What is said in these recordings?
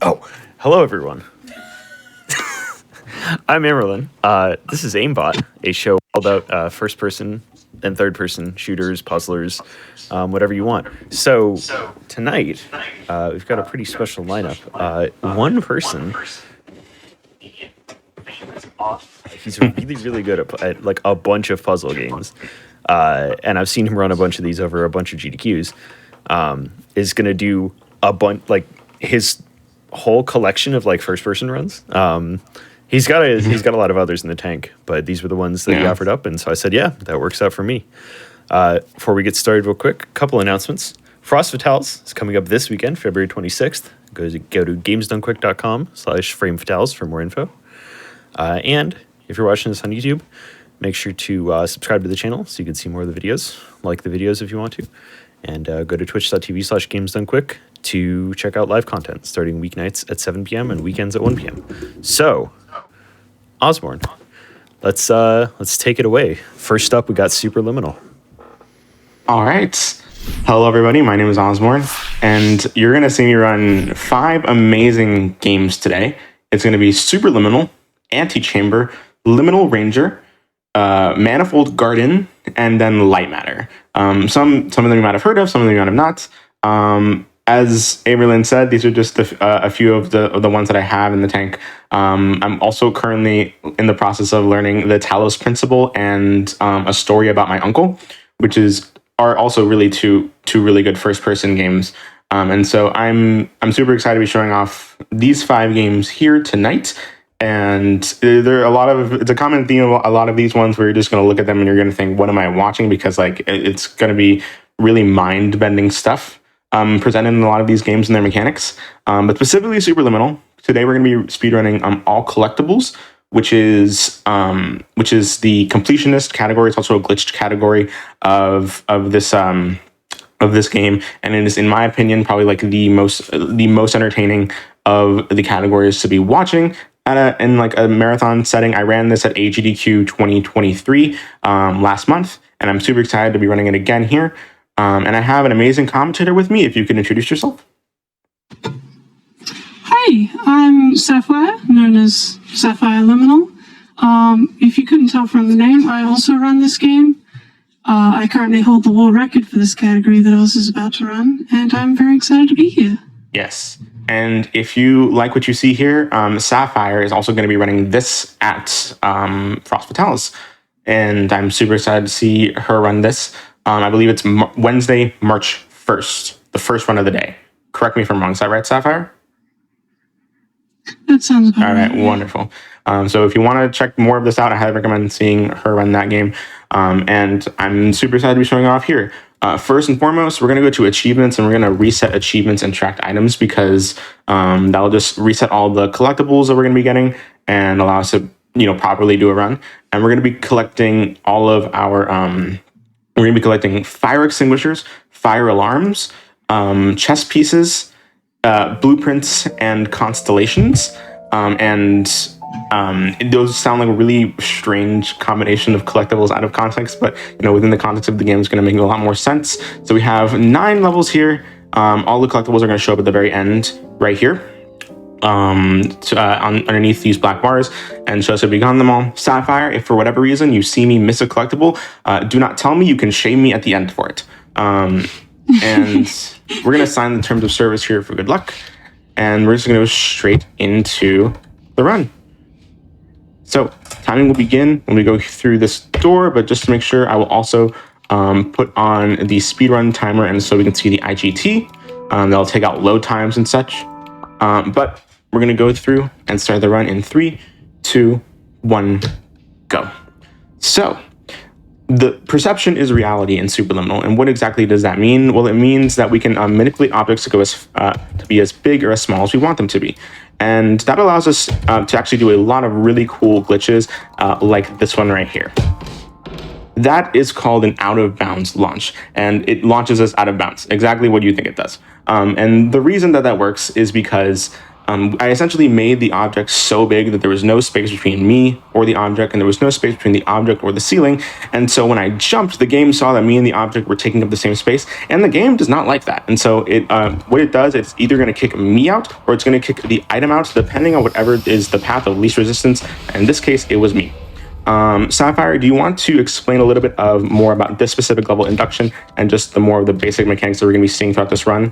Oh, hello everyone. I'm Amerlin. This is AIMBOT, a show all about first-person and third-person shooters, puzzlers, whatever you want. So tonight, we've got a pretty special lineup. One person, he's really, really good at like a bunch of puzzle games, and I've seen him run a bunch of these over a bunch of GDQs. Is going to do a bunch, like his whole collection of like first-person runs. He's got a lot of others in the tank, but these were the ones that he offered up, and so I said, yeah, that works out for me. Before we get started real quick, a couple announcements. Frost Fatales is coming up this weekend, February 26th. Go to gamesdonequick.com/framefatales for more info. And if you're watching this on YouTube, make sure to subscribe to the channel so you can see more of the videos, like the videos if you want to, and go to twitch.tv/gamesdonequick to check out live content starting weeknights at 7 p.m. and weekends at 1 p.m. So, Osborne, let's take it away. First up, we got Superliminal. All right. Hello, everybody. My name is Osborne, and you're going to see me run 5 amazing games today. It's going to be Superliminal, Antichamber, Liminal Ranger, Manifold Garden, and then Lightmatter. Some of them you might have heard of, some of them you might have not. As Amerlin said, these are just a few of the ones that I have in the tank. I'm also currently in the process of learning the Talos Principle and a story about my uncle, which are also really two really good first-person games. And so I'm super excited to be showing off these 5 games here tonight. And there are it's a common theme of a lot of these ones where you're just going to look at them and you're going to think, what am I watching? Because like it's going to be really mind-bending stuff presented in a lot of these games and their mechanics. But specifically Superliminal, today we're going to be speedrunning all collectibles, which is the completionist category. It's also a glitched category of this game, and it is, in my opinion, probably like the most entertaining of the categories to be watching in like a marathon setting. I ran this at GDQ 2023 last month, and I'm super excited to be running it again here. And I have an amazing commentator with me. If you could introduce yourself. Hi, I'm Sapphire, known as Sapphire Liminal. If you couldn't tell from the name, I also run this game. I currently hold the world record for this category that Oz is about to run, and I'm very excited to be here. Yes. And if you like what you see here, Sapphire is also going to be running this at Frost Fatales. And I'm super excited to see her run this. I believe it's Wednesday, March 1st, the first run of the day. Correct me if I'm wrong. Is that right, Sapphire? That sounds about all right. Right. Wonderful. So if you want to check more of this out, I highly recommend seeing her run that game. And I'm super excited to be showing off here. First and foremost, we're going to go to achievements, and we're going to reset achievements and tracked items because that'll just reset all the collectibles that we're going to be getting and allow us to properly do a run. And we're going to be collecting all of our we're going to be collecting fire extinguishers, fire alarms, chess pieces, blueprints, and constellations. Those sound like a really strange combination of collectibles out of context, but within the context of the game, it's going to make a lot more sense. So we have 9 levels here. All the collectibles are going to show up at the very end, right here, underneath these black bars, and shows have we gotten them all. Sapphire, if for whatever reason you see me miss a collectible, do not tell me. You can shame me at the end for it. And we're going to sign the terms of service here for good luck, and we're just going to go straight into the run. So timing will begin when we go through this door, but just to make sure, I will also put on the speedrun timer, and so we can see the IGT. That'll take out load times and such. But we're going to go through and start the run in 3, 2, 1, go. So the perception is reality in Superliminal. And what exactly does that mean? Well, it means that we can manipulate objects to go to be as big or as small as we want them to be. And that allows us to actually do a lot of really cool glitches like this one right here. That is called an out of bounds launch, and it launches us out of bounds. Exactly what you think it does. And the reason that works is because I essentially made the object so big that there was no space between me or the object, and there was no space between the object or the ceiling. And so when I jumped, the game saw that me and the object were taking up the same space, and the game does not like that. And so what it does, it's either going to kick me out or it's going to kick the item out, depending on whatever is the path of least resistance. And in this case, it was me. Sapphire, do you want to explain a little bit more about this specific level induction and just the more of the basic mechanics that we're going to be seeing throughout this run?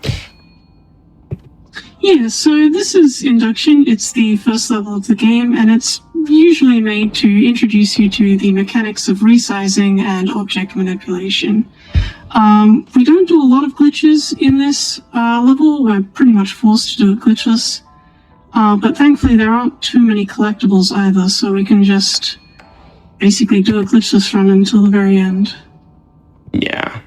Yeah, so this is induction. It's the first level of the game, and it's usually made to introduce you to the mechanics of resizing and object manipulation. We don't do a lot of glitches in this level. We're pretty much forced to do it glitchless. But thankfully there aren't too many collectibles either, so we can just basically do a glitchless run until the very end. Yeah.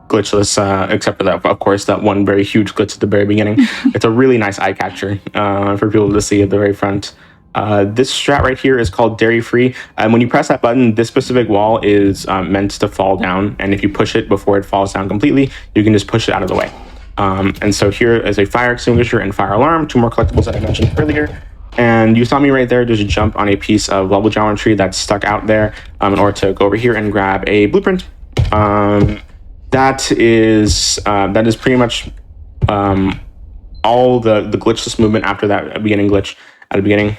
Glitchless, except for that, of course, that one very huge glitch at the very beginning. It's a really nice eye catcher for people to see at the very front. This strat right here is called Dairy Free. And when you press that button, this specific wall is meant to fall down. And if you push it before it falls down completely, you can just push it out of the way. And so here is a fire extinguisher and fire alarm, 2 more collectibles that I mentioned earlier. And you saw me right there just jump on a piece of level geometry that's stuck out there in order to go over here and grab a blueprint. That is pretty much all the glitchless movement after that beginning glitch at the beginning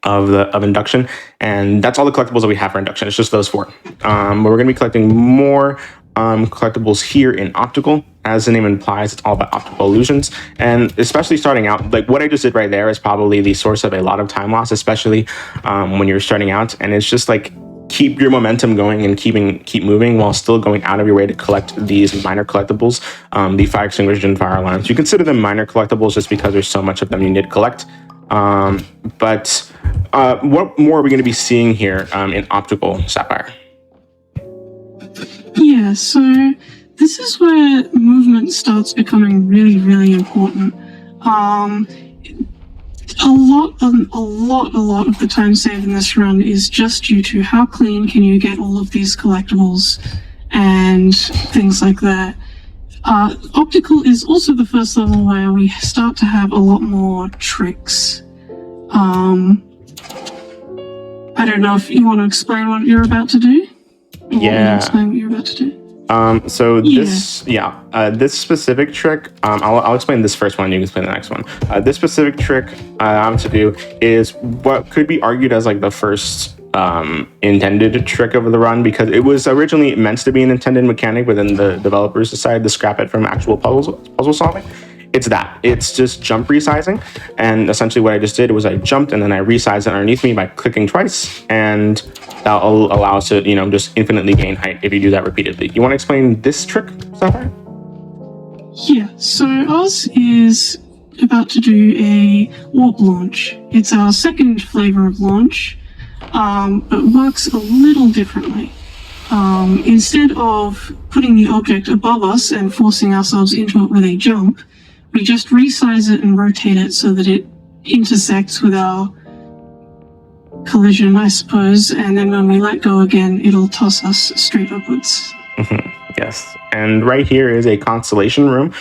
of induction, and that's all the collectibles that we have for induction. It's just those 4. But we're going to be collecting more collectibles here in optical. As the name implies, it's all about optical illusions, and especially starting out, like what I just did right there is probably the source of a lot of time loss, especially when you're starting out. And it's just like, keep your momentum going and keep moving while still going out of your way to collect these minor collectibles, the fire extinguishers and fire alarms. You consider them minor collectibles just because there's so much of them you need to collect. But what more are we going to be seeing here in optical, Sapphire? Yeah, so this is where movement starts becoming really, really important. A lot of the time saved in this run is just due to how clean can you get all of these collectibles and things like that. Optical is also the first level where we start to have a lot more tricks. I don't know if you want to explain what you're about to do? Yeah. Explain what you're about to do. This specific trick, I'll explain this first one, you can explain the next one. This specific trick I'm to do is what could be argued as like the first intended trick of the run, because it was originally meant to be an intended mechanic, but then the developers decided to scrap it from actual puzzle solving. It's just jump resizing, and essentially what I just did was I jumped and then I resized it underneath me by clicking twice, and that'll allow us to, just infinitely gain height if you do that repeatedly. You want to explain this trick, Sapphire? Yeah, so ours is about to do a warp launch. It's our second flavor of launch, but works a little differently. Instead of putting the object above us and forcing ourselves into it with a jump, we just resize it and rotate it so that it intersects with our collision, I suppose, and then when we let go again, it'll toss us straight upwards. Yes, and right here is a constellation room.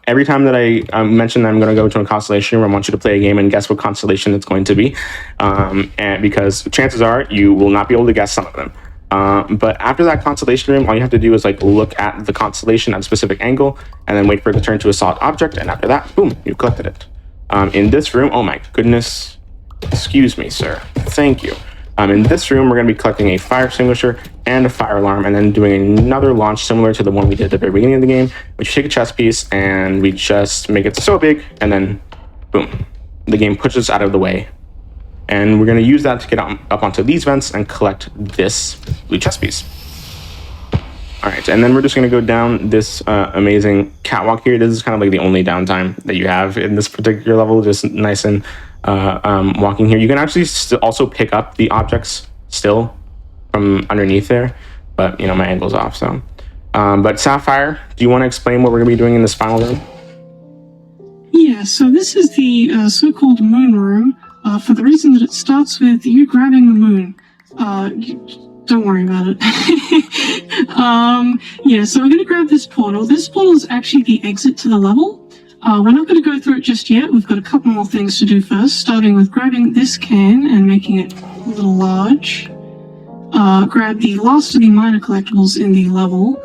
Every time that I mention I'm going to go to a constellation room, I want you to play a game and guess what constellation it's going to be, and because chances are you will not be able to guess some of them. But after that constellation room, all you have to do is look at the constellation at a specific angle and then wait for it to turn to a solid object. And after that, boom, you've collected it. In this room, oh my goodness, excuse me, sir. Thank you. In this room, we're going to be collecting a fire extinguisher and a fire alarm, and then doing another launch similar to the one we did at the very beginning of the game, which you take a chess piece and we just make it so big, and then boom, the game pushes out of the way. And we're going to use that to get up onto these vents and collect this blue chess piece. All right, and then we're just going to go down this amazing catwalk here. This is kind of like the only downtime that you have in this particular level, just nice and walking here. You can actually also pick up the objects still from underneath there, but my angle's off. So, but Sapphire, do you want to explain what we're going to be doing in this final room? Yeah, so this is the so-called moon room. For the reason that it starts with you grabbing the moon. Don't worry about it. Yeah, so we're going to grab this portal. This portal is actually the exit to the level. We're not going to go through it just yet. We've got a couple more things to do first, starting with grabbing this can and making it a little large. Grab the last of the minor collectibles in the level,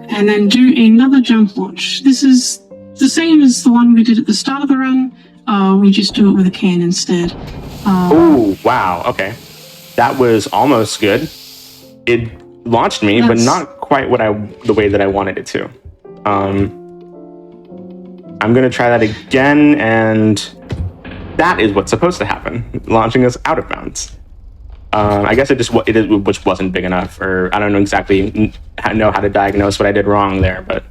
and then do another jump launch. This is the same as the one we did at the start of the run. We just do it with a can instead. Oh, wow. Okay. That was almost good. It launched me, but not quite the way that I wanted it to. I'm going to try that again, and that is what's supposed to happen, launching us out of bounds. I guess it just wasn't big enough, or I don't know exactly know how to diagnose what I did wrong there, but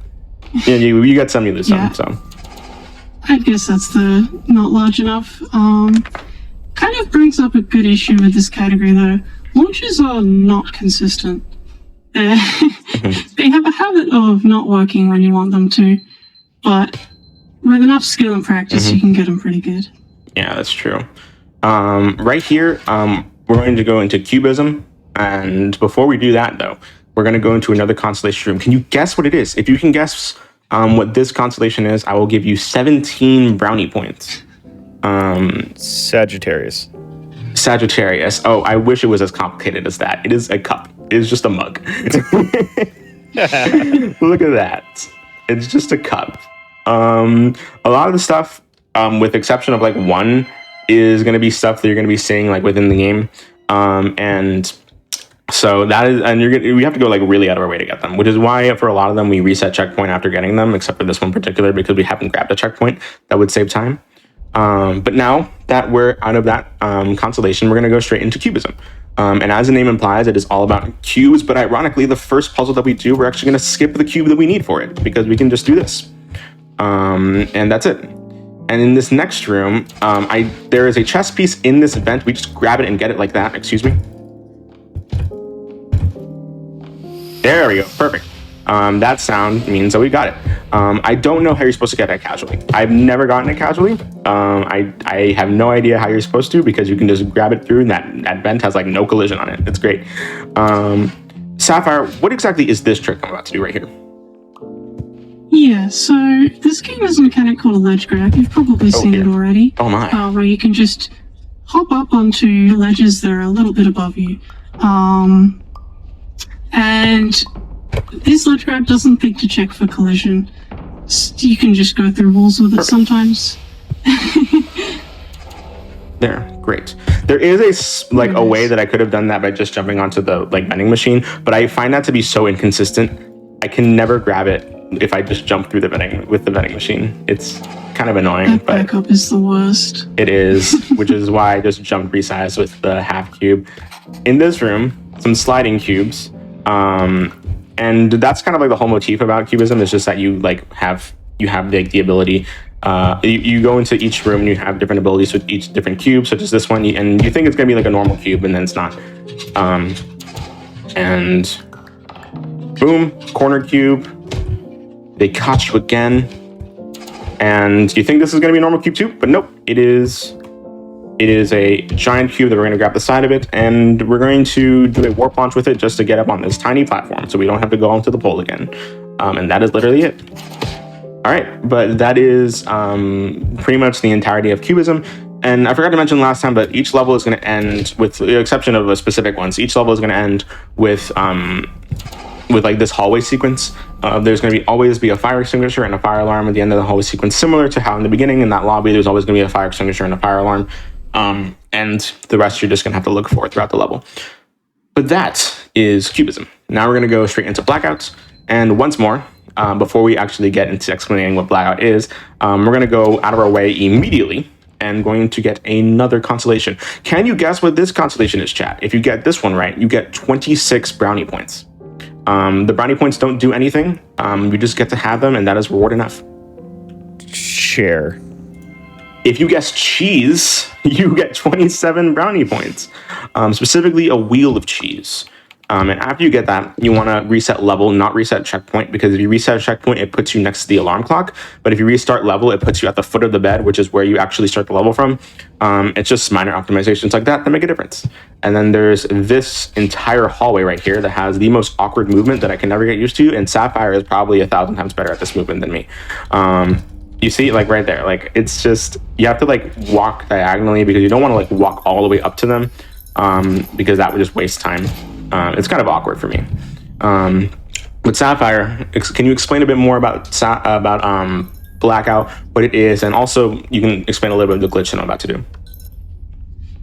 you get some, you lose some, so. I guess that's the not large enough. Kind of brings up a good issue with this category, though. Launches are not consistent. They have a habit of not working when you want them to, but with enough skill and practice, you can get them pretty good. Yeah, that's true. Right here, we're going to go into cubism, and before we do that, though, we're going to go into another constellation room. Can you guess what it is? If you can guess what this constellation is, I will give you 17 brownie points. Sagittarius. Sagittarius. Oh, I wish it was as complicated as that. It is a cup. It is just a mug. Look at that. It's just a cup. A lot of the stuff, with exception of like one, is going to be stuff that you're going to be seeing like within the game. And so that is, and we have to go like really out of our way to get them, which is why for a lot of them, we reset checkpoint after getting them, except for this one in particular, because we haven't grabbed a checkpoint that would save time. But now that we're out of that constellation, we're going to go straight into cubism. And as the name implies, it is all about cubes. But ironically, the first puzzle that we do, we're actually going to skip the cube that we need for it, because we can just do this. And that's it. And in this next room, there is a chess piece in this vent. We just grab it and get it like that. Excuse me. There we go. Perfect. That sound means that we got it. I don't know how you're supposed to get it casually. I've never gotten it casually. I have no idea how you're supposed to, because you can just grab it through, and that vent has like no collision on it. It's great. Sapphire, what exactly is this trick I'm about to do right here? Yeah, so this game has a mechanic called a ledge grab. You've probably seen it already. Oh my. Where you can just hop up onto ledges that are a little bit above you. And this ledge grab doesn't think to check for collision. You can just go through walls with it sometimes. There, great. There is a way that I could have done that by just jumping onto the vending machine, but I find that to be so inconsistent. I can never grab it if I just jump through the vending machine. It's kind of annoying. That backup is the worst. It is, which is why I just jumped resize with the half cube. In this room, some sliding cubes. And that's kind of like the whole motif about cubism, is just that you have the ability. You go into each room and you have different abilities with each different cube, such as this one, and you think it's gonna be like a normal cube, and then it's not. And boom, corner cube. They caught you again, and you think this is gonna be a normal cube too, but nope, it is a giant cube that we're going to grab the side of it, and we're going to do a warp launch with it just to get up on this tiny platform, so we don't have to go onto the pole again. And that is literally it. All right, but that is pretty much the entirety of cubism. And I forgot to mention last time, but each level is going to end, with the exception of a specific ones, each level is going to end with like this hallway sequence. There's going to always be a fire extinguisher and a fire alarm at the end of the hallway sequence, similar to how in the beginning in that lobby, there's always going to be a fire extinguisher and a fire alarm. And the rest you're just going to have to look for throughout the level. But that is cubism. Now we're going to go straight into blackouts. And once more, before we actually get into explaining what blackout is, we're going to go out of our way immediately and going to get another constellation. Can you guess what this constellation is, chat? If you get this one right, you get 26 brownie points. The brownie points don't do anything. You just get to have them, and that is reward enough. Share. If you guess cheese, you get 27 brownie points, specifically a wheel of cheese. And after you get that, you want to reset level, not reset checkpoint, because if you reset checkpoint, it puts you next to the alarm clock. But if you restart level, it puts you at the foot of the bed, which is where you actually start the level from. It's just minor optimizations like that make a difference. And then there's this entire hallway right here that has the most awkward movement that I can never get used to. And Sapphire is probably 1,000 times better at this movement than me. You see, like right there, like it's just, you have to like walk diagonally because you don't want to like walk all the way up to them, because that would just waste time. It's kind of awkward for me. With Sapphire, can you explain a bit more about Blackout, what it is, and also you can explain a little bit of the glitch that I'm about to do.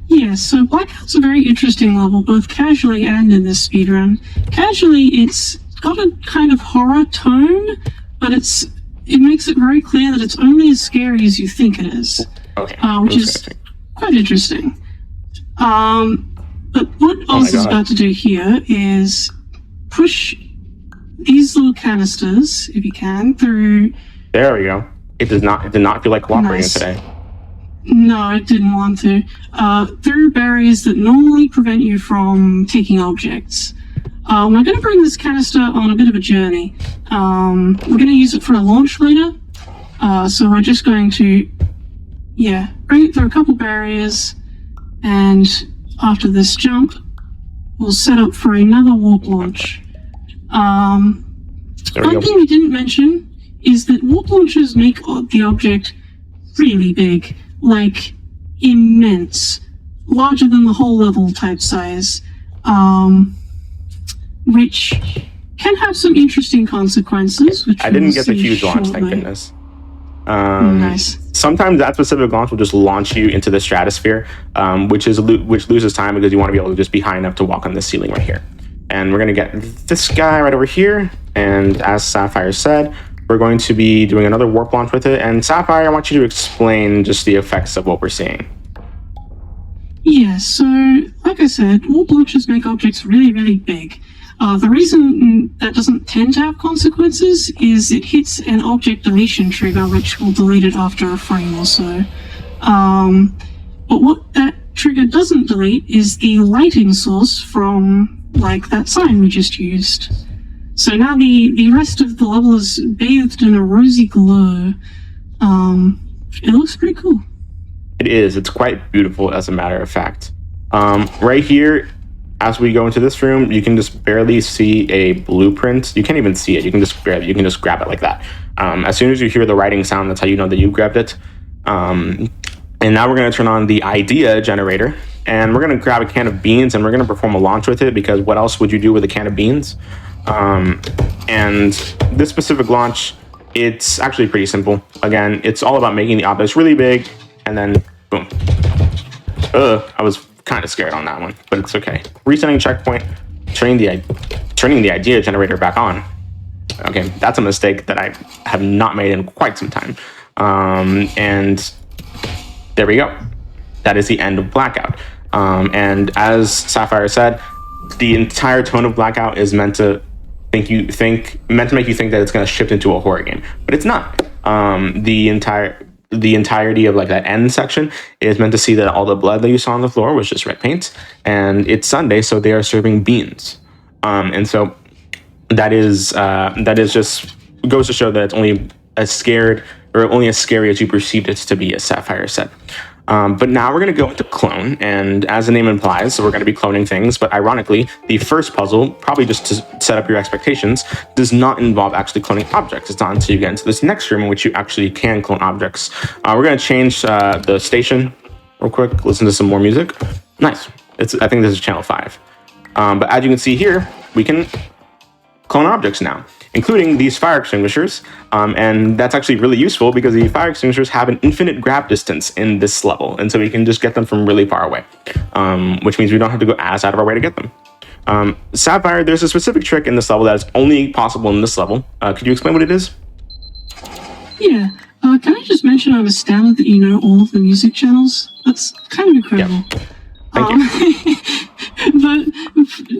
Yeah, so Blackout's a very interesting level, both casually and in this speedrun. Casually, it's got a kind of horror tone, but it makes it very clear that it's only as scary as you think it is, which is quite interesting. But what Oz is about to do here is push these little canisters, if you can, through. There we go. It did not feel like cooperating today. No, it didn't want to. Through barriers that normally prevent you from taking objects. We're going to bring this canister on a bit of a journey. We're going to use it for a launch later. So we're just going to, bring it through a couple barriers, and after this jump, we'll set up for another warp launch. One thing we didn't mention is that warp launches make the object really big, like immense, larger than the whole level type size, which can have some interesting consequences. Which I didn't get the huge launch, thank goodness. Nice. Sometimes that specific launch will just launch you into the stratosphere, which loses time because you want to be able to just be high enough to walk on the ceiling right here. And we're going to get this guy right over here. And as Sapphire said, we're going to be doing another warp launch with it. And Sapphire, I want you to explain just the effects of what we're seeing. Yeah, so like I said, warp launches make objects really, really big. The reason that doesn't tend to have consequences is it hits an object deletion trigger, which will delete it after a frame or so. But what that trigger doesn't delete is the lighting source from, like, that sign we just used. So now the rest of the level is bathed in a rosy glow. It looks pretty cool. It is. It's quite beautiful, as a matter of fact. Right here, as we go into this room, you can just barely see a blueprint. You can't even see it. You can just grab it like that. As soon as you hear the writing sound, that's how you know that you grabbed it. And now we're going to turn on the idea generator, and we're going to grab a can of beans, and we're going to perform a launch with it, because what else would you do with a can of beans? And this specific launch, it's actually pretty simple. Again, it's all about making the objects really big, and then boom. I was kind of scared on that one, but it's okay. Resetting checkpoint, turning the idea generator back on. Okay, that's a mistake that I have not made in quite some time. And there we go. That is the end of Blackout. And as Sapphire said, the entire tone of Blackout is meant to make you think that it's going to shift into a horror game, but it's not. The entirety of like that end section is meant to see that all the blood that you saw on the floor was just red paint, and it's Sunday, so they are serving beans. And so that is just goes to show that it's only as scary as you perceived it to be, as Sapphire said. But now we're going to go into clone, and as the name implies, so we're going to be cloning things, but ironically, the first puzzle, probably just to set up your expectations, does not involve actually cloning objects. It's not until you get into this next room in which you actually can clone objects. We're going to change the station real quick, listen to some more music. Nice. I think this is channel 5. But as you can see here, we can clone objects now, including these fire extinguishers, and that's actually really useful because the fire extinguishers have an infinite grab distance in this level, and so we can just get them from really far away, which means we don't have to go as out of our way to get them. Sapphire, there's a specific trick in this level that is only possible in this level. Could you explain what it is? Yeah. Can I just mention I'm astounded that you know all of the music channels? That's kind of incredible. Yeah. Thank you. But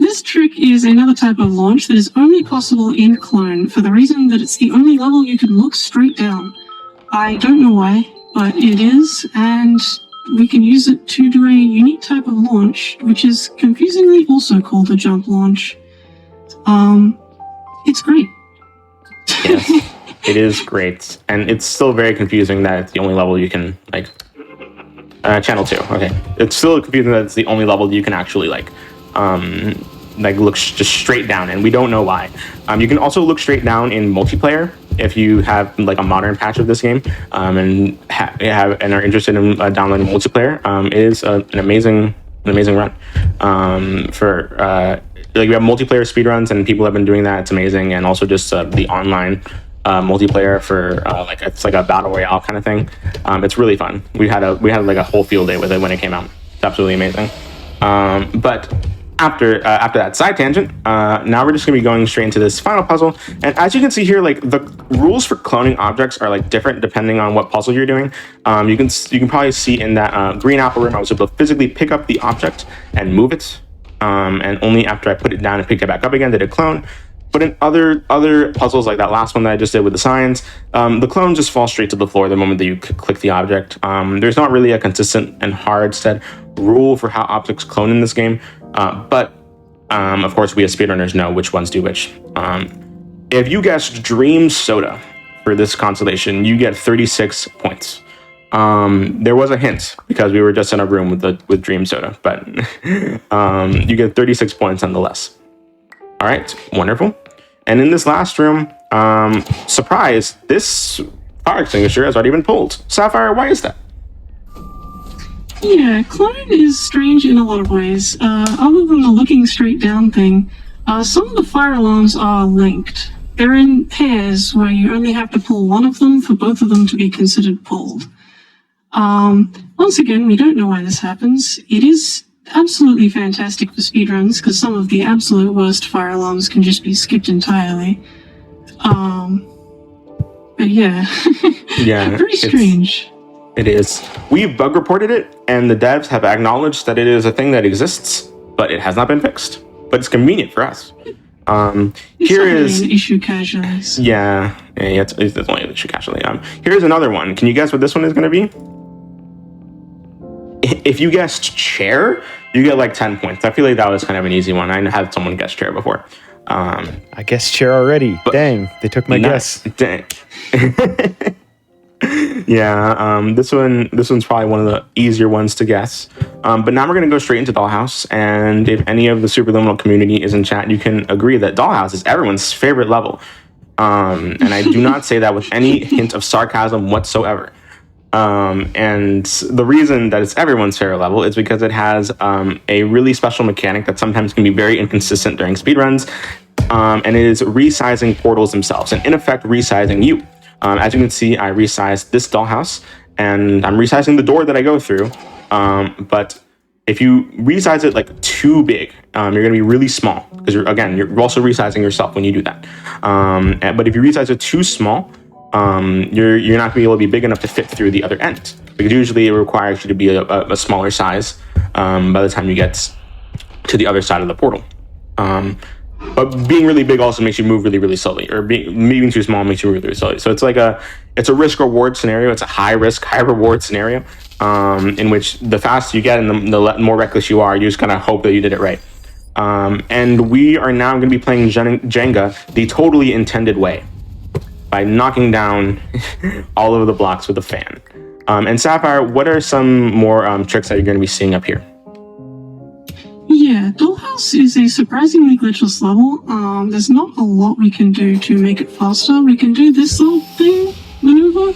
this trick is another type of launch that is only possible in clone for the reason that it's the only level you can look straight down. I don't know why, but it is, and we can use it to do a unique type of launch, which is confusingly also called a jump launch. It's great. Yes, it is great, and it's still very confusing that it's the only level you can, like, channel 2, okay. It's still confusing that it's the only level you can actually, like look just straight down, and we don't know why. You can also look straight down in multiplayer, if you have like a modern patch of this game and are interested in downloading multiplayer, it is an amazing run. Like we have multiplayer speedruns and people have been doing that. It's amazing, and also just the online multiplayer for it's like a battle royale kind of thing. It's really fun. We had like a whole field day with it when it came out. It's absolutely amazing. But after that side tangent, now we're just gonna be going straight into this final puzzle. And as you can see here, like the rules for cloning objects are like different depending on what puzzle you're doing. You can probably see in that green apple room, I was able to physically pick up the object and move it. And only after I put it down and picked it back up again did it clone. But in other puzzles, like that last one that I just did with the signs, the clone just falls straight to the floor the moment that you click the object. There's not really a consistent and hard set rule for how objects clone in this game, but of course we as speedrunners know which ones do which. If you guessed Dream Soda for this constellation, you get 36 points. There was a hint because we were just in a room with Dream Soda, but you get 36 points nonetheless. All right, wonderful. And in this last room, surprise, this fire extinguisher has already been pulled. Sapphire, why is that? Yeah, cloning is strange in a lot of ways. Other than the looking straight down thing, some of the fire alarms are linked. They're in pairs where you only have to pull one of them for both of them to be considered pulled. Once again, we don't know why this happens. It is absolutely fantastic for speedruns because some of the absolute worst fire alarms can just be skipped entirely. But yeah, yeah, very strange. It is. We've bug reported it, and the devs have acknowledged that it is a thing that exists, but it has not been fixed. But it's convenient for us. Here is an issue casually. Yeah, it's only an issue casually. Here's another one. Can you guess what this one is going to be? If you guessed chair, you get like 10 points. I feel like that was kind of an easy one. I had someone guess chair before. I guessed chair already. Dang, they took my guess. Dang. Yeah, this one's probably one of the easier ones to guess. But now we're going to go straight into Dollhouse. And if any of the Superliminal community is in chat, you can agree that Dollhouse is everyone's favorite level. And I do not say that with any hint of sarcasm whatsoever. And the reason that it's everyone's favorite level is because it has a really special mechanic that sometimes can be very inconsistent during speedruns, and it is resizing portals themselves, and in effect resizing you. As you can see, I resized this dollhouse, and I'm resizing the door that I go through, but if you resize it like too big, you're going to be really small, because you're also resizing yourself when you do that. But if you resize it too small, you're not going to be able to be big enough to fit through the other end, because usually it requires you to be a smaller size by the time you get to the other side of the portal. But being really big also makes you move really, really slowly, or being too small makes you move really slowly. So it's like it's a risk reward scenario. It's a high risk, high reward scenario, in which the faster you get and the more reckless you are, you just kind of hope that you did it right. And we are now going to be playing Jenga the totally intended way, by knocking down all of the blocks with a fan. And Sapphire, what are some more tricks that you're going to be seeing up here? Yeah, Dollhouse is a surprisingly glitchless level. There's not a lot we can do to make it faster. We can do this little thing, maneuver.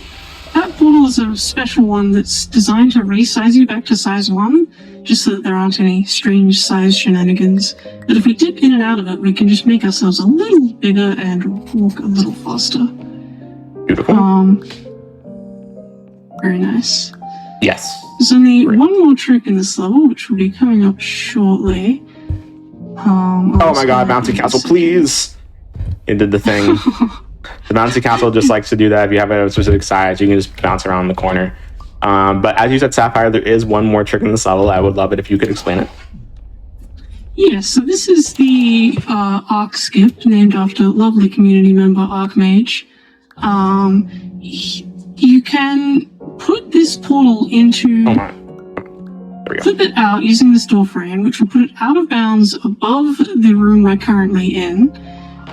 That portal is a special one that's designed to resize you back to size 1, just so that there aren't any strange size shenanigans. But if we dip in and out of it, we can just make ourselves a little bigger and walk a little faster. Beautiful. Very nice. Yes. There's only one more trick in this level, which will be coming up shortly. Oh my god, bouncy castle, please! It did the thing. The bouncy castle just likes to do that. If you have a specific size, you can just bounce around the corner. But as you said, Sapphire, there is one more trick in this level. I would love it if you could explain it. Yeah, so this is the Arc Skip, named after lovely community member Archmage. You can put this portal into, flip it out using this door frame, which will put it out of bounds above the room we're currently in,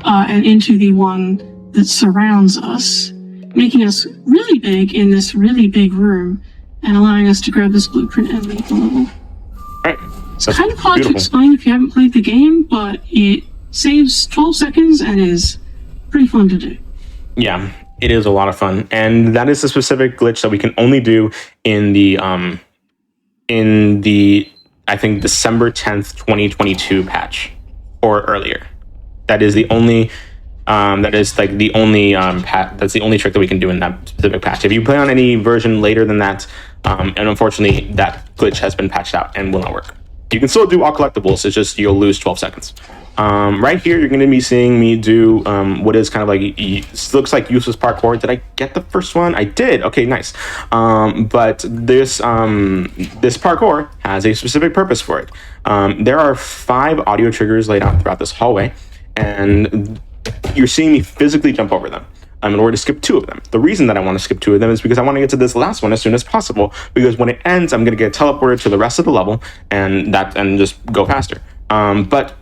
and into the one that surrounds us, making us really big in this really big room, and allowing us to grab this blueprint and leave the level. Right. It's kind of hard to explain if you haven't played the game, but it saves 12 seconds and is pretty fun to do. Yeah, it is a lot of fun, and that is a specific glitch that we can only do in the I think December 10th, 2022 patch or earlier. That is the only that's the only trick that we can do in that specific patch. If you play on any version later than that, and unfortunately that glitch has been patched out and will not work. You can still do all collectibles, it's just you'll lose 12 seconds. Right here, you're going to be seeing me do what is kind of like, looks like useless parkour. Did I get the first one? I did. Okay, nice. But this parkour has a specific purpose for it. There are 5 audio triggers laid out throughout this hallway, and you're seeing me physically jump over them. In order to skip 2 of them. The reason that I want to skip 2 of them is because I want to get to this last one as soon as possible, because when it ends, I'm going to get teleported to the rest of the level and just go faster. But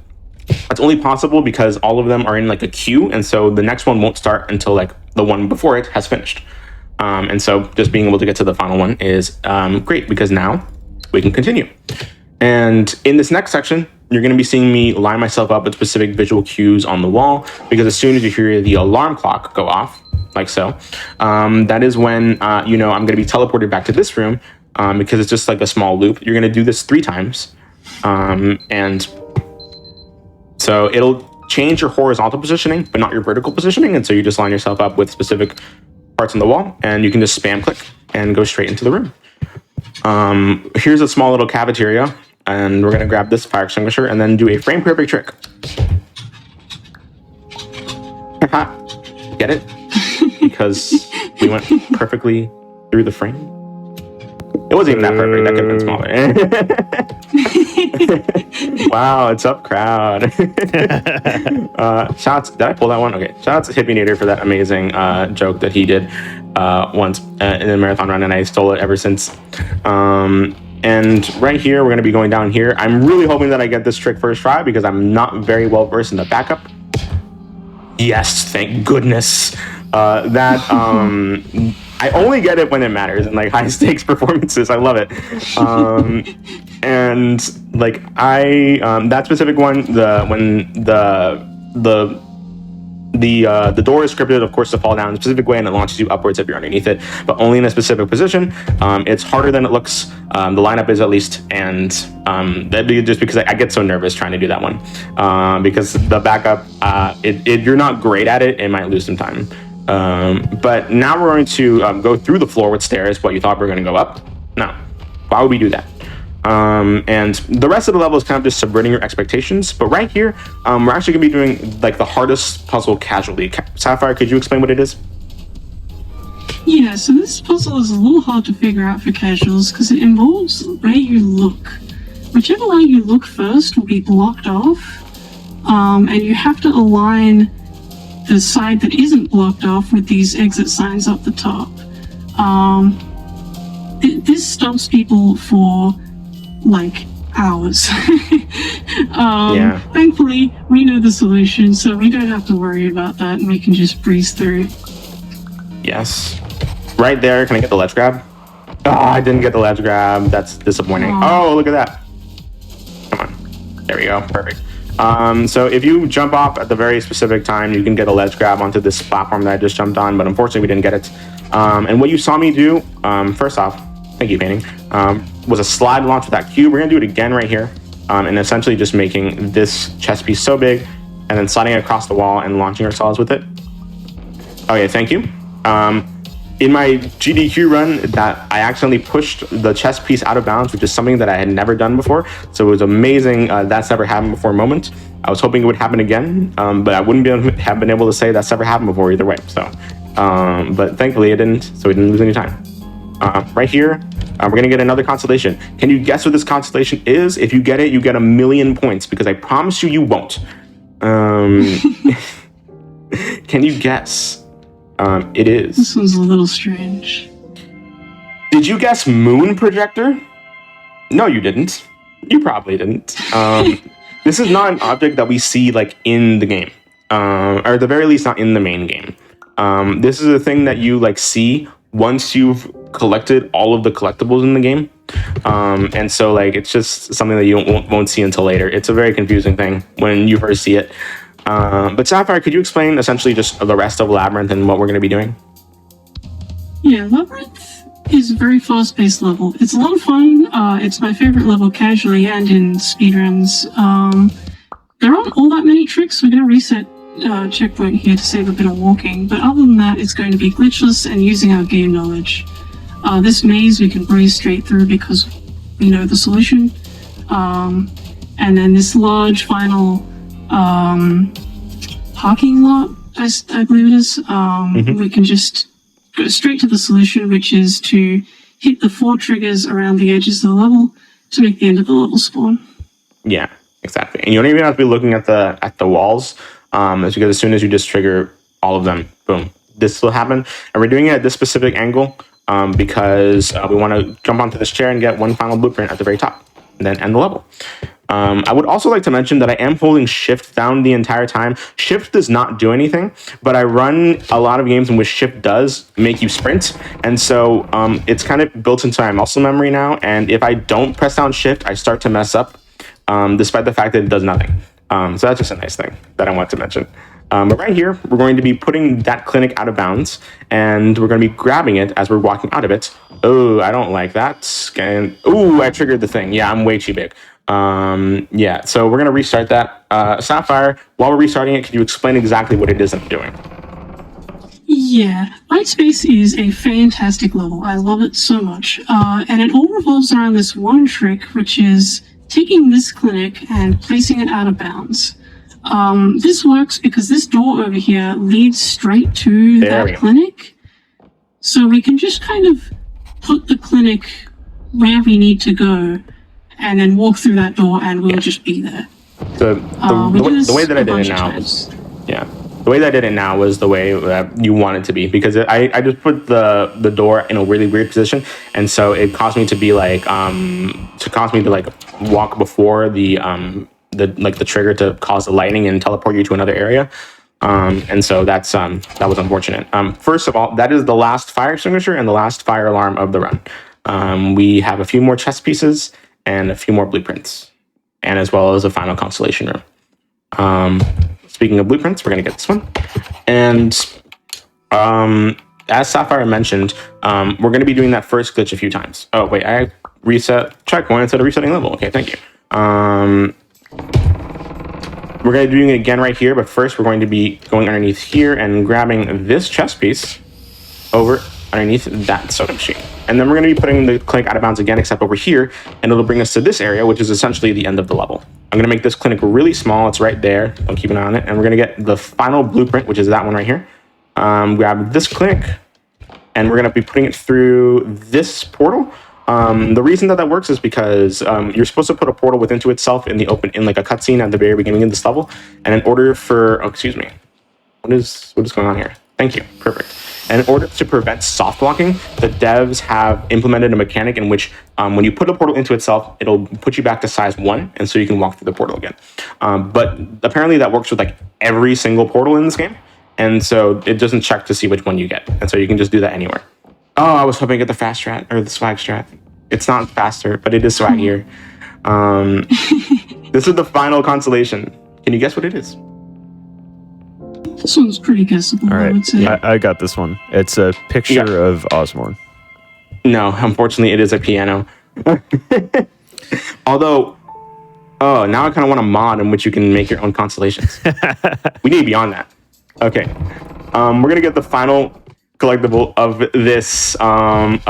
that's only possible because all of them are in like a queue, and so the next one won't start until like the one before it has finished. And so just being able to get to the final one is great, because now we can continue. And in this next section, you're going to be seeing me line myself up with specific visual cues on the wall, because as soon as you hear the alarm clock go off, like so, that is when, I'm going to be teleported back to this room, because it's just like a small loop. You're going to do this 3 times. And so it'll change your horizontal positioning, but not your vertical positioning. And so you just line yourself up with specific parts on the wall, and you can just spam click and go straight into the room. Here's a small little cafeteria, and we're going to grab this fire extinguisher and then do a frame perfect trick. Get it? Because we went perfectly through the frame. It wasn't even that perfect. That could have been smaller. Wow, it's up, crowd. Shouts. Did I pull that one? Okay. Shouts to Hippienator for that amazing joke that he did once in a marathon run, and I stole it ever since. And right here, we're going to be going down here. I'm really hoping that I get this trick first try, because I'm not very well versed in the backup. Yes, thank goodness. I only get it when it matters in like high stakes performances. I love it. And like that specific one, when the door is scripted, of course, to fall down in a specific way, and it launches you upwards if you're underneath it, but only in a specific position. It's harder than it looks. The lineup is, at least, and just because I get so nervous trying to do that one, because the backup, if you're not great at it, it might lose some time. But now we're going to go through the floor with stairs. What, you thought we were going to go up? No. Why would we do that? And the rest of the level is kind of just subverting your expectations. But right here, we're actually going to be doing like the hardest puzzle casually. Sapphire, could you explain what it is? Yeah, so this puzzle is a little hard to figure out for casuals because it involves where you look. Whichever way you look first will be blocked off, and you have to align the side that isn't blocked off with these exit signs up the top. This stumps people for like hours. Yeah. Thankfully, we know the solution, so we don't have to worry about that, and we can just breeze through. Yes. Right there. Can I get the ledge grab? Oh, I didn't get the ledge grab. That's disappointing. Oh, look at that. Come on. There we go. Perfect. So if you jump off at the very specific time, you can get a ledge grab onto this platform that I just jumped on, but unfortunately we didn't get it. And what you saw me do, first off, thank you, Painting, was a slide launch with that cube. We're gonna do it again right here, and essentially just making this chess piece so big, and then sliding it across the wall and launching ourselves with it. Okay, thank you. In my GDQ run, that I accidentally pushed the chess piece out of bounds, which is something that I had never done before. So it was amazing. That's never happened before moment. I was hoping it would happen again, but I wouldn't have been able to say that's never happened before either way. So, but thankfully it didn't, so we didn't lose any time. Right here, we're gonna get another constellation. Can you guess what this constellation is? If you get it, you get 1,000,000 points, because I promise you, you won't. Can you guess? It is. This one's a little strange. Did you guess moon projector? No, you didn't. You probably didn't. This is not an object that we see like in the game, or at the very least not in the main game. This is a thing that you like see once you've collected all of the collectibles in the game. And so like it's just something that you won't see until later. It's a very confusing thing when you first see it. But Sapphire, could you explain essentially just the rest of Labyrinth and what we're going to be doing? Yeah, Labyrinth is a very fast-paced level. It's a lot of fun. It's my favorite level casually and in speedruns. There aren't all that many tricks. We're going to reset checkpoint here to save a bit of walking, but other than that, it's going to be glitchless and using our game knowledge. This maze we can breeze straight through because we know the solution. And then this large final parking lot, I believe it is, we can just go straight to the solution, which is to hit the 4 triggers around the edges of the level to make the end of the level spawn. Yeah, exactly. And you don't even have to be looking at the walls, because as soon as you just trigger all of them, boom, this will happen. And we're doing it at this specific angle because we want to jump onto this chair and get one final blueprint at the very top, and then end the level. I would also like to mention that I am holding shift down the entire time. Shift does not do anything, but I run a lot of games in which shift does make you sprint. And so it's kind of built into my muscle memory now. And if I don't press down shift, I start to mess up, despite the fact that it does nothing. So that's just a nice thing that I want to mention. But right here, we're going to be putting that clinic out of bounds, and we're going to be grabbing it as we're walking out of it. Oh, I don't like that. And oh, I triggered the thing. Yeah, I'm way too big. Yeah, so we're going to restart that. Sapphire, while we're restarting it, can you explain exactly what it is I'm doing? Yeah, Lightspace is a fantastic level. I love it so much. And it all revolves around this one trick, which is taking this clinic and placing it out of bounds. This works because this door over here leads straight to that clinic. So we can just kind of put the clinic where we need to go and then walk through that door and we'll just be there. The way that I did it now was, the way that I did it now was the way that you want it to be, because I just put the door in a really weird position, and so it caused me to be like walk before the trigger to cause the lightning and teleport you to another area. And so that was unfortunate. First of all, that is the last fire extinguisher and the last fire alarm of the run. We have a few more chess pieces and a few more blueprints, and as well as a final constellation room. Speaking of blueprints, we're going to get this one. And as Sapphire mentioned, we're going to be doing that first glitch a few times. Oh, wait, I reset checkpoint instead of resetting level. Okay, thank you. We're going to be doing it again right here, but first we're going to be going underneath here and grabbing this chess piece over underneath that soda machine. And then we're going to be putting the clinic out of bounds again, except over here, and it'll bring us to this area, which is essentially the end of the level. I'm going to make this clinic really small. It's right there. Don't keep an eye on it. And we're going to get the final blueprint, which is that one right here. Grab this clinic, and we're going to be putting it through this portal. The reason that works is because you're supposed to put a portal within to itself in the open, in like a cutscene at the very beginning of this level. And in order for, what is going on here? Thank you. Perfect. And in order to prevent soft blocking, the devs have implemented a mechanic in which when you put a portal into itself, it'll put you back to size 1, and so you can walk through the portal again. But apparently that works with like every single portal in this game, and so it doesn't check to see which one you get, and so you can just do that anywhere. Oh, I was hoping to get the fast strat, or the swag strat. It's not faster, but it is swaggier. This is the final constellation. Can you guess what it is? This one's pretty guessable, All right. I would say. I got this one. It's a picture of Osborne. No, unfortunately, it is a piano. Although, now I kind of want a mod in which you can make your own constellations. We need beyond that. Okay. We're going to get the final collectible of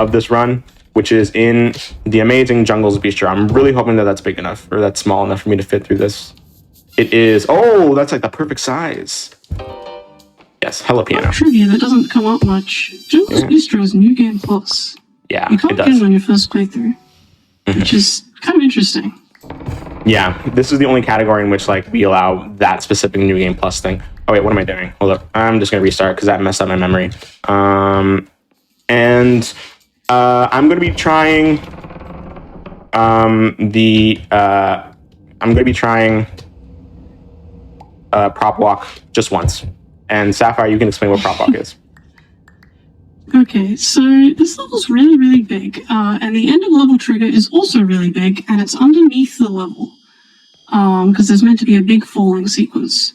this run, which is in the amazing Jungle's Bistro. I'm really hoping that that's big enough, or that's small enough for me to fit through this. It is. Oh, that's like the perfect size. Yes, hello piano. Trivia, that doesn't come up much. Jungle's Bistro is New Game Plus. Yeah, you can't get it on your first playthrough, which is kind of interesting. Yeah, this is the only category in which like we allow that specific New Game Plus thing. Oh wait, what am I doing? Hold up, I'm just gonna restart because that messed up my memory. I'm gonna be trying prop walk just once. And Sapphire, you can explain what prop walk is. Okay, so this level's really, really big, and the end of level trigger is also really big, and it's underneath the level, because there's meant to be a big falling sequence.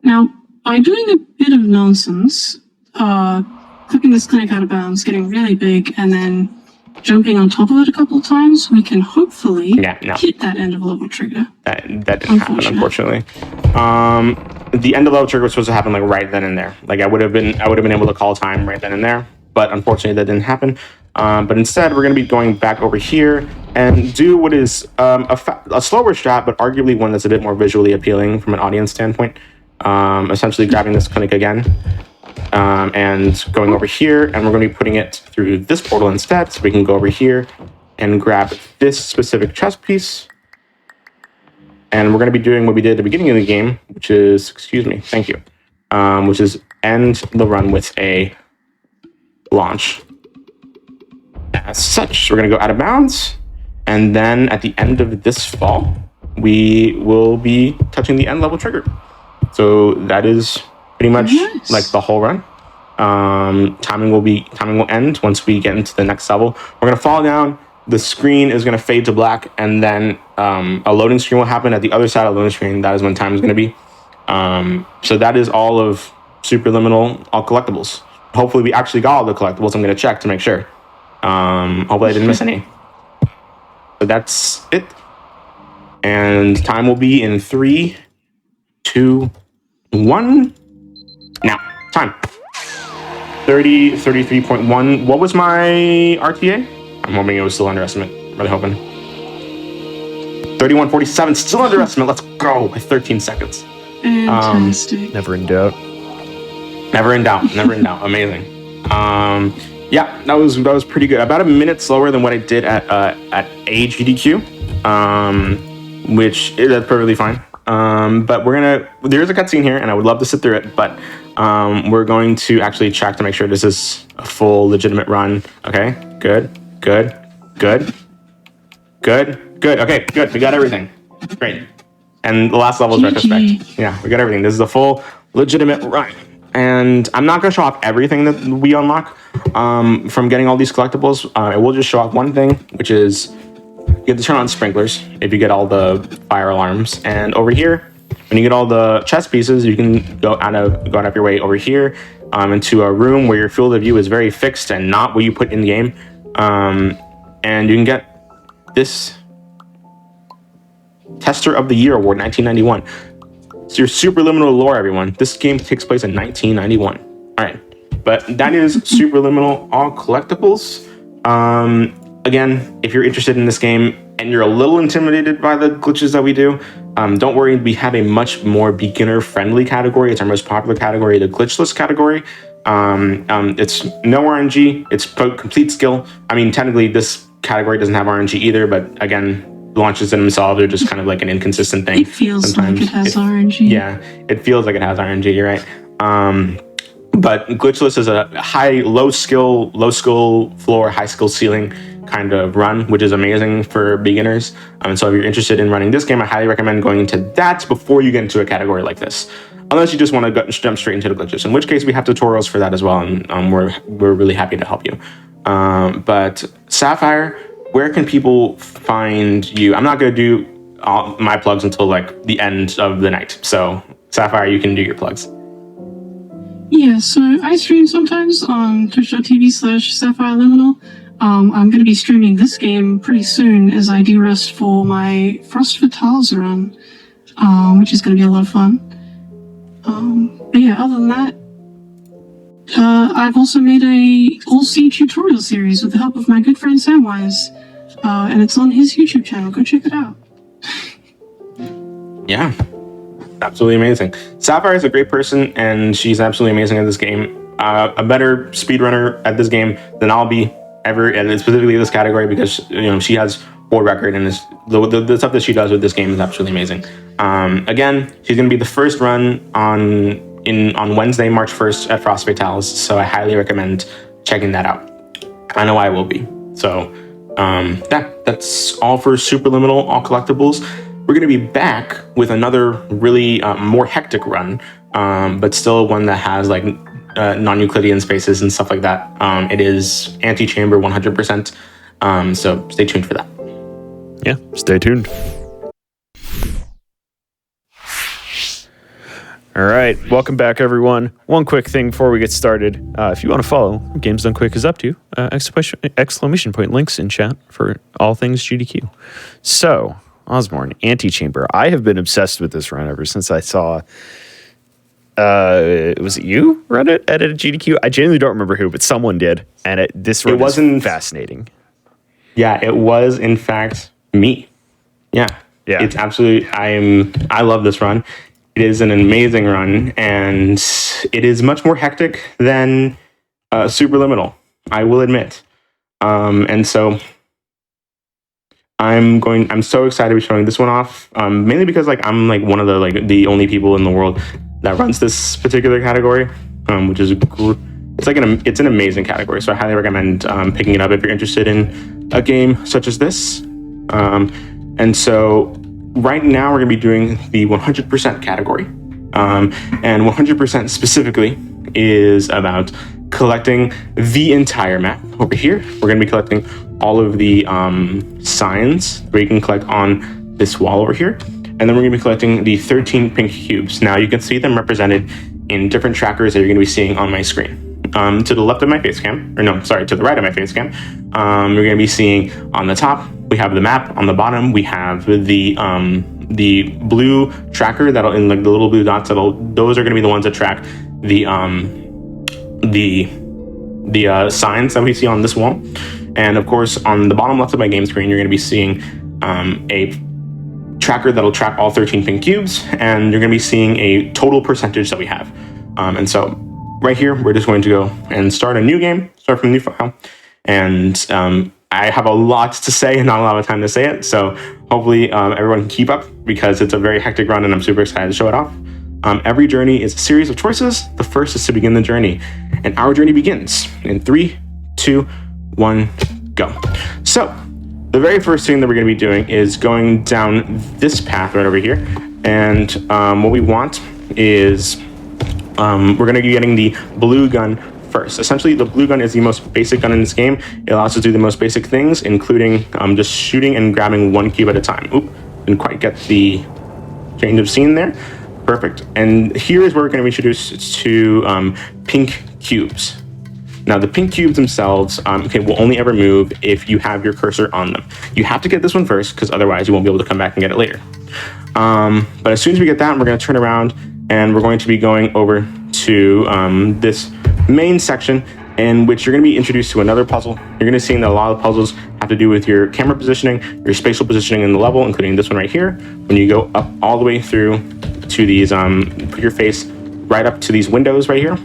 Now, by doing a bit of nonsense, clipping this clinic out of bounds, getting really big, and then jumping on top of it a couple of times, we can hopefully hit that end of level trigger. That didn't happen, unfortunately. The end of level trigger was supposed to happen like right then and there. Like I would have been able to call time right then and there, but unfortunately that didn't happen. But instead, we're going to be going back over here and do what is a slower strat, but arguably one that's a bit more visually appealing from an audience standpoint. Essentially grabbing this clinic again and going over here, and we're going to be putting it through this portal instead, so we can go over here and grab this specific chest piece. And we're going to be doing what we did at the beginning of the game, which is, which is end the run with a launch. As such, we're going to go out of bounds, and then at the end of this fall, we will be touching the end level trigger. So that is pretty much like the whole run. Timing will end once we get into the next level. We're going to fall down. The screen is going to fade to black, and then a loading screen will happen at the other side of the loading screen. That is when time is going to be. So that is all of Superliminal, all collectibles. Hopefully we actually got all the collectibles. I'm going to check to make sure. Hopefully I didn't miss any. So that's it. And time will be in 3, 2, 1. Now, time. 33.1. What was my RTA? I'm hoping it was still underestimate. Really hoping. 31.47. Still underestimate. Let's go. By 13 seconds. Fantastic. Never in doubt. Never in doubt. Never in doubt. Amazing. Yeah, that was pretty good. About a minute slower than what I did at GDQ, which that's perfectly fine. But there's a cutscene here, and I would love to sit through it, but we're going to actually check to make sure this is a full legitimate run. Okay, good. Okay, good. We got everything. Great. And the last level is retrospect. Yeah, we got everything. This is a full legitimate run. And I'm not going to show off everything that we unlock from getting all these collectibles. I will just show off one thing, which is you have to turn on sprinklers if you get all the fire alarms. And over here, when you get all the chest pieces, you can go out of your way over here into a room where your field of view is very fixed and not what you put in the game. And you can get this Tester of the Year Award 1991. It's your Superliminal lore, everyone. This game takes place in 1991. All right, but that is Superliminal, all collectibles. Again, if you're interested in this game and you're a little intimidated by the glitches that we do, don't worry. We have a much more beginner-friendly category. It's our most popular category, the glitchless category. It's no RNG. It's complete skill. I mean, technically, this category doesn't have RNG either, but again, launches in themselves are just kind of like an inconsistent thing. It feels sometimes like it has RNG. Yeah, it feels like it has RNG. You're right. But glitchless is a low skill floor, high skill ceiling kind of run, which is amazing for beginners. And so if you're interested in running this game, I highly recommend going into that before you get into a category like this. Unless you just want to jump straight into the glitches, in which case we have tutorials for that as well, and we're really happy to help you. But Sapphire, where can people find you? I'm not going to do all my plugs until like the end of the night. So Sapphire, you can do your plugs. Yeah, so I stream sometimes on twitch.tv/SapphireLiminal. I'm going to be streaming this game pretty soon as I de-rest for my Frost Fatales run, which is going to be a lot of fun. But yeah, other than that, I've also made a All-C tutorial series with the help of my good friend Samwise, and it's on his YouTube channel. Go check it out. Yeah, absolutely amazing. Sapphire is a great person, and she's absolutely amazing at this game. A better speedrunner at this game than I'll be ever, and specifically this category, because she has world record, and the stuff that she does with this game is absolutely amazing. Again, she's going to be the first run on Wednesday, March 1st at Frost Fatales, so I highly recommend checking that out. I know I will be. So that's all for Superliminal, all collectibles. We're going to be back with another really more hectic run, but still one that has like non-Euclidean spaces and stuff like that. It is Antichamber 100%. So stay tuned for that. Yeah, stay tuned. All right, welcome back, everyone. One quick thing before we get started. If you want to follow Games Done Quick is up to, exclamation point links in chat for all things GDQ. So, Osborne, Antichamber. I have been obsessed with this run ever since I saw, was it you run it at a GDQ? I genuinely don't remember who, but someone did. And this run was fascinating. Yeah, it was, in fact, me. Yeah. It's absolutely, I love this run. It is an amazing run, and it is much more hectic than Superliminal, I will admit. And so I'm so excited to be showing this one off, mainly because I'm one of the only people in the world that runs this particular category, which is it's an amazing category. So I highly recommend picking it up if you're interested in a game such as this. And so right now we're going to be doing the 100% category. And 100% specifically is about collecting the entire map. Over here, we're going to be collecting all of the signs where you can collect on this wall over here. And then we're going to be collecting the 13 pink cubes. Now you can see them represented in different trackers that you're going to be seeing on my screen. To the left of my face cam, to the right of my face cam, you're going to be seeing on the top, we have the map. On the bottom, we have the blue tracker that'll in the little blue dots. Those are going to be the ones that track the signs that we see on this wall. And of course, on the bottom left of my game screen, you're going to be seeing a tracker that'll track all 13 pink cubes, and you're going to be seeing a total percentage that we have. And so right here, we're just going to go and start a new game, start from a new file. And I have a lot to say and not a lot of time to say it. So hopefully everyone can keep up, because it's a very hectic run and I'm super excited to show it off. Every journey is a series of choices. The first is to begin the journey. And our journey begins in 3, 2, 1, go. So the very first thing that we're going to be doing is going down this path right over here. And what we want is we're going to be getting the blue gun first. Essentially, the blue gun is the most basic gun in this game. It allows us to do the most basic things, including just shooting and grabbing one cube at a time. Oop, didn't quite get the change of scene there. Perfect. And here is where we're going to be introduced to pink cubes. Now, the pink cubes themselves will only ever move if you have your cursor on them. You have to get this one first, because otherwise you won't be able to come back and get it later. But as soon as we get that, we're going to turn around and we're going to be going over to this main section, in which you're going to be introduced to another puzzle. You're going to see that a lot of puzzles have to do with your camera positioning, your spatial positioning in the level, including this one right here. When you go up all the way through to these, put your face right up to these windows right here,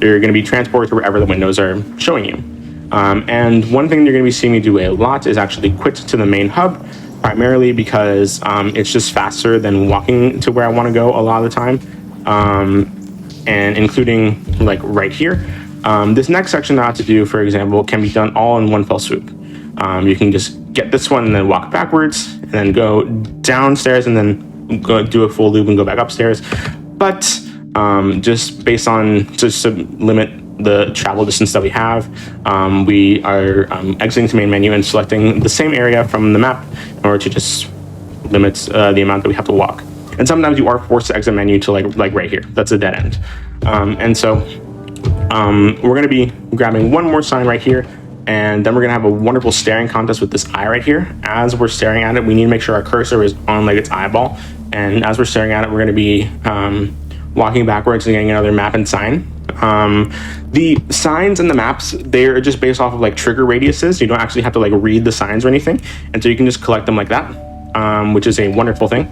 you're going to be transported to wherever the windows are showing you. And one thing you're going to be seeing me do a lot is actually quit to the main hub, primarily because it's just faster than walking to where I want to go a lot of the time. And including right here. This next section that I have to do, for example, can be done all in one fell swoop. You can just get this one and then walk backwards and then go downstairs and then go do a full loop and go back upstairs. But just based on, just to limit the travel distance that we have, we are exiting the main menu and selecting the same area from the map in order to just limit the amount that we have to walk. And sometimes you are forced to exit menu to like right here. That's a dead end. And so we're going to be grabbing one more sign right here, and then we're going to have a wonderful staring contest with this eye right here. As we're staring at it, we need to make sure our cursor is on its eyeball. And as we're staring at it, we're going to be walking backwards and getting another map and sign. The signs and the maps, they're just based off of trigger radiuses. You don't actually have to read the signs or anything. And so you can just collect them like that. Which is a wonderful thing.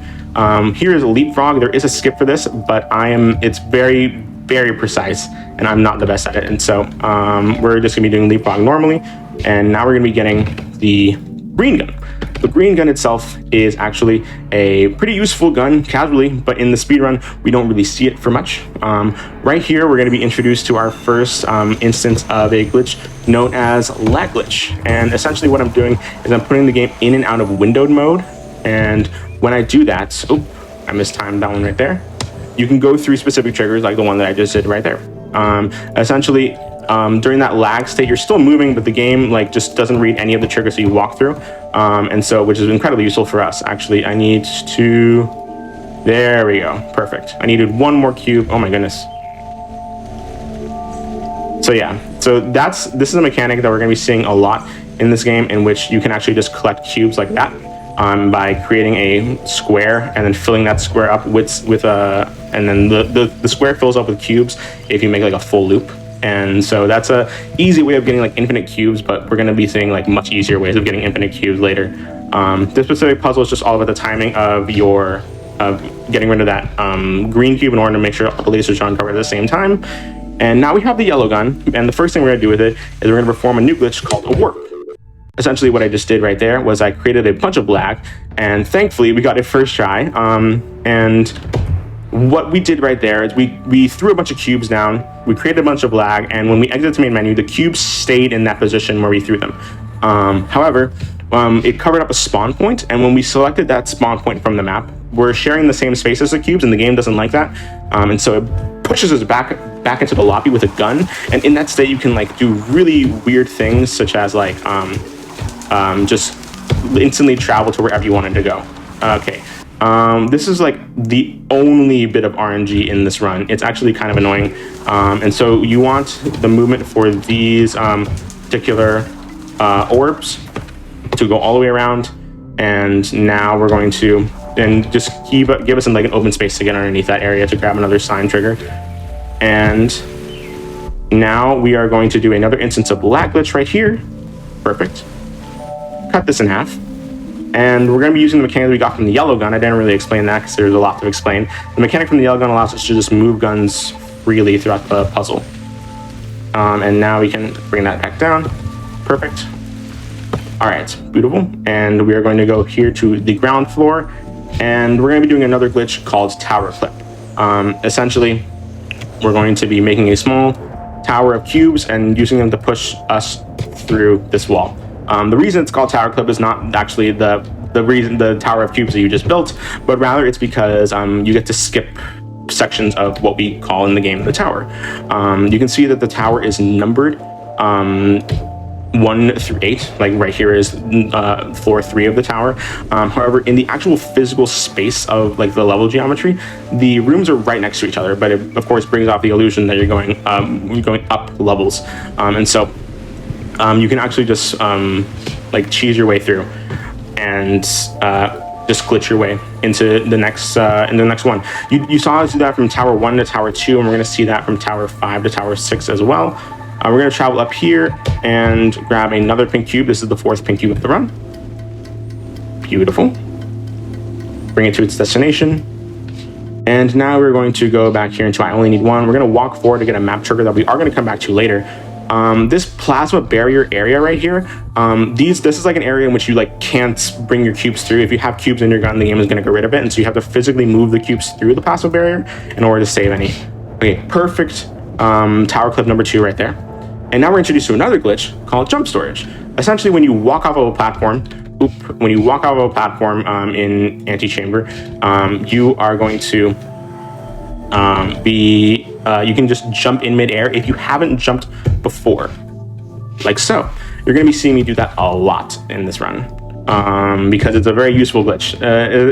Here is a leapfrog. There is a skip for this, but it's very, very precise, and I'm not the best at it. And so we're just gonna be doing leapfrog normally, and now we're gonna be getting the green gun. The green gun itself is actually a pretty useful gun casually, but in the speedrun, we don't really see it for much. Right here, we're gonna be introduced to our first instance of a glitch known as lag glitch. And essentially what I'm doing is I'm putting the game in and out of windowed mode. And when I do that, I mistimed that one right there. You can go through specific triggers like the one that I just did right there. Essentially, during that lag state, you're still moving, but the game just doesn't read any of the triggers that you walk through. And so, which is incredibly useful for us. Actually, I need to There we go. Perfect. I needed one more cube. Oh my goodness. So yeah, this is a mechanic that we're going to be seeing a lot in this game, in which you can actually just collect cubes like that by creating a square and then filling that square up and then the square fills up with cubes if you make like a full loop. And so that's a easy way of getting like infinite cubes, but we're going to be seeing like much easier ways of getting infinite cubes later. This specific puzzle is just all about the timing of your getting rid of that green cube in order to make sure all the lasers are on cover at the same time. And now we have the yellow gun, and the first thing we're going to do with it is we're going to perform a new glitch called a warp. Essentially what I just did right there was I created a bunch of lag, and thankfully we got it first try. And what we did right there is we threw a bunch of cubes down, we created a bunch of lag, and when we exited the main menu, the cubes stayed in that position where we threw them. However, it covered up a spawn point, and when we selected that spawn point from the map, we're sharing the same space as the cubes, and the game doesn't like that. And so it pushes us back into the lobby with a gun, and in that state you can like do really weird things, such as like just instantly travel to wherever you wanted to go. Okay. This is like the only bit of RNG in this run. It's actually kind of annoying. And so you want the movement for these particular orbs to go all the way around. And now we're going to just give us like an open space to get underneath that area to grab another sign trigger. And now we are going to do another instance of lag glitch right here. Perfect. Cut this in half. And we're going to be using the mechanic that we got from the yellow gun. I didn't really explain that because there's a lot to explain. The mechanic from the yellow gun allows us to just move guns freely throughout the puzzle. And now we can bring that back down. Perfect. All right, beautiful. And we are going to go here to the ground floor, and we're going to be doing another glitch called tower clip. Essentially, we're going to be making a small tower of cubes and using them to push us through this wall. The reason it's called tower clip is not actually the reason the tower of cubes that you just built, but rather it's because you get to skip sections of what we call in the game the tower. You can see that the tower is numbered 1 through 8, like right here is floor 3 of the tower. However, in the actual physical space of like the level geometry, the rooms are right next to each other, but it of course brings off the illusion that you're going up levels. And so you can actually just like cheese your way through and just glitch your way into the next one. You saw us do that from tower 1 to tower 2, and we're going to see that from tower 5 to tower 6 as well. We're going to travel up here and grab another pink cube. This is the 4th pink cube of the run. Beautiful. Bring it to its destination. And now we're going to go back here into I only need one. We're going to walk forward to get a map trigger that we are going to come back to later. This plasma barrier area right here, this is like an area in which you like can't bring your cubes through. If you have cubes in your gun, the game is going to get rid of it, and so you have to physically move the cubes through the plasma barrier in order to save any. Okay, perfect. Tower clip number 2 right there. And now we're introduced to another glitch called jump storage. Essentially, when you walk off of a platform, in Antichamber, you are going to you can just jump in midair if you haven't jumped before, like so. You're going to be seeing me do that a lot in this run because it's a very useful glitch,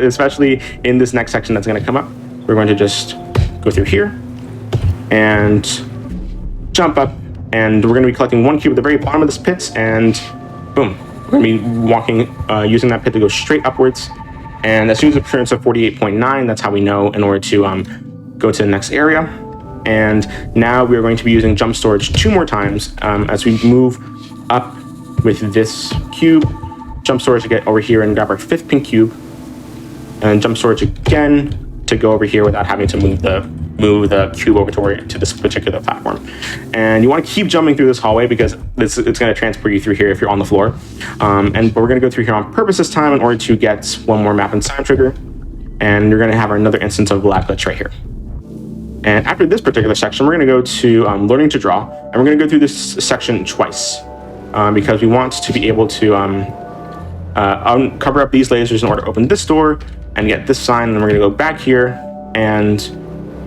especially in this next section that's going to come up. We're going to just go through here and jump up, and we're going to be collecting 1 cube at the very bottom of this pit, and boom, we're going to be walking, using that pit to go straight upwards. And as soon as it turns to 48.9, that's how we know in order to go to the next area. And now we are going to be using jump storage 2 more times as we move up with this cube. Jump storage to get over here and grab our 5th pink cube, and jump storage again to go over here without having to move the cube over to this particular platform. And you want to keep jumping through this hallway because it's going to transport you through here if you're on the floor. But we're going to go through here on purpose this time in order to get 1 more map and sign trigger. And you're going to have another instance of lag glitch right here. And after this particular section, we're going to go to learning to draw, and we're going to go through this section twice because we want to be able to cover up these lasers in order to open this door and get this sign. And then we're going to go back here, and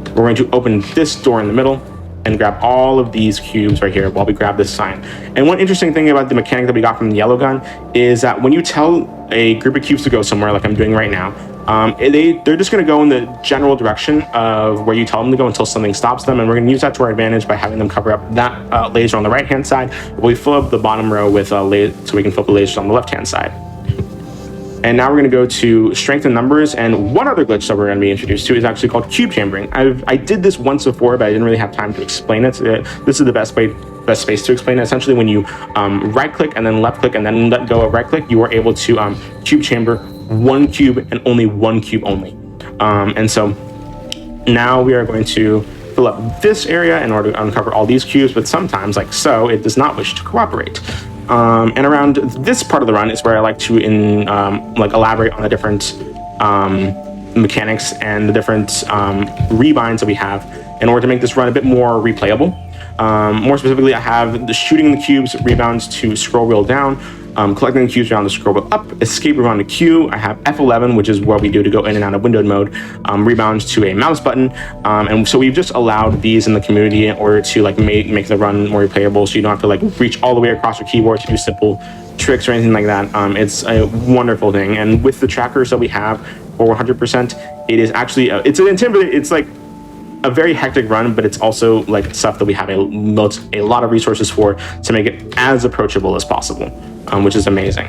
we're going to open this door in the middle and grab all of these cubes right here while we grab this sign. And one interesting thing about the mechanic that we got from the yellow gun is that when you tell a group of cubes to go somewhere, like I'm doing right now, They're just going to go in the general direction of where you tell them to go until something stops them, and we're going to use that to our advantage by having them cover up that laser on the right hand side. We fill up the bottom row with so we can fill up the lasers on the left hand side. And now we're going to go to strength in numbers, and one other glitch that we're going to be introduced to is actually called cube chambering. I did this once before, but I didn't really have time to explain it. This is the best space to explain it. Essentially, when you right click and then left click and then let go of right click, you are able to cube chamber one cube and only one cube only. And so now we are going to fill up this area in order to uncover all these cubes, but sometimes, like so, it does not wish to cooperate. And around this part of the run is where I like to elaborate on the different mechanics and the different rebinds that we have in order to make this run a bit more replayable. More specifically, I have the shooting the cubes rebounds to scroll wheel down, collecting the cubes around the scroll wheel up, escape around the Q. I have F11, which is what we do to go in and out of windowed mode, rebounds to a mouse button. And so we've just allowed these in the community in order to make the run more replayable, so you don't have to reach all the way across your keyboard to do simple tricks or anything like that. It's a wonderful thing. And with the trackers that we have for 100%, it is actually, it's like a very hectic run, but it's also stuff that we have a lot of resources for to make it as approachable as possible, which is amazing.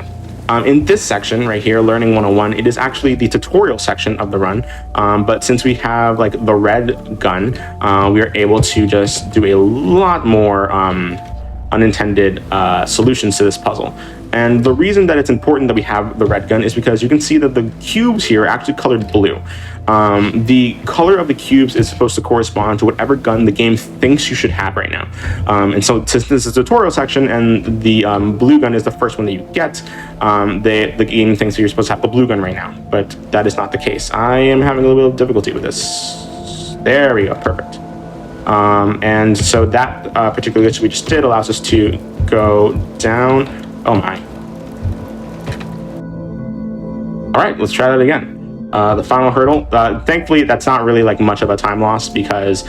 In this section right here, Learning 101, it is actually the tutorial section of the run, but since we have the red gun, we are able to just do a lot more unintended solutions to this puzzle. And the reason that it's important that we have the red gun is because you can see that the cubes here are actually colored blue. The color of the cubes is supposed to correspond to whatever gun the game thinks you should have right now. And so since this is a tutorial section and the blue gun is the first one that you get, the game thinks that you're supposed to have the blue gun right now, but that is not the case. I am having a little bit of difficulty with this. There we go, perfect. And so that particular glitch we just did allows us to go down. Oh my. All right, let's try that again. The final hurdle, thankfully that's not really much of a time loss because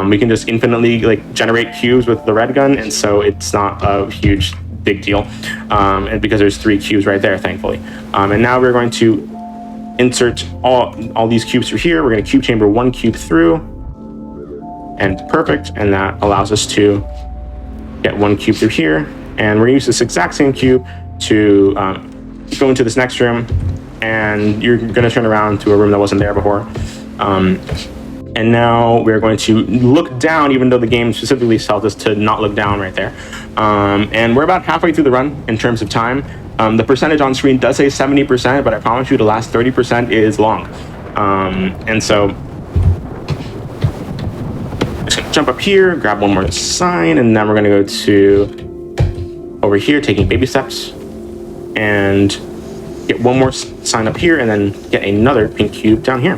we can just infinitely generate cubes with the red gun, and so it's not a huge big deal, and because there's 3 cubes right there, thankfully. And now we're going to insert all these cubes through here. We're going to cube chamber 1 cube through, and perfect, and that allows us to get 1 cube through here. And we're going to use this exact same cube to go into this next room, and you're going to turn around to a room that wasn't there before. And now we're going to look down, even though the game specifically tells us to not look down right there. And we're about halfway through the run in terms of time. The percentage on screen does say 70%, but I promise you the last 30% is long. And so just going to jump up here, grab one more sign, and then we're going to go to over here, taking baby steps, and get one more sign up here, and then get another pink cube down here.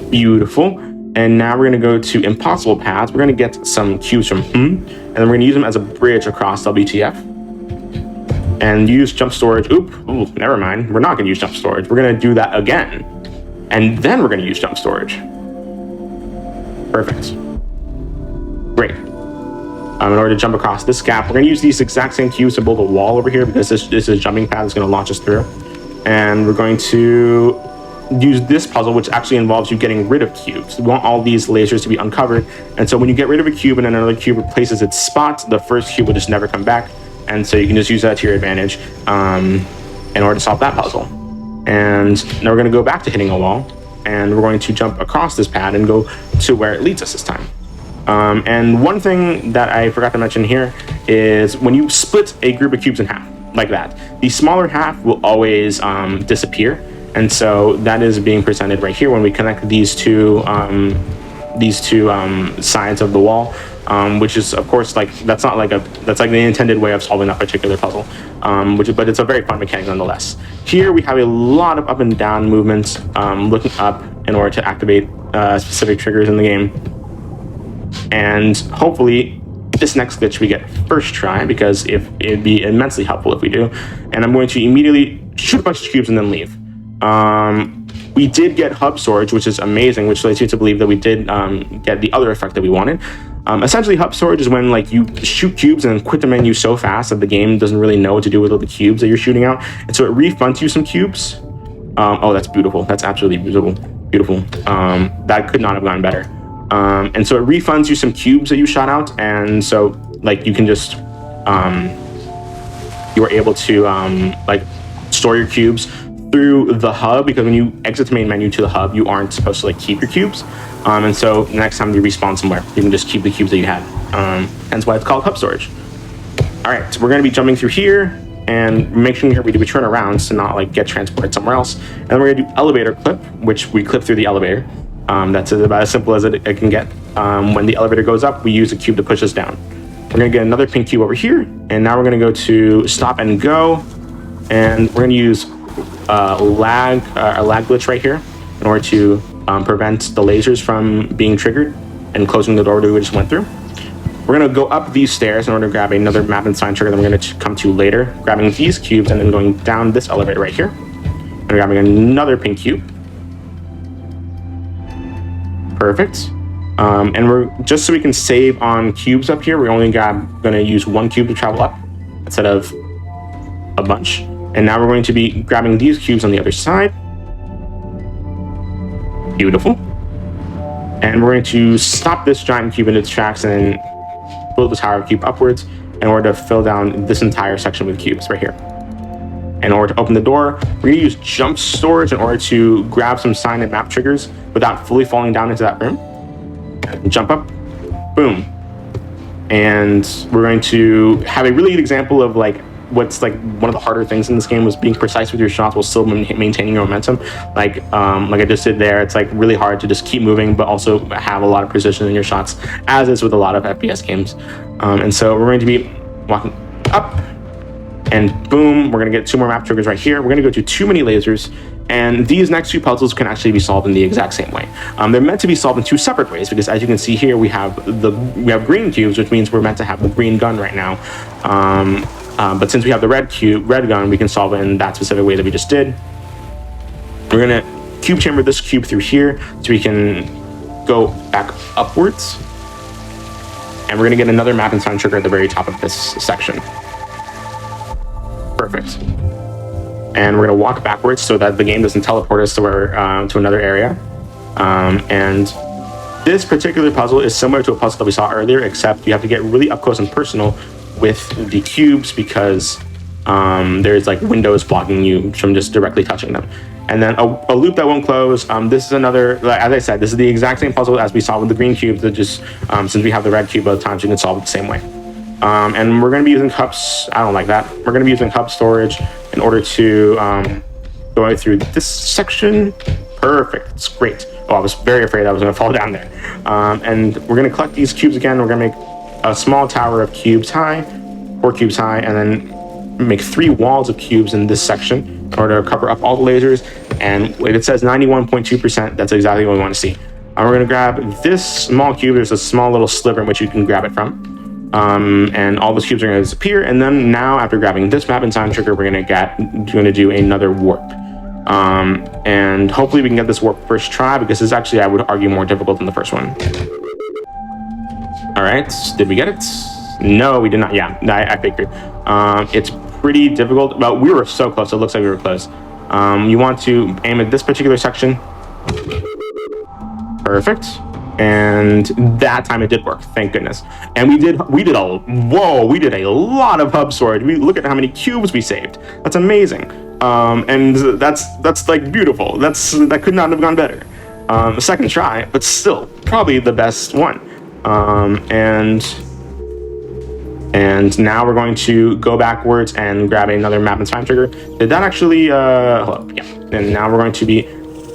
Beautiful. And now we're going to go to impossible paths. We're going to get some cubes from and then we're going to use them as a bridge across WTF. And use jump storage. Ooh, never mind. We're not going to use jump storage. We're going to do that again. And then we're going to use jump storage. Perfect. Great. In order to jump across this gap, we're going to use these exact same cubes to build a wall over here because this is a jumping pad that's going to launch us through. And we're going to use this puzzle, which actually involves you getting rid of cubes. We want all these lasers to be uncovered. And so when you get rid of a cube and another cube replaces its spot, the first cube will just never come back. And so you can just use that to your advantage in order to solve that puzzle. And now we're going to go back to hitting a wall, and we're going to jump across this pad and go to where it leads us this time. And one thing that I forgot to mention here is when you split a group of cubes in half, like that, the smaller half will always disappear. And so that is being presented right here when we connect these two sides of the wall, which is, of course, that's the intended way of solving that particular puzzle, but it's a very fun mechanic nonetheless. Here we have a lot of up and down movements, looking up in order to activate specific triggers in the game. And hopefully this next glitch we get first try, because it'd be immensely helpful if we do. And I'm going to immediately shoot a bunch of cubes and then leave. We did get hub storage, which is amazing, which leads you to believe that we did get the other effect that we wanted. Essentially, hub storage is when you shoot cubes and then quit the menu so fast that the game doesn't really know what to do with all the cubes that you're shooting out, and so it refunds you some cubes. Oh, that's beautiful. That's absolutely beautiful. Beautiful. That could not have gone better. And so it refunds you some cubes that you shot out, and so like you can just you are able to like store your cubes through the hub, because when you exit the main menu to the hub, you aren't supposed to like keep your cubes. And so the next time you respawn somewhere, you can just keep the cubes that you had. Hence why it's called hub storage. All right, so we're going to be jumping through here, and make sure we do turn around to not like get transported somewhere else. And then we're going to do elevator clip, which we clip through the elevator. That's about as simple as it can get. When the elevator goes up, we use a cube to push us down. We're going to get another pink cube over here, and now we're going to go to stop and go, and we're going to use a lag glitch right here in order to prevent the lasers from being triggered and closing the door that we just went through. We're going to go up these stairs in order to grab another map and sign trigger that we're going to come to later, grabbing these cubes and then going down this elevator right here and grabbing another pink cube. Perfect. And we're just so we can save on cubes up here, we're only going to use one cube to travel up instead of a bunch. And now we're going to be grabbing these cubes on the other side. Beautiful. And we're going to stop this giant cube in its tracks and build the tower of cube upwards in order to fill down this entire section with cubes right here. In order to open the door, we're going to use jump storage in order to grab some sign and map triggers without fully falling down into that room. Jump up, boom. And we're going to have a really good example of like what's like one of the harder things in this game was being precise with your shots while still maintaining your momentum. Like I just did there, it's like really hard to just keep moving but also have a lot of precision in your shots, as is with a lot of FPS games. And so we're going to be walking up, and boom, we're going to get two more map triggers right here. We're going to go to too many lasers, and these next two puzzles can actually be solved in the exact same way. They're meant to be solved in two separate ways, because as you can see here, we have green cubes, which means we're meant to have the green gun right now. But since we have the red gun, we can solve it in that specific way that we just did. We're going to cube chamber this cube through here so we can go back upwards. And we're going to get another map and sign trigger at the very top of this section. Perfect. And we're going to walk backwards so that the game doesn't teleport us to another area. And this particular puzzle is similar to a puzzle that we saw earlier, except you have to get really up close and personal with the cubes, because there's like windows blocking you from just directly touching them. And then a loop that won't close. This is another, as I said, this is the exact same puzzle as we saw with the green cube, that just since we have the red cube, both times you can solve it the same way. And we're going to be using cups. I don't like that. We're going to be using cup storage in order to go through this section. Perfect. It's great. Oh, I was very afraid I was going to fall down there. And we're going to collect these cubes again. We're going to make a small tower of cubes high, 4 cubes high, and then make 3 walls of cubes in this section in order to cover up all the lasers. And when it says 91.2%, that's exactly what we want to see. We're going to grab this small cube. There's a small little sliver in which you can grab it from. And all those cubes are going to disappear. And then now, after grabbing this map and sign trigger, we're going to do another warp. And hopefully we can get this warp first try, because it's actually, I would argue, more difficult than the first one. All right, did we get it? No, we did not. Yeah, I figured. It's pretty difficult, but we were so close. It looks like we were close. You want to aim at this particular section. Perfect. And that time it did work, thank goodness. And we did a lot of hub storage. We look at how many cubes we saved. That's amazing. And that's like beautiful. That could not have gone better. Second try, but still probably the best one. And now we're going to go backwards and grab another map and time trigger. Did that actually hold up? Yeah. And now we're going to be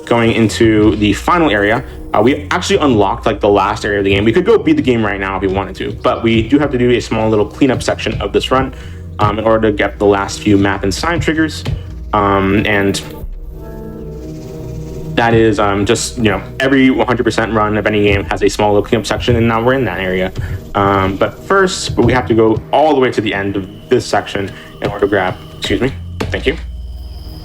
going into the final area. We actually unlocked like the last area of the game. We could go beat the game right now if we wanted to, but we do have to do a small little cleanup section of this run in order to get the last few map and sign triggers. And that is just, every 100% run of any game has a small little cleanup section, and now we're in that area. But we have to go all the way to the end of this section in order to grab, excuse me, thank you.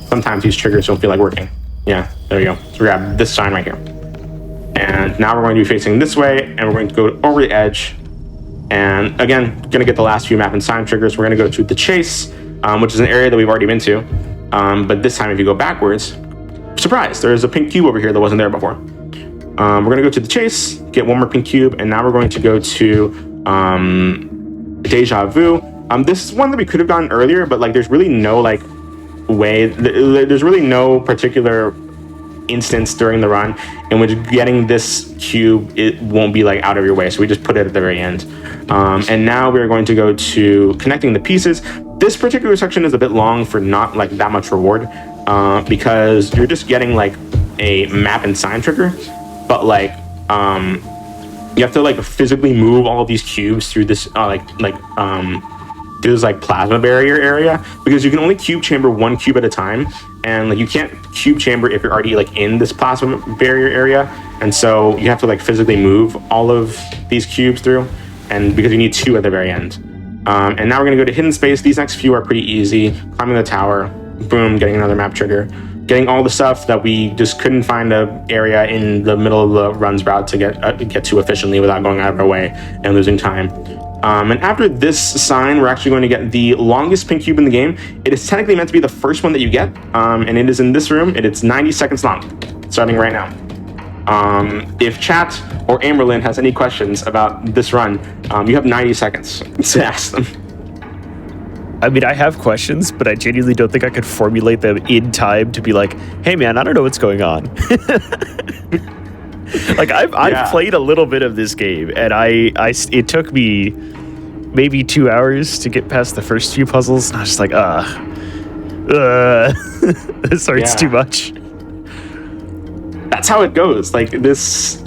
Sometimes these triggers don't feel like working. Yeah, there we go. So we grab this sign right here. And now we're going to be facing this way, and we're going to go over the edge. And again, going to get the last few map and sign triggers. We're going to go to the chase, which is an area that we've already been to. But this time, if you go backwards, surprise, there's a pink cube over here that wasn't there before. We're going to go to the chase, get one more pink cube, and now we're going to go to Deja Vu. This is one that we could have gotten earlier, but like there's really no like way, there's really no particular instance during the run in which getting this cube, it won't be like out of your way, so we just put it at the very end. And now we're going to go to connecting the pieces. This particular section is a bit long for not like that much reward, because you're just getting like a map and sign trigger, but like you have to like physically move all of these cubes through this through this like plasma barrier area, because you can only cube chamber one cube at a time, and like you can't cube chamber if you're already like in this plasma barrier area, and so you have to like physically move all of these cubes through, and because you need two at the very end. And now we're gonna go to hidden space. These next few are pretty easy. Climbing the tower, boom, getting another map trigger, getting all the stuff that we just couldn't find an area in the middle of the run's route to get to efficiently without going out of our way and losing time. And after this sign, we're actually going to get the longest pink cube in the game. It is technically meant to be the first one that you get, and it is in this room, and it's 90 seconds long, starting right now. If chat or Amberlyn has any questions about this run, you have 90 seconds to ask them. I mean, I have questions, but I genuinely don't think I could formulate them in time to be like, hey man, I don't know what's going on. Like I've played a little bit of this game, and it took me maybe 2 hours to get past the first few puzzles. And I was just like, sorry, it's too much. That's how it goes. Like this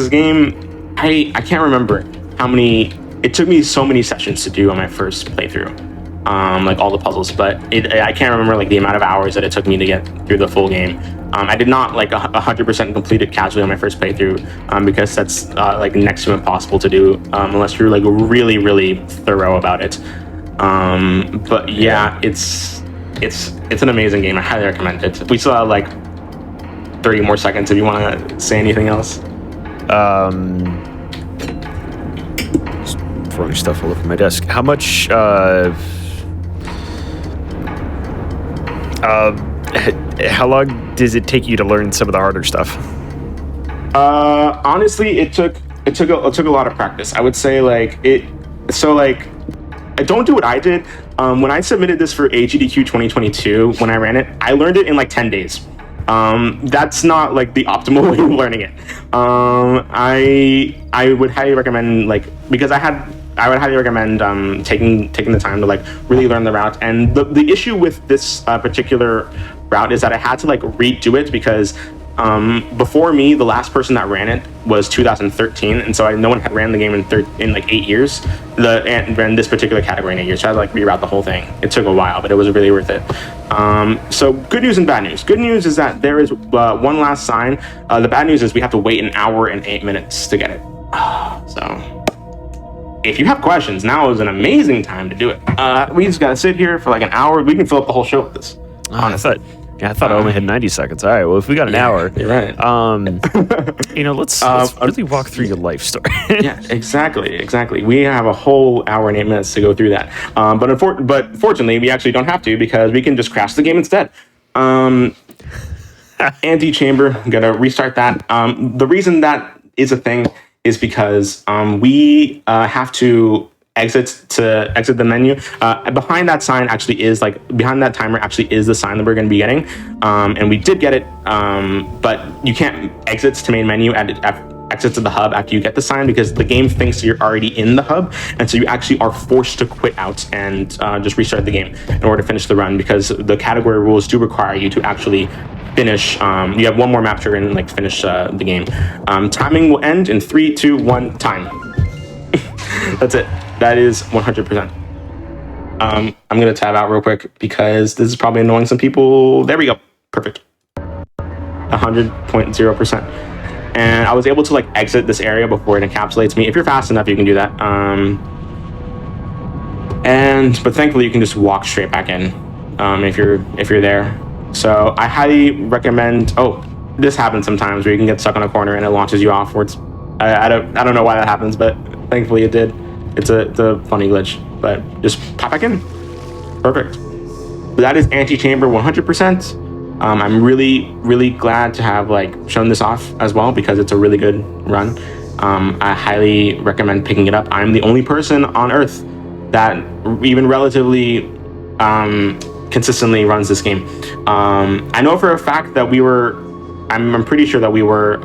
game, I can't remember how many. It took me so many sessions to do on my first playthrough. Like all the puzzles, but I can't remember like the amount of hours that it took me to get through the full game. I did not like 100% complete it casually on my first playthrough, because that's like next to impossible to do unless you're like really, really thorough about it. But yeah, it's an amazing game. I highly recommend it. We still have like 30 more seconds if you want to say anything else. Throwing stuff all over my desk. How much how long does it take you to learn some of the harder stuff? Honestly, it took a lot of practice. I would say like I don't do what I did. When I submitted this for GDQ 2022, when I ran it, I learned it in like 10 days. That's not like the optimal way of learning it. I would highly recommend, like, because I would highly recommend taking the time to like really learn the route. And the issue with this particular route is that I had to like redo it, because before me, the last person that ran it was 2013, and so no one had ran the game in like 8 years. And ran this particular category in 8 years, so I had to like reroute the whole thing. It took a while, but it was really worth it. So good news and bad news. Good news is that there is one last sign. The bad news is we have to wait 1 hour and 8 minutes to get it. So if you have questions, now is an amazing time to do it. We just gotta sit here for like an hour. We can fill up the whole show with this. Honestly. I thought I only had 90 seconds. All right, well, if we got an hour, you're right. Let's really walk through your life story. Yeah, exactly. We have a whole hour and 8 minutes to go through that. But fortunately, we actually don't have to, because we can just crash the game instead. Antichamber, I'm gonna restart that. The reason that is a thing is because we have to exit the menu. Behind that sign actually is behind that timer actually is the sign that we're going to be getting, and we did get it, but you can't exit to main menu exit to the hub after you get the sign, because the game thinks you're already in the hub, and so you actually are forced to quit out and just restart the game in order to finish the run, because the category rules do require you to actually finish. You have one more map trigger and finish the game. Timing will end in 3, 2, 1, time. That's it. That is 100%. I'm gonna tab out real quick because this is probably annoying some people. There we go. Perfect. 100.0%. And I was able to exit this area before it encapsulates me. If you're fast enough, you can do that. But thankfully you can just walk straight back in if you're there. So I highly recommend. Oh, this happens sometimes where you can get stuck on a corner and it launches you offwards. I don't know why that happens, but thankfully it did. It's a funny glitch, but just pop back in. Perfect. But that is Antichamber 100%. I'm really glad to have like shown this off as well, because it's a really good run. I highly recommend picking it up. I'm the only person on Earth that even relatively consistently runs this game. I know for a fact that I'm pretty sure that we were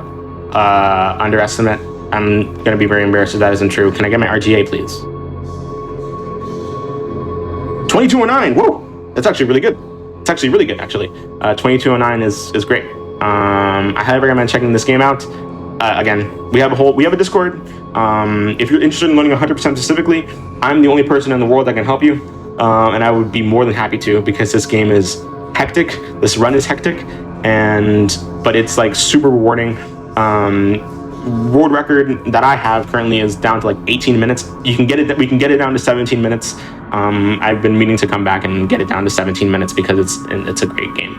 underestimate. I'm gonna be very embarrassed if that isn't true. Can I get my RGA, please? 2209. Whoa, that's actually really good. It's actually really good, actually. 2209 is great. I highly recommend checking this game out. Again, we have a Discord. If you're interested in learning 100% specifically, I'm the only person in the world that can help you, and I would be more than happy to, because this game is hectic. This run is hectic, but it's like super rewarding. World record that I have currently is down to like 18 minutes. We can get it down to 17 minutes. I've been meaning to come back and get it down to 17 minutes because it's a great game.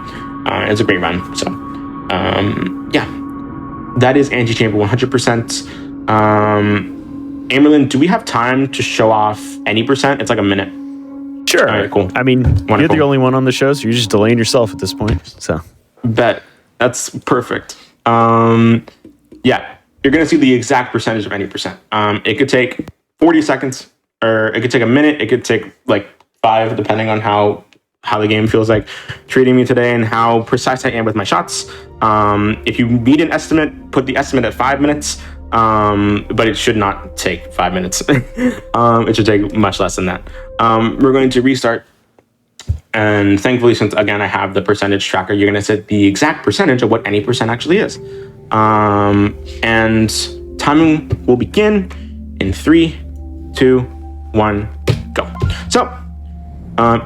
It's a great run. So yeah, that is Antichamber 100%. Amerlin, do we have time to show off any percent? It's like a minute. Sure. All right, cool. I mean, Wonderful. You're the only one on the show, so you're just delaying yourself at this point. So bet. That's perfect. Yeah, you're gonna see the exact percentage of any percent. It could take 40 seconds, or it could take a minute. It could take like 5, depending on how the game feels like treating me today and how precise I am with my shots. If you need an estimate, put the estimate at 5 minutes, but it should not take 5 minutes. It should take much less than that. We're going to restart. And thankfully, since again, I have the percentage tracker, you're going to set the exact percentage of what any percent actually is. And timing will begin in 3, 2, 1, go. So,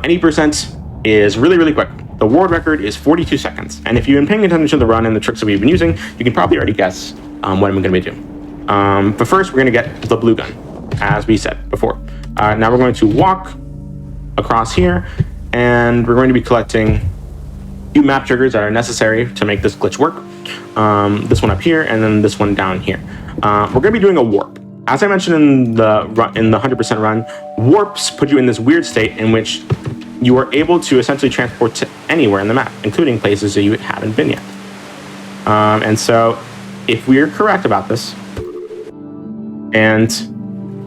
any percent is really quick. The world record is 42 seconds. And if you've been paying attention to the run and the tricks that we've been using, you can probably already guess what I'm going to be doing. But first, we're going to get the blue gun, as we said before. Now we're going to walk across here, and we're going to be collecting few map triggers that are necessary to make this glitch work. This one up here, and then this one down here. We're going to be doing a warp. As I mentioned in the 100% run, warps put you in this weird state in which you are able to essentially transport to anywhere in the map, including places that you haven't been yet. And so, if we're correct about this, and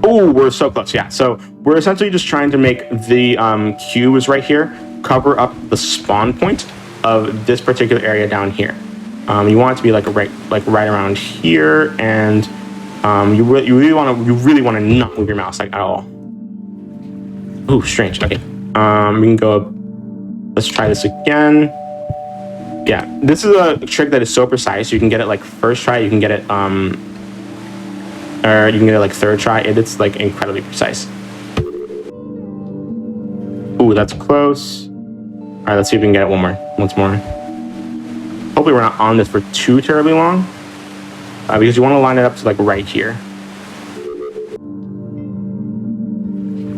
we're so close, yeah. So we're essentially just trying to make the cubes right here cover up the spawn point of this particular area down here. You want it to be like right around here, and you really want to not move your mouse like at all. Ooh, strange. Okay, we can go up. Let's try this again. Yeah, this is a trick that is so precise. You can get it like first try. You can get it or you can get it like third try. It's like incredibly precise. Ooh, that's close. All right, let's see if we can get it once more. Hopefully we're not on this for too terribly long, because you want to line it up to like right here.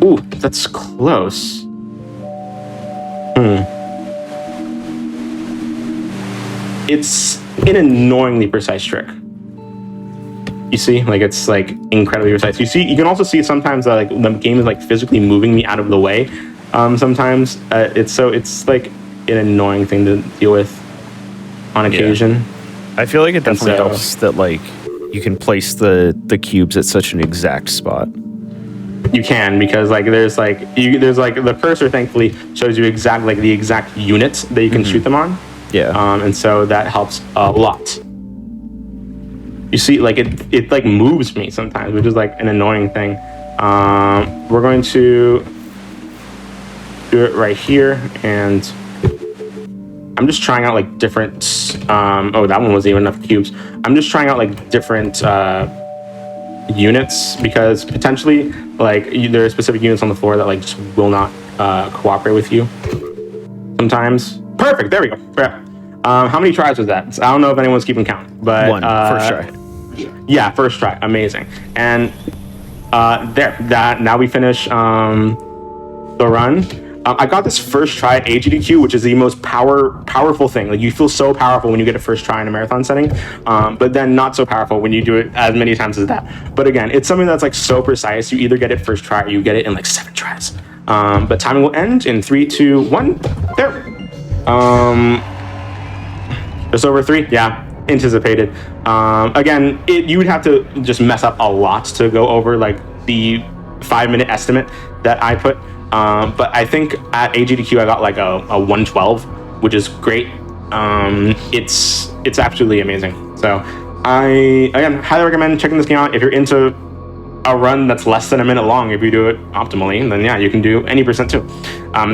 Ooh, that's close. It's an annoyingly precise trick. You see, like it's like incredibly precise. You can also see sometimes that like the game is like physically moving me out of the way. Sometimes it's like an annoying thing to deal with on occasion. Yeah. I feel like it definitely helps that like you can place the cubes at such an exact spot. You can, because like there's like the cursor thankfully shows you the exact units that you can shoot them on. Yeah. And so that helps a lot. You see, like it like moves me sometimes, which is like an annoying thing. We're going to do it right here, and I'm just trying out like different. Oh, that one wasn't even enough cubes. I'm just trying out like different units, because potentially like there are specific units on the floor that like just will not cooperate with you sometimes. Perfect. There we go. Yeah. How many tries was that? I don't know if anyone's keeping count, but one first try. Yeah, first try. Amazing. And now we finish the run. I got this first try at GDQ, which is the most powerful thing. Like you feel so powerful when you get a first try in a marathon setting, but then not so powerful when you do it as many times as that. But again, it's something that's like so precise. You either get it first try or you get it in like 7 tries. But timing will end in 3, 2, 1. There. Just over 3? Yeah, anticipated. Again, you would have to just mess up a lot to go over like the 5-minute estimate that I put. But I think at AGDQ I got like a 112, which is great. It's absolutely amazing. So I, again, highly recommend checking this game out. If you're into a run that's less than a minute long, if you do it optimally, then yeah, you can do any percent too.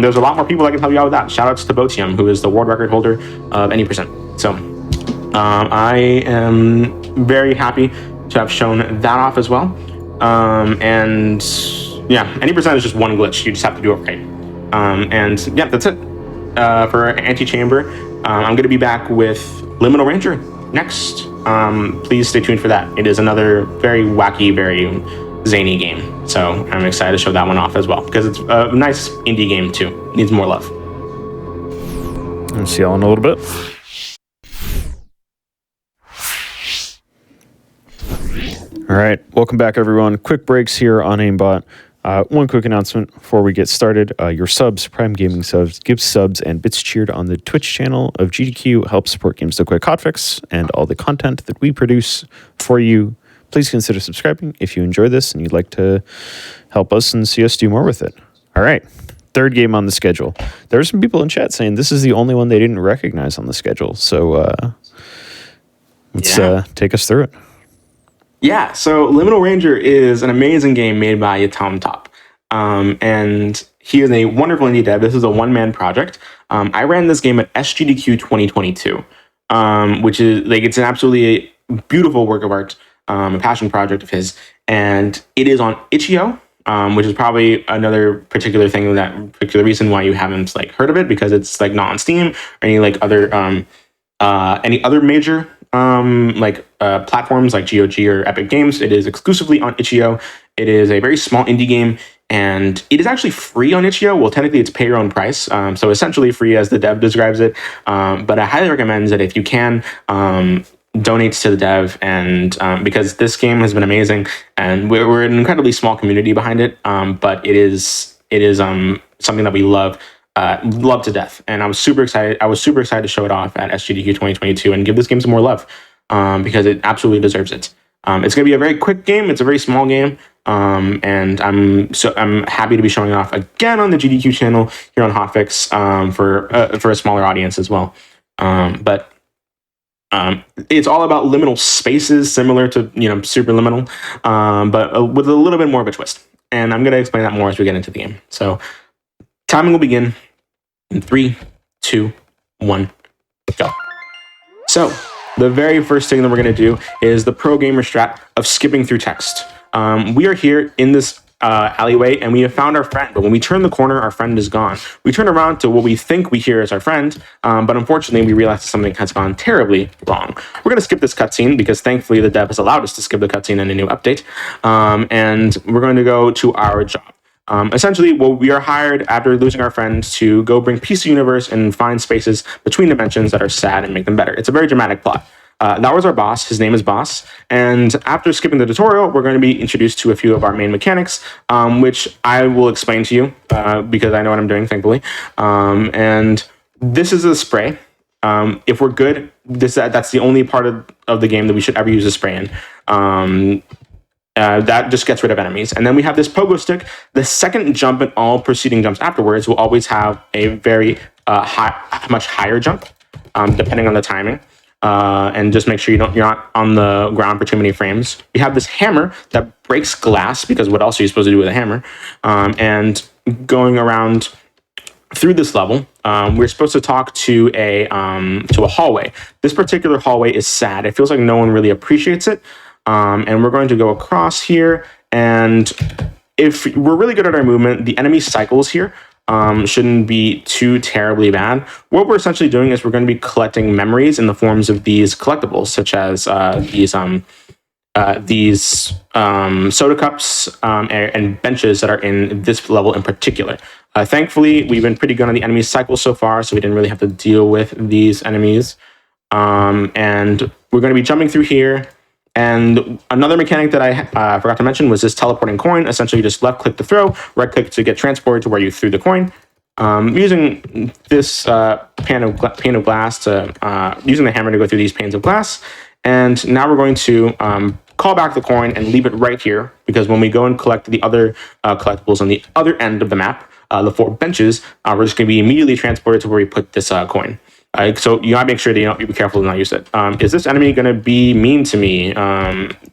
There's a lot more people that can help you out with that. Shout outs to Botium, who is the world record holder of any percent. So I am very happy to have shown that off as well. And yeah, any percent is just one glitch. You just have to do it right. And yeah, that's it for Antichamber. I'm going to be back with Liminal Ranger next. Please stay tuned for that. It is another very wacky, very zany game. So I'm excited to show that one off as well, because it's a nice indie game too. Needs more love. I'll see y'all in a little bit. All right, welcome back, everyone. Quick breaks here on AIMBOT. One quick announcement before we get started. Your subs, Prime Gaming subs, give subs and bits cheered on the Twitch channel of GDQ help support GDQ HotFix and all the content that we produce for you. Please consider subscribing if you enjoy this and you'd like to help us and see us do more with it. All right, third game on the schedule. There are some people in chat saying this is the only one they didn't recognize on the schedule. So let's take us through it. Yeah, so Liminal Ranger is an amazing game made by Tom Top. And he is a wonderful indie dev. This is a one-man project. I ran this game at SGDQ 2022, which is like, it's an absolutely beautiful work of art, a passion project of his. And it is on Itch.io, which is probably another particular reason why you haven't like heard of it, because it's like not on Steam or any other major platforms like GOG or Epic Games. It is exclusively on Itch.io. It is a very small indie game, and it is actually free on Itch.io. Well, technically it's pay your own price, so essentially free as the dev describes it. But I highly recommend that if you can, donate to the dev, and because this game has been amazing, and we're an incredibly small community behind it. But it is something that we love to death, and I was super excited to show it off at SGDQ 2022 and give this game some more love, because it absolutely deserves it. It's going to be a very quick game. It's a very small game, and I'm happy to be showing it off again on the GDQ channel here on HotFix, for a smaller audience as well. But it's all about liminal spaces, similar to Superliminal, but with a little bit more of a twist. And I'm going to explain that more as we get into the game. So timing will begin in 3, 2, 1, go. So the very first thing that we're going to do is the pro gamer strat of skipping through text. We are here in this alleyway, and we have found our friend, but when we turn the corner, our friend is gone. We turn around to what we think we hear as our friend, but unfortunately we realize something has gone terribly wrong. We're going to skip this cutscene because thankfully the dev has allowed us to skip the cutscene in a new update, and we're going to go to our job. Essentially, we are hired after losing our friend to go bring peace to the universe and find spaces between dimensions that are sad and make them better. It's a very dramatic plot. That was our boss. His name is Boss. And after skipping the tutorial, we're going to be introduced to a few of our main mechanics, which I will explain to you because I know what I'm doing, thankfully. And this is a spray. If we're good, that's the only part of the game that we should ever use a spray in. That just gets rid of enemies. And then we have this pogo stick. The second jump and all preceding jumps afterwards will always have a very much higher jump, depending on the timing. And just make sure you're not on the ground for too many frames. We have this hammer that breaks glass, because what else are you supposed to do with a hammer? And going around through this level, we're supposed to talk to a hallway. This particular hallway is sad. It feels like no one really appreciates it. And we're going to go across here, and if we're really good at our movement, the enemy cycles here shouldn't be too terribly bad. What we're essentially doing is we're going to be collecting memories in the forms of these collectibles, such as these soda cups and benches that are in this level in particular. Thankfully, we've been pretty good on the enemy cycle so far, so we didn't really have to deal with these enemies. And we're going to be jumping through here. And another mechanic that I forgot to mention was this teleporting coin. Essentially, you just left click to throw, right click to get transported to where you threw the coin. Using this pane of glass to using the hammer to go through these panes of glass. And now we're going to call back the coin and leave it right here, because when we go and collect the other collectibles on the other end of the map, the 4 benches, we're just going to be immediately transported to where we put this coin. So you gotta make sure that you be careful to not use it. Is this enemy gonna be mean to me?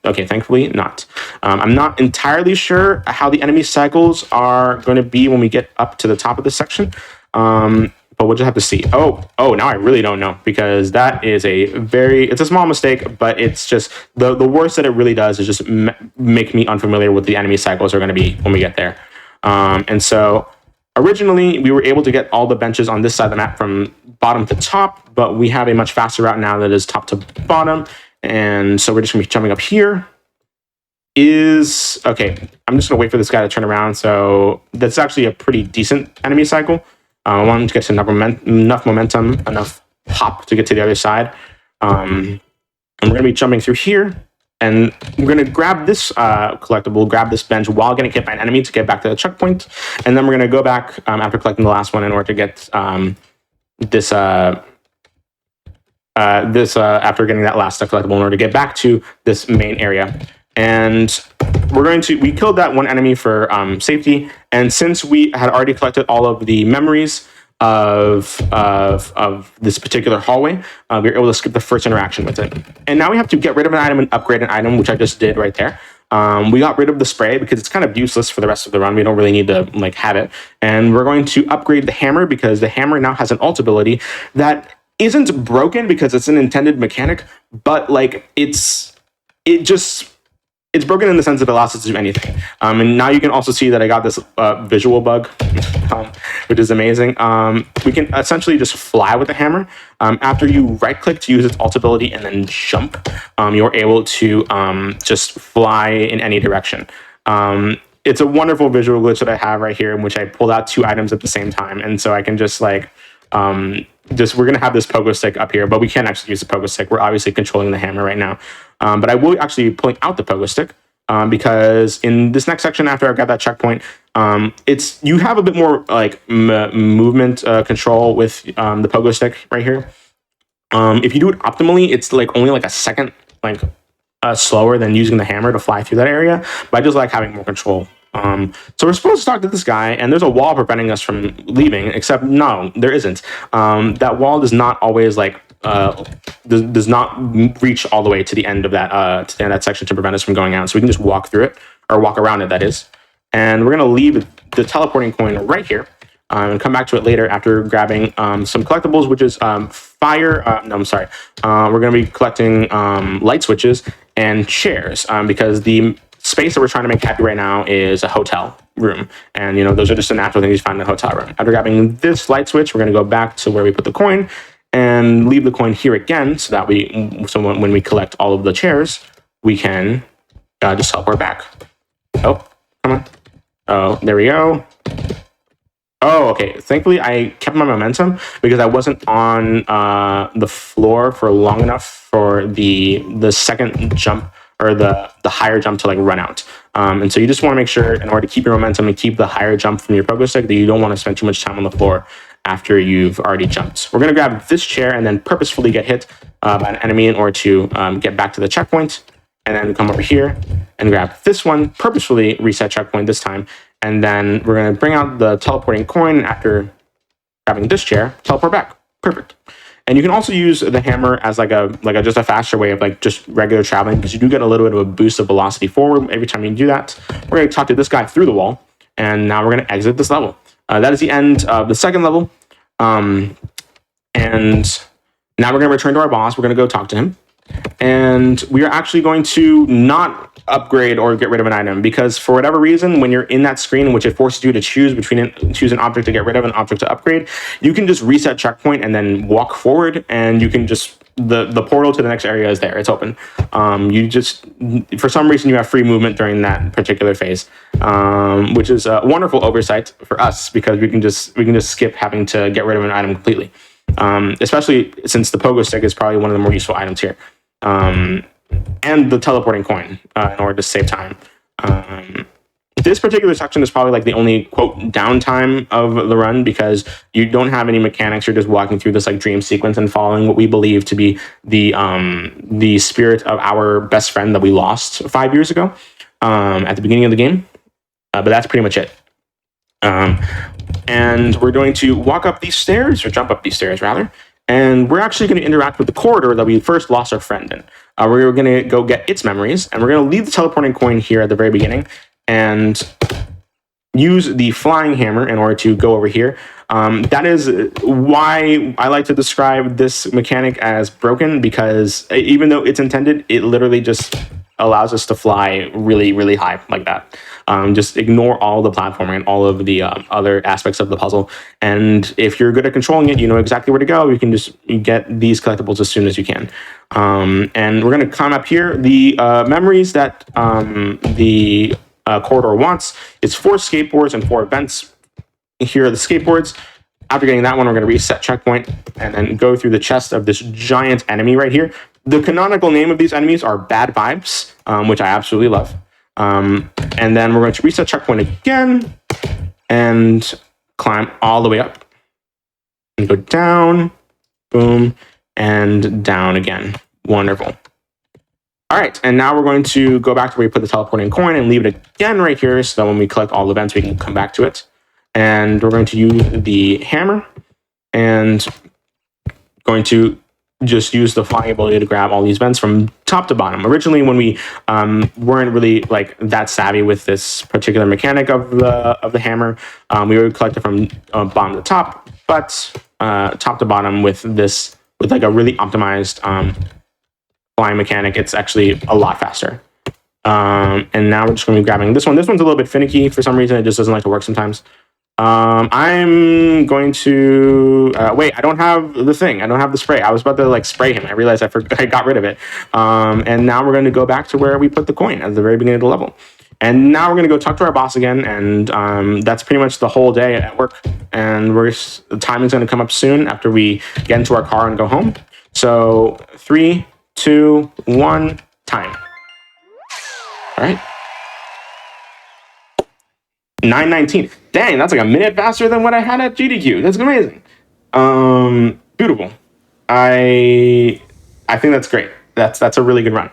Okay, thankfully not. I'm not entirely sure how the enemy cycles are going to be when we get up to the top of this section. But we'll just have to see. Oh, now I really don't know, because that is it's a small mistake, but it's just the worst that it really does is just make me unfamiliar with the enemy cycles are going to be when we get there. And so originally we were able to get all the benches on this side of the map from bottom to top, but we have a much faster route now that is top to bottom. And so we're just gonna be jumping up here. Okay, I'm just gonna wait for this guy to turn around. So that's actually a pretty decent enemy cycle. I want him to get to enough momentum, enough pop to get to the other side. And we're gonna be jumping through here, and we're gonna grab this collectible, grab this bench while getting hit by an enemy to get back to the checkpoint. And then we're gonna go back after collecting the last one in order to get this after getting that last collectible in order to get back to this main area. And we killed that one enemy for safety. And since we had already collected all of the memories of this particular hallway, we were able to skip the first interaction with it. And now we have to get rid of an item and upgrade an item, which I just did right there. We got rid of the spray because it's kind of useless for the rest of the run. We don't really need to have it. And we're going to upgrade the hammer, because the hammer now has an ult ability that isn't broken because it's an intended mechanic, but it's broken in the sense that it allows us to do anything. And now you can also see that I got this visual bug, which is amazing. We can essentially just fly with the hammer. After you right click to use its ult ability and then jump, you're able to just fly in any direction. It's a wonderful visual glitch that I have right here, in which I pulled out 2 items at the same time. And so I can just we're going to have this pogo stick up here, but we can't actually use the pogo stick. We're obviously controlling the hammer right now. But I will actually be pulling out the pogo stick, because in this next section, after I've got that checkpoint, you have a bit more movement control with the pogo stick right here. If you do it optimally, it's only a second slower than using the hammer to fly through that area. But I just like having more control. So we're supposed to talk to this guy, and there's a wall preventing us from leaving, except no, there isn't. That wall does not always does not reach all the way to the end of that section to prevent us from going out. So we can just walk through it, or walk around it, that is. And we're going to leave the teleporting coin right here, and come back to it later after grabbing some collectibles, which is fire. No, I'm sorry. We're going to be collecting light switches and chairs, because the space that we're trying to make happy right now is a hotel room. And, those are just the natural things you find in a hotel room. After grabbing this light switch, we're going to go back to where we put the coin and leave the coin here again, so that when we collect all of the chairs, we can just teleport back. Oh, come on. Oh, there we go. Oh, okay. Thankfully, I kept my momentum because I wasn't on the floor for long enough for the second jump, or the higher jump, to run out. And so you just want to make sure, in order to keep your momentum and keep the higher jump from your pogo stick, that you don't want to spend too much time on the floor after you've already jumped. We're going to grab this chair and then purposefully get hit by an enemy in order to get back to the checkpoint, and then come over here and grab this one, purposefully reset checkpoint this time. And then we're going to bring out the teleporting coin after grabbing this chair, teleport back. Perfect. And you can also use the hammer as just a faster way of just regular traveling, because you do get a little bit of a boost of velocity forward every time you do that. We're going to talk to this guy through the wall, and now we're going to exit this level. That is the end of the second level. And now we're going to return to our boss. We're going to go talk to him. And we are actually going to not upgrade or get rid of an item, because for whatever reason, when you're in that screen in which it forces you to choose an object to get rid of, an object to upgrade, you can just reset checkpoint and then walk forward, and you can just the portal to the next area is there. It's open. You just, for some reason, you have free movement during that particular phase, which is a wonderful oversight for us, because we can just skip having to get rid of an item completely. Especially since the pogo stick is probably one of the more useful items here. And the teleporting coin in order to save time. This particular section is probably like the only quote downtime of the run, because you don't have any mechanics. You're just walking through this like dream sequence and following what we believe to be the spirit of our best friend that we lost 5 years ago at the beginning of the game. But that's pretty much it. And we're going to walk up these stairs, or jump up these stairs rather, and we're actually going to interact with the corridor that we first lost our friend in. We're going to go get its memories, and we're going to leave the teleporting coin here at the very beginning and use the flying hammer in order to go over here. That is why I like to describe this mechanic as broken, because even though it's intended, it literally just allows us to fly really, really high like that. Just ignore all the platforming and all of the other aspects of the puzzle. And if you're good at controlling it, you know exactly where to go. You can just get these collectibles as soon as you can. And we're going to climb up here. The memories that the corridor wants is 4 skateboards and 4 vents. Here are the skateboards. After getting that one, we're going to reset checkpoint and then go through the chest of this giant enemy right here. The canonical name of these enemies are Bad Vibes, which I absolutely love. And then we're going to reset checkpoint again and climb all the way up. And go down, boom, and down again. Wonderful. All right, and now we're going to go back to where we put the teleporting coin and leave it again right here, so that when we collect all the events, we can come back to it. And we're going to use the hammer and going to just use the flying ability to grab all these vents from top to bottom. Originally, when we weren't really like that savvy with this particular mechanic of the hammer, we would collect it from bottom to top, but top to bottom with like a really optimized flying mechanic, it's actually a lot faster. And now we're just going to be grabbing this one. This one's a little bit finicky for some reason. It just doesn't like to work sometimes. I'm going to wait. I don't have the thing. I don't have the spray. I was about to like spray him. I realized I got rid of it. And now we're going to go back to where we put the coin at the very beginning of the level. And now we're going to go talk to our boss again. And that's pretty much the whole day at work. And the time is going to come up soon after we get into our car and go home. So 3, 2, 1, time. All right. 9:19. Dang, that's like a minute faster than what I had at GDQ. That's amazing. Beautiful. I think that's great. That's a really good run.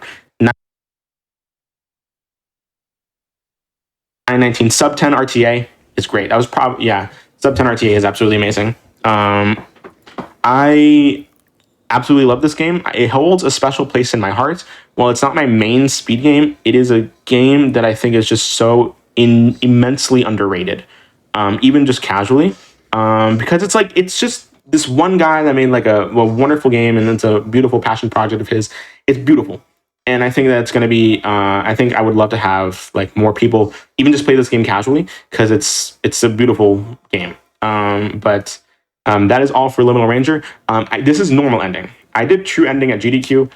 9:19 sub 10 RTA is great. That was probably sub 10 RTA is absolutely amazing. I absolutely love this game. It holds a special place in my heart. While it's not my main speed game, it is a game that I think is just so immensely underrated, even just casually, because it's just this one guy that made like a wonderful game, and it's a beautiful passion project of his. It's beautiful, and I think that it's going to be. I think I would love to have like more people even just play this game casually, because it's a beautiful game. But that is all for Liminal Ranger. This is normal ending. I did true ending at GDQ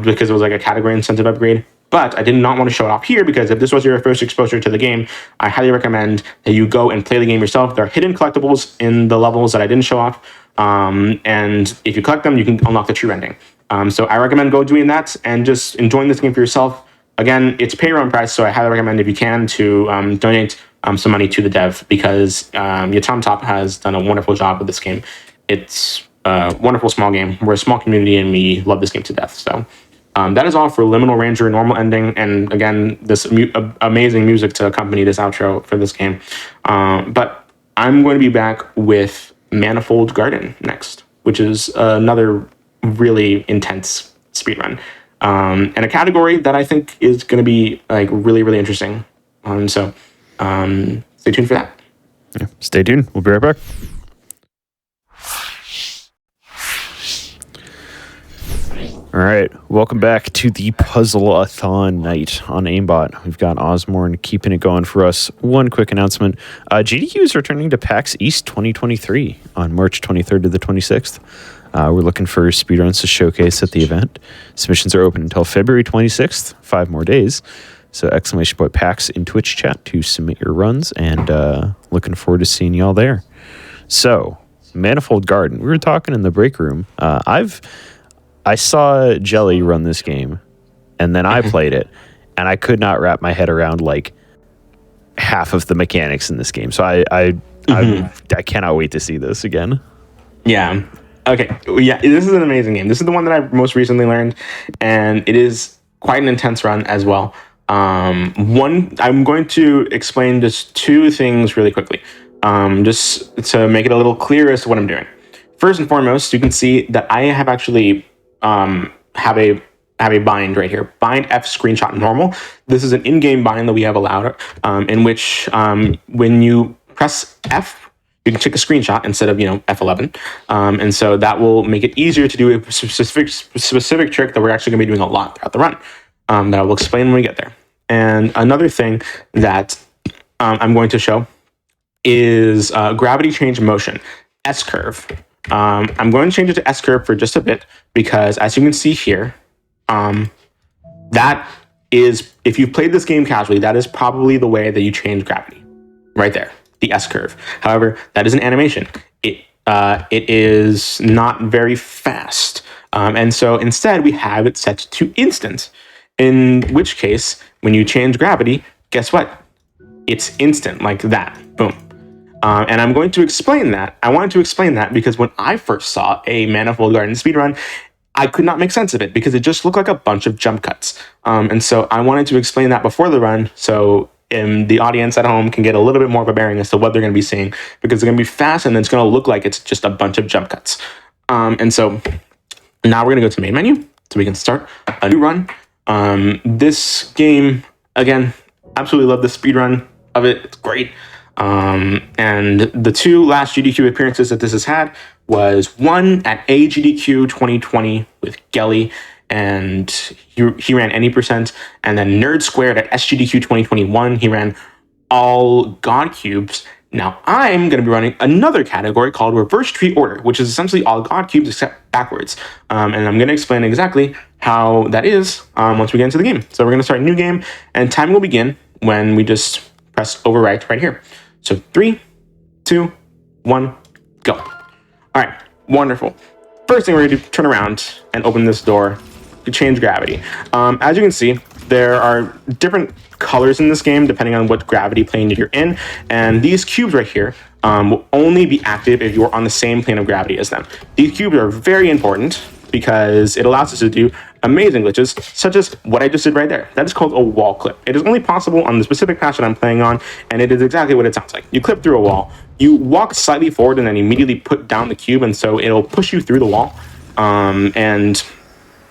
because it was like a category incentive upgrade. But I did not want to show it off here, because if this was your first exposure to the game, I highly recommend that you go and play the game yourself. There are hidden collectibles in the levels that I didn't show off. And if you collect them, you can unlock the true ending. So I recommend go doing that and just enjoying this game for yourself. Again, it's pay your own price, so I highly recommend, if you can, to donate some money to the dev, because Yatam Top has done a wonderful job with this game. It's a wonderful small game. We're a small community, and we love this game to death. So that is all for Liminal Ranger normal ending, and again, this amazing music to accompany this outro for this game. But I'm going to be back with Manifold Garden next, which is another really intense speedrun, and a category that I think is going to be like really, really interesting. So stay tuned for that. Yeah, stay tuned. We'll be right back. All right, welcome back to the Puzzle-a-thon night on AIMBOT. We've got Osborne keeping it going for us. One quick announcement. GDQ is returning to PAX East 2023 on March 23rd to the 26th. We're looking for speedruns to showcase at the event. Submissions are open until February 26th, 5 more days. So !PAX in Twitch chat to submit your runs, and looking forward to seeing y'all there. So, Manifold Garden. We were talking in the break room. I saw Jelly run this game, and then I played it, and I could not wrap my head around like half of the mechanics in this game. So I cannot wait to see this again. Yeah. Okay. Yeah, this is an amazing game. This is the one that I've most recently learned, and it is quite an intense run as well. I'm going to explain just two things really quickly, just to make it a little clearer as to what I'm doing. First and foremost, you can see that I have actually have a bind right here. Bind F screenshot normal. This is an in-game bind that we have allowed, in which when you press F, you can take a screenshot instead of F11, and so that will make it easier to do a specific trick that we're actually going to be doing a lot throughout the run. That I will explain when we get there. And another thing that I'm going to show is gravity change motion, S curve. I'm going to change it to S curve for just a bit because, as you can see here, that is, if you've played this game casually, that is probably the way that you change gravity, right there, the S curve. However, that is an animation. It is not very fast, and so instead we have it set to instant. In which case, when you change gravity, guess what? It's instant, like that. Boom. And I'm going to explain that. I wanted to explain that because when I first saw a Manifold Garden speedrun, I could not make sense of it because it just looked like a bunch of jump cuts. And so I wanted to explain that before the run so the audience at home can get a little bit more of a bearing as to what they're going to be seeing, because it's going to be fast and it's going to look like it's just a bunch of jump cuts. And so now we're going to go to main menu so we can start a new run. This game, again, absolutely love the speedrun of it. It's great. And the two last GDQ appearances that this has had was one at GDQ 2020 with Gelly, and he ran any percent, and then Nerd Squared at SGDQ 2021, he ran all God Cubes. Now I'm going to be running another category called Reverse Tree Order, which is essentially all God Cubes except backwards. And I'm going to explain exactly how that is once we get into the game. So we're going to start a new game, and time will begin when we just press overwrite right here. So 3, 2, 1, go. All right, wonderful. First thing we're going to do, turn around and open this door to change gravity. As you can see, there are different colors in this game depending on what gravity plane you're in, and these cubes right here will only be active if you're on the same plane of gravity as them. These cubes are very important because it allows us to do amazing glitches, such as what I just did right there. That is called a wall clip. It is only possible on the specific patch that I'm playing on, and it is exactly what it sounds like. You clip through a wall, you walk slightly forward, and then immediately put down the cube, and so it'll push you through the wall. And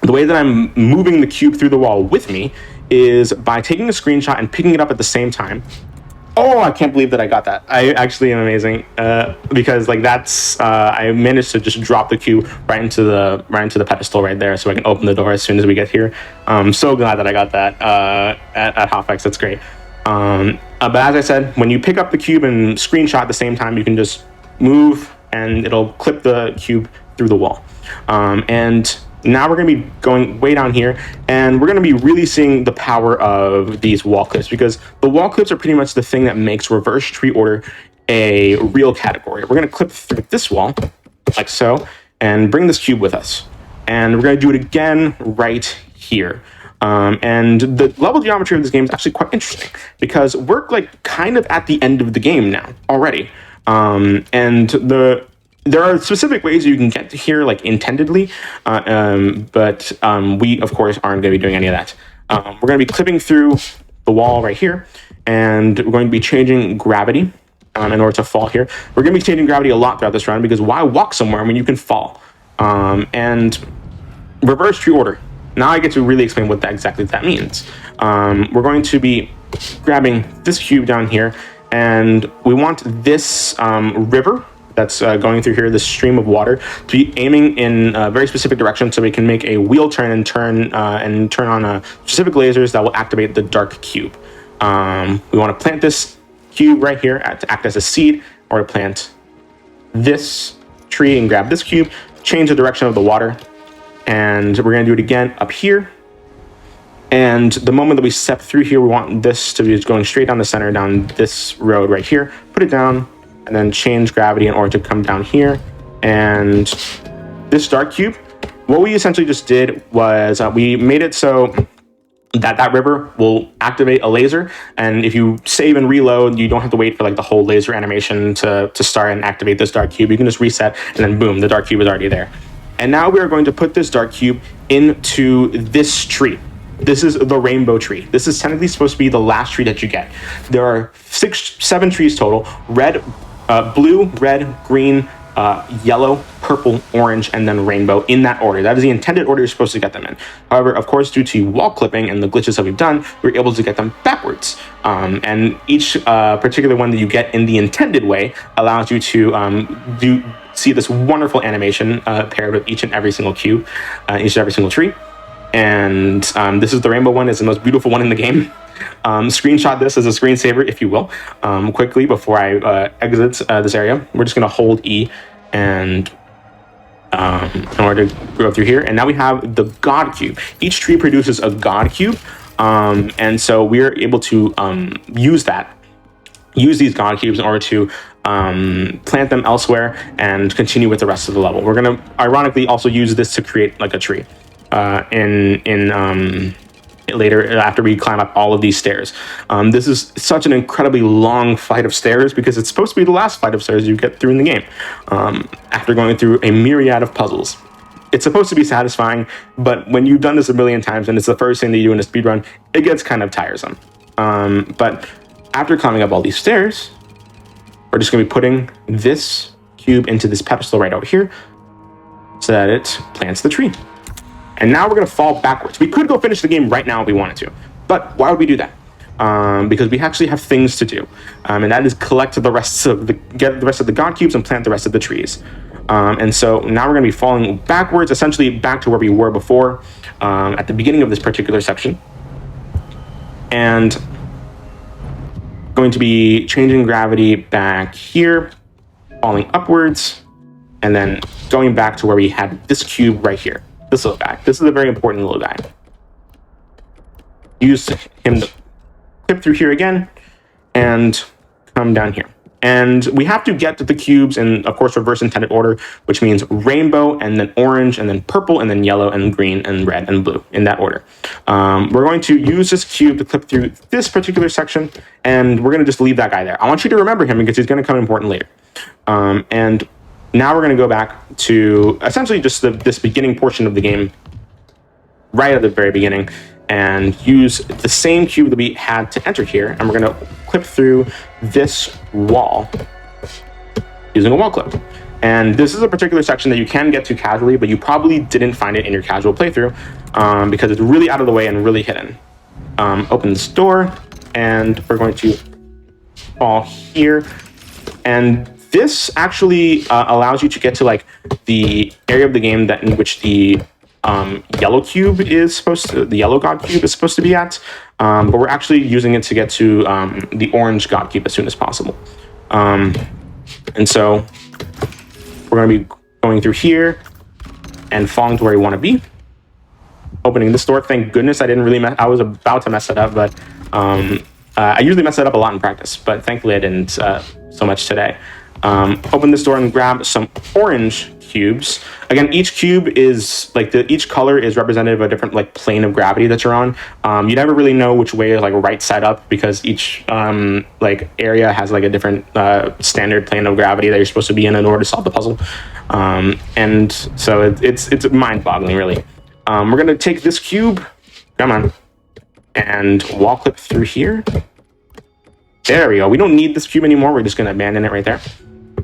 the way that I'm moving the cube through the wall with me is by taking a screenshot and picking it up at the same time. Oh, I can't believe that I got that. I actually am amazing because like that's I managed to just drop the cube right into the pedestal right there, so I can open the door as soon as we get here. I'm so glad that I got that at HotFix. That's great. But as I said, when you pick up the cube and screenshot at the same time, you can just move and it'll clip the cube through the wall. And now we're going to be going way down here, and we're going to be really seeing the power of these wall clips, because the wall clips are pretty much the thing that makes Reverse Tree Order a real category. We're going to clip through this wall, like so, and bring this cube with us. And we're going to do it again right here. And the level geometry of this game is actually quite interesting, because we're like kind of at the end of the game now already. And there are specific ways you can get to here, like intendedly, but we, of course, aren't going to be doing any of that. We're going to be clipping through the wall right here, and we're going to be changing gravity in order to fall here. We're going to be changing gravity a lot throughout this run, because why walk somewhere when you can fall? And Reverse Tree Order. Now I get to really explain what exactly that means. We're going to be grabbing this cube down here, and we want this river that's going through here, this stream of water, to be aiming in a very specific direction so we can make a wheel turn and turn on specific lasers that will activate the dark cube. We want to plant this cube right here to act as a seed, or to plant this tree and grab this cube, change the direction of the water, and we're going to do it again up here. And the moment that we step through here, we want this to be going straight down the center, down this road right here. Put it down, and then change gravity in order to come down here. And this dark cube, what we essentially just did was we made it so that river will activate a laser, and if you save and reload, you don't have to wait for like the whole laser animation to start and activate this dark cube. You can just reset, and then boom, the dark cube is already there. And now we are going to put this dark cube into this tree. This is the rainbow tree. This is technically supposed to be the last tree that you get. There are 7 trees total: red, blue, red, green, yellow, purple, orange, and then rainbow, in that order. That is the intended order you're supposed to get them in. However, of course, due to wall clipping and the glitches that we've done, we're able to get them backwards. And each particular one that you get in the intended way allows you to see this wonderful animation paired with each and every single cube, each and every single tree. And this is the rainbow one. It's the most beautiful one in the game. Screenshot this as a screensaver, if you will, quickly before I exit this area. We're just going to hold E and in order to go through here. And now we have the God Cube. Each tree produces a God Cube. And so we're able to use these God Cubes in order to plant them elsewhere and continue with the rest of the level. We're going to ironically also use this to create like a tree later after we climb up all of these stairs. This is such an incredibly long flight of stairs because it's supposed to be the last flight of stairs you get through in the game after going through a myriad of puzzles. It's supposed to be satisfying, but when you've done this a million times and it's the first thing that you do in a speedrun, it gets kind of tiresome. But after climbing up all these stairs, we're just going to be putting this cube into this pedestal right over here so that it plants the tree. And now we're going to fall backwards. We could go finish the game right now if we wanted to, but why would we do that? Because we actually have things to do, and that is collect the rest of the God cubes and plant the rest of the trees. And so now we're going to be falling backwards, essentially back to where we were before at the beginning of this particular section, and going to be changing gravity back here, falling upwards, and then going back to where we had this cube right here. This little guy. This is a very important little guy. Use him to clip through here again and come down here. And we have to get to the cubes in, of course, reverse intended order, which means rainbow and then orange and then purple and then yellow and green and red and blue in that order. We're going to use this cube to clip through this particular section, and we're going to just leave that guy there. I want you to remember him because he's going to come important later. And now we're going to go back to essentially just this beginning portion of the game, right at the very beginning, and use the same cube that we had to enter here, and we're going to clip through this wall using a wall clip. And this is a particular section that you can get to casually, but you probably didn't find it in your casual playthrough because it's really out of the way and really hidden. Open this door, and we're going to fall here, and this actually allows you to get to like the area of the game that in which the yellow cube is supposed to, the yellow God cube is supposed to be at, but we're actually using it to get to the orange God cube as soon as possible. And so we're going to be going through here and falling to where we want to be. Opening this door. Thank goodness I didn't really I was about to mess it up, but I usually mess it up a lot in practice, but thankfully I didn't so much today. Open this door and grab some orange cubes. Again, each cube is like each color is representative of a different like plane of gravity that you're on. You never really know which way is like right side up because each like area has like a different standard plane of gravity that you're supposed to be in order to solve the puzzle. And so it's mind-boggling, really. We're gonna take this cube, come on, and wall clip through here. There we go. We don't need this cube anymore. We're just gonna abandon it right there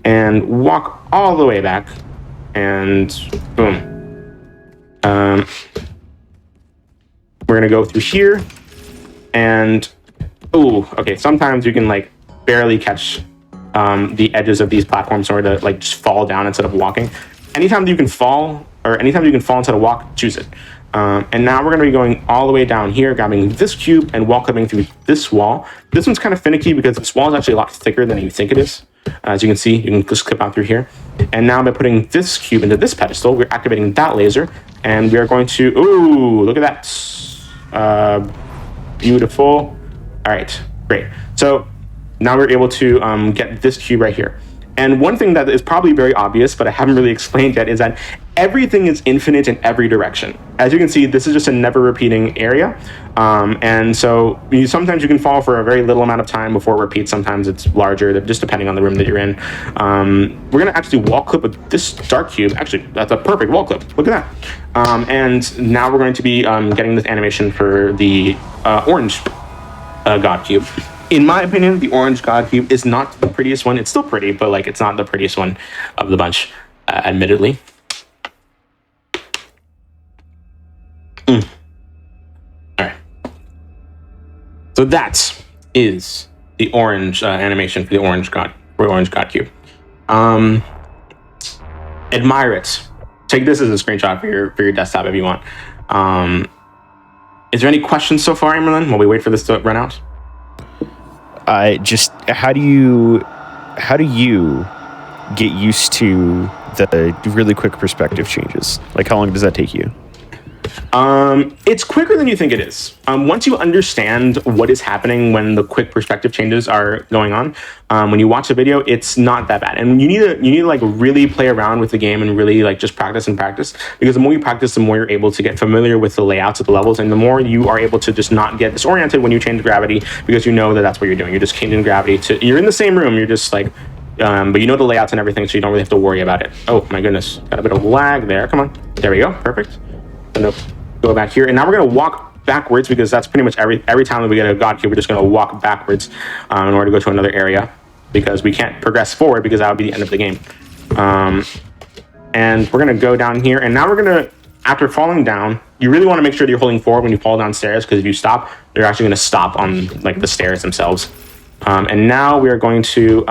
and walk all the way back, and boom. We're gonna go through here, and ooh, okay. Sometimes you can like barely catch the edges of these platforms in order to like just fall down instead of walking. Anytime that you can fall, or anytime you can fall instead of walk, choose it. And now we're going to be going all the way down here, grabbing this cube and wall clipping through this wall. This one's kind of finicky because this wall is actually a lot thicker than you think it is. As you can see, you can just clip out through here. And now by putting this cube into this pedestal, we're activating that laser, and we are going to, ooh, look at that. Beautiful. All right, great. So now we're able to get this cube right here. And one thing that is probably very obvious, but I haven't really explained yet, is that everything is infinite in every direction. As you can see, this is just a never repeating area. And so sometimes you can fall for a very little amount of time before it repeats. Sometimes it's larger, just depending on the room that you're in. We're going to actually wall clip with this dark cube. Actually, that's a perfect wall clip. Look at that. And now we're going to be getting this animation for the orange God cube. In my opinion, the orange God cube is not the prettiest one. It's still pretty, but like it's not the prettiest one of the bunch, admittedly. All right. So that is the orange animation for the orange God cube. Admire it. Take this as a screenshot for your desktop if you want. Is there any questions so far, Emerlin, while we wait for this to run out? How do you get used to the really quick perspective changes? Like, how long does that take you? It's quicker than you think it is. Once you understand what is happening when the quick perspective changes are going on, when you watch the video, it's not that bad. And you need to like really play around with the game and really like just practice, because the more you practice, the more you're able to get familiar with the layouts of the levels, and the more you are able to just not get disoriented when you change gravity, because you know that that's what you're doing. You're just changing gravity you're in the same room. You're just like, but you know the layouts and everything, so you don't really have to worry about it. Oh my goodness, got a bit of lag there. Come on, there we go, perfect. And go back here, and now we're going to walk backwards, because that's pretty much every time that we get a God cube, we're just going to walk backwards in order to go to another area, because we can't progress forward, because that would be the end of the game. And we're going to go down here, and now we're going to, after falling down, you really want to make sure that you're holding forward when you fall downstairs, because if you stop, you're actually going to stop on like the stairs themselves. And now we are going to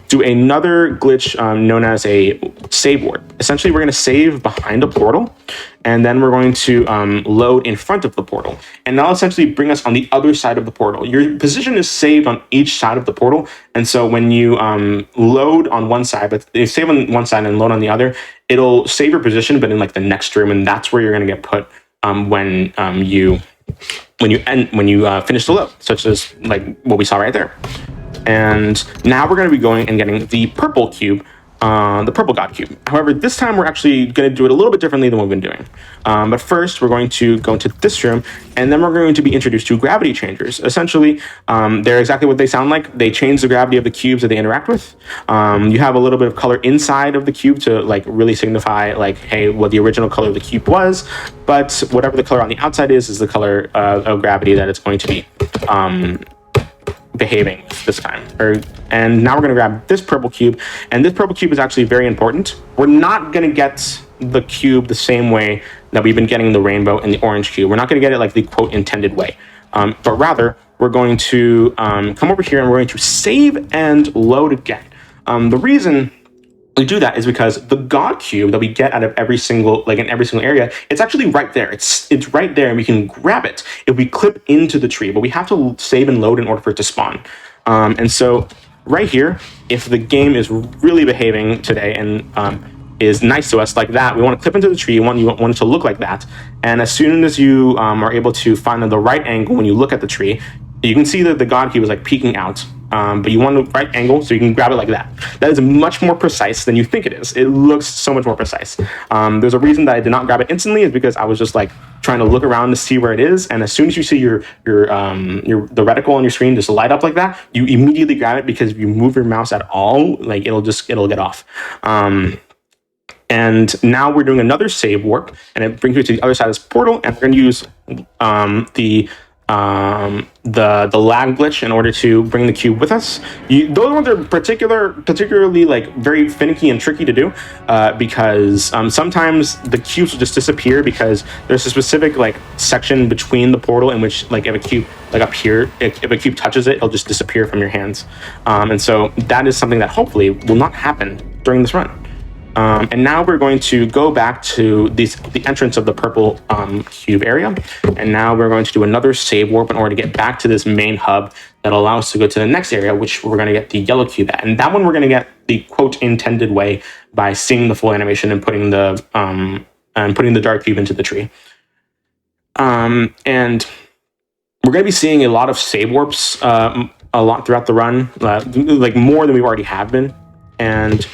do another glitch known as a save ward. Essentially, we're going to save behind a portal, and then we're going to load in front of the portal. And that'll essentially bring us on the other side of the portal. Your position is saved on each side of the portal, and so when you load on one side, but you save on one side and load on the other, it'll save your position, but in like the next room, and that's where you're going to get put when you finish the load, such as like what we saw right there. And now we're going to be going and getting the purple cube, the purple God cube. However, this time we're actually going to do it a little bit differently than what we've been doing. But first, we're going to go into this room, and then we're going to be introduced to gravity changers. Essentially, they're exactly what they sound like. They change the gravity of the cubes that they interact with. You have a little bit of color inside of the cube to like really signify like, hey, what the original color of the cube was. But whatever the color on the outside is the color of gravity that it's going to be behaving this time. And now we're going to grab this purple cube, and this purple cube is actually very important. We're not going to get the cube the same way that we've been getting the rainbow and the orange cube. We're not going to get it like the quote intended way, but rather we're going to come over here and we're going to save and load again. The reason we do that is because the God cube that we get out of every single area, it's actually right there. It's right there, and we can grab it if we clip into the tree, but we have to save and load in order for it to spawn. And so right here, if the game is really behaving today and is nice to us like that, we want to clip into the tree. You want it to look like that. And as soon as you are able to find the right angle when you look at the tree, you can see that the God cube is like peeking out. But you want the right angle so you can grab it like that. That is much more precise than you think it is. It looks so much more precise. There's a reason that I did not grab it instantly, is because I was just like trying to look around to see where it is, and as soon as you see the reticle on your screen just light up like that, you immediately grab it, because if you move your mouse at all, like it'll get off. And now we're doing another save warp, and it brings me to the other side of this portal, and we're going to use the lag glitch in order to bring the cube with us. Those ones are particularly like very finicky and tricky to do, because sometimes the cubes will just disappear, because there's a specific like section between the portal in which like if a cube like up here, if a cube touches it, it'll just disappear from your hands. And so that is something that hopefully will not happen during this run. And now we're going to go back to the entrance of the purple cube area. And now we're going to do another save warp in order to get back to this main hub that'll allow us to go to the next area, which we're going to get the yellow cube at. And that one we're going to get the quote intended way by seeing the full animation and putting the dark cube into the tree. And we're going to be seeing a lot of save warps a lot throughout the run, like more than we already have been. And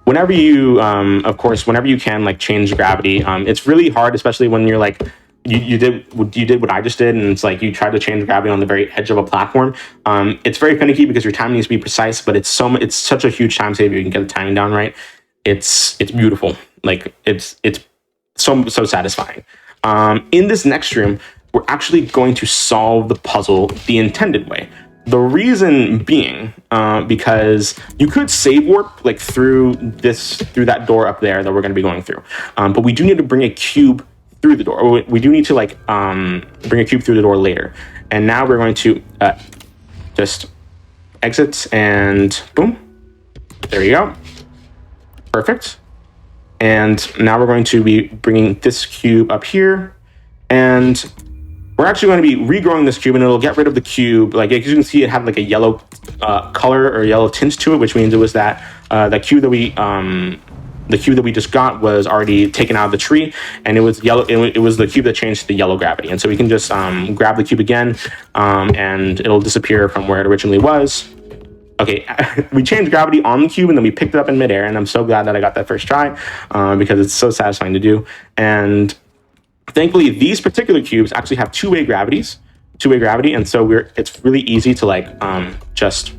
whenever you, of course, whenever you can like change gravity, it's really hard, especially when you're like, you did what I just did, and it's like you try to change gravity on the very edge of a platform. It's very finicky because your timing needs to be precise, but it's such a huge time saver. You can get the timing down right. It's beautiful. Like it's so satisfying. In this next room, we're actually going to solve the puzzle the intended way. The reason being, because you could save warp like through that door up there that we're going to be going through, but we do need to bring a cube through the door. We do need to like bring a cube through the door later. And now we're going to just exit and boom. There you go. Perfect. And now we're going to be bringing this cube up here, and we're actually going to be regrowing this cube, and it'll get rid of the cube. Like as you can see, it had like a yellow color or yellow tint to it, which means it was that the cube that we just got was already taken out of the tree, and it was yellow. It was the cube that changed to the yellow gravity, and so we can just grab the cube again, and it'll disappear from where it originally was. Okay, we changed gravity on the cube, and then we picked it up in midair, and I'm so glad that I got that first try because it's so satisfying to do. And thankfully, these particular cubes actually have two-way gravity, and so it's really easy to like just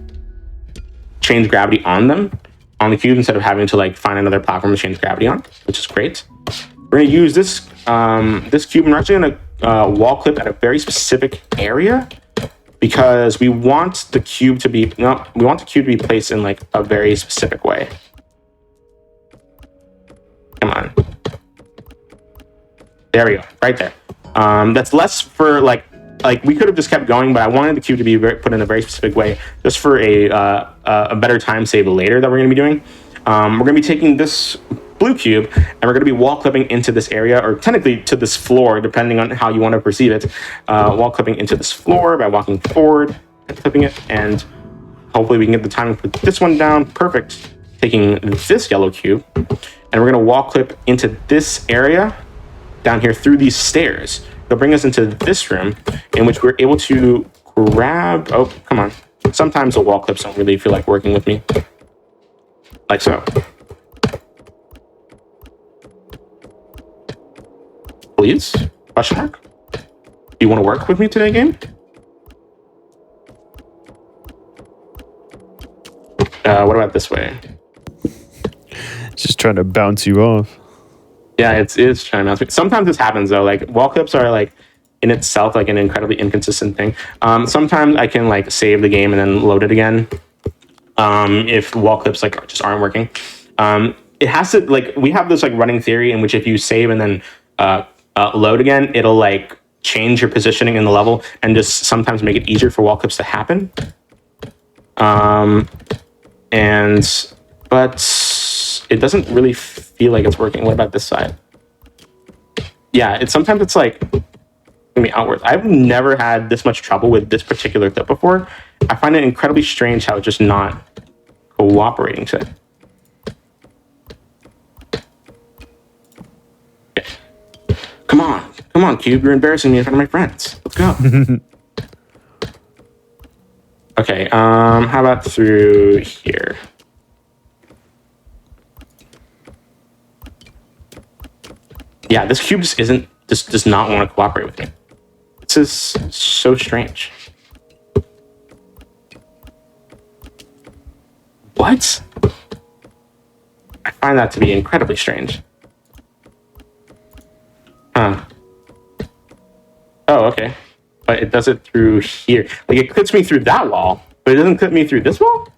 change gravity on them, on the cube, instead of having to like find another platform to change gravity on, which is great. We're gonna use this cube, and we're actually gonna wall clip at a very specific area because we want the cube to be placed in like a very specific way. Come on. There we go, right there. That's less for like we could have just kept going, but I wanted the cube to be put in a very specific way, just for a better time save later that we're going to be doing. We're going to be taking this blue cube, and we're going to be wall clipping into this area, or technically to this floor, depending on how you want to perceive it. Wall clipping into this floor by walking forward and clipping it, and hopefully we can get the timing for this one down. Perfect. Taking this yellow cube, and we're going to wall clip into this area down here through these stairs. They'll bring us into this room, in which we're able to grab. Oh, come on. Sometimes the wall clips don't really feel like working with me. Like so. Please? Question mark? Do you want to work with me today, game? What about this way? Just trying to bounce you off. Yeah, it's trying to bounce me. Sometimes this happens though. Like wall clips are like in itself like an incredibly inconsistent thing. Sometimes I can like save the game and then load it again. If wall clips like just aren't working. It has to like, we have this like running theory in which if you save and then load again, it'll like change your positioning in the level and just sometimes make it easier for wall clips to happen. But it doesn't really feel like it's working. What about this side? Yeah, sometimes it's like gonna be outwards. I've never had this much trouble with this particular clip before. I find it incredibly strange how it's just not cooperating today. Okay. Come on, Cube, you're embarrassing me in front of my friends. Let's go. Okay, how about through here? Yeah, this cube just does not want to cooperate with me. This is so strange. What? I find that to be incredibly strange. Huh. Oh, okay. But it does it through here. Like, it clips me through that wall, but it doesn't clip me through this wall?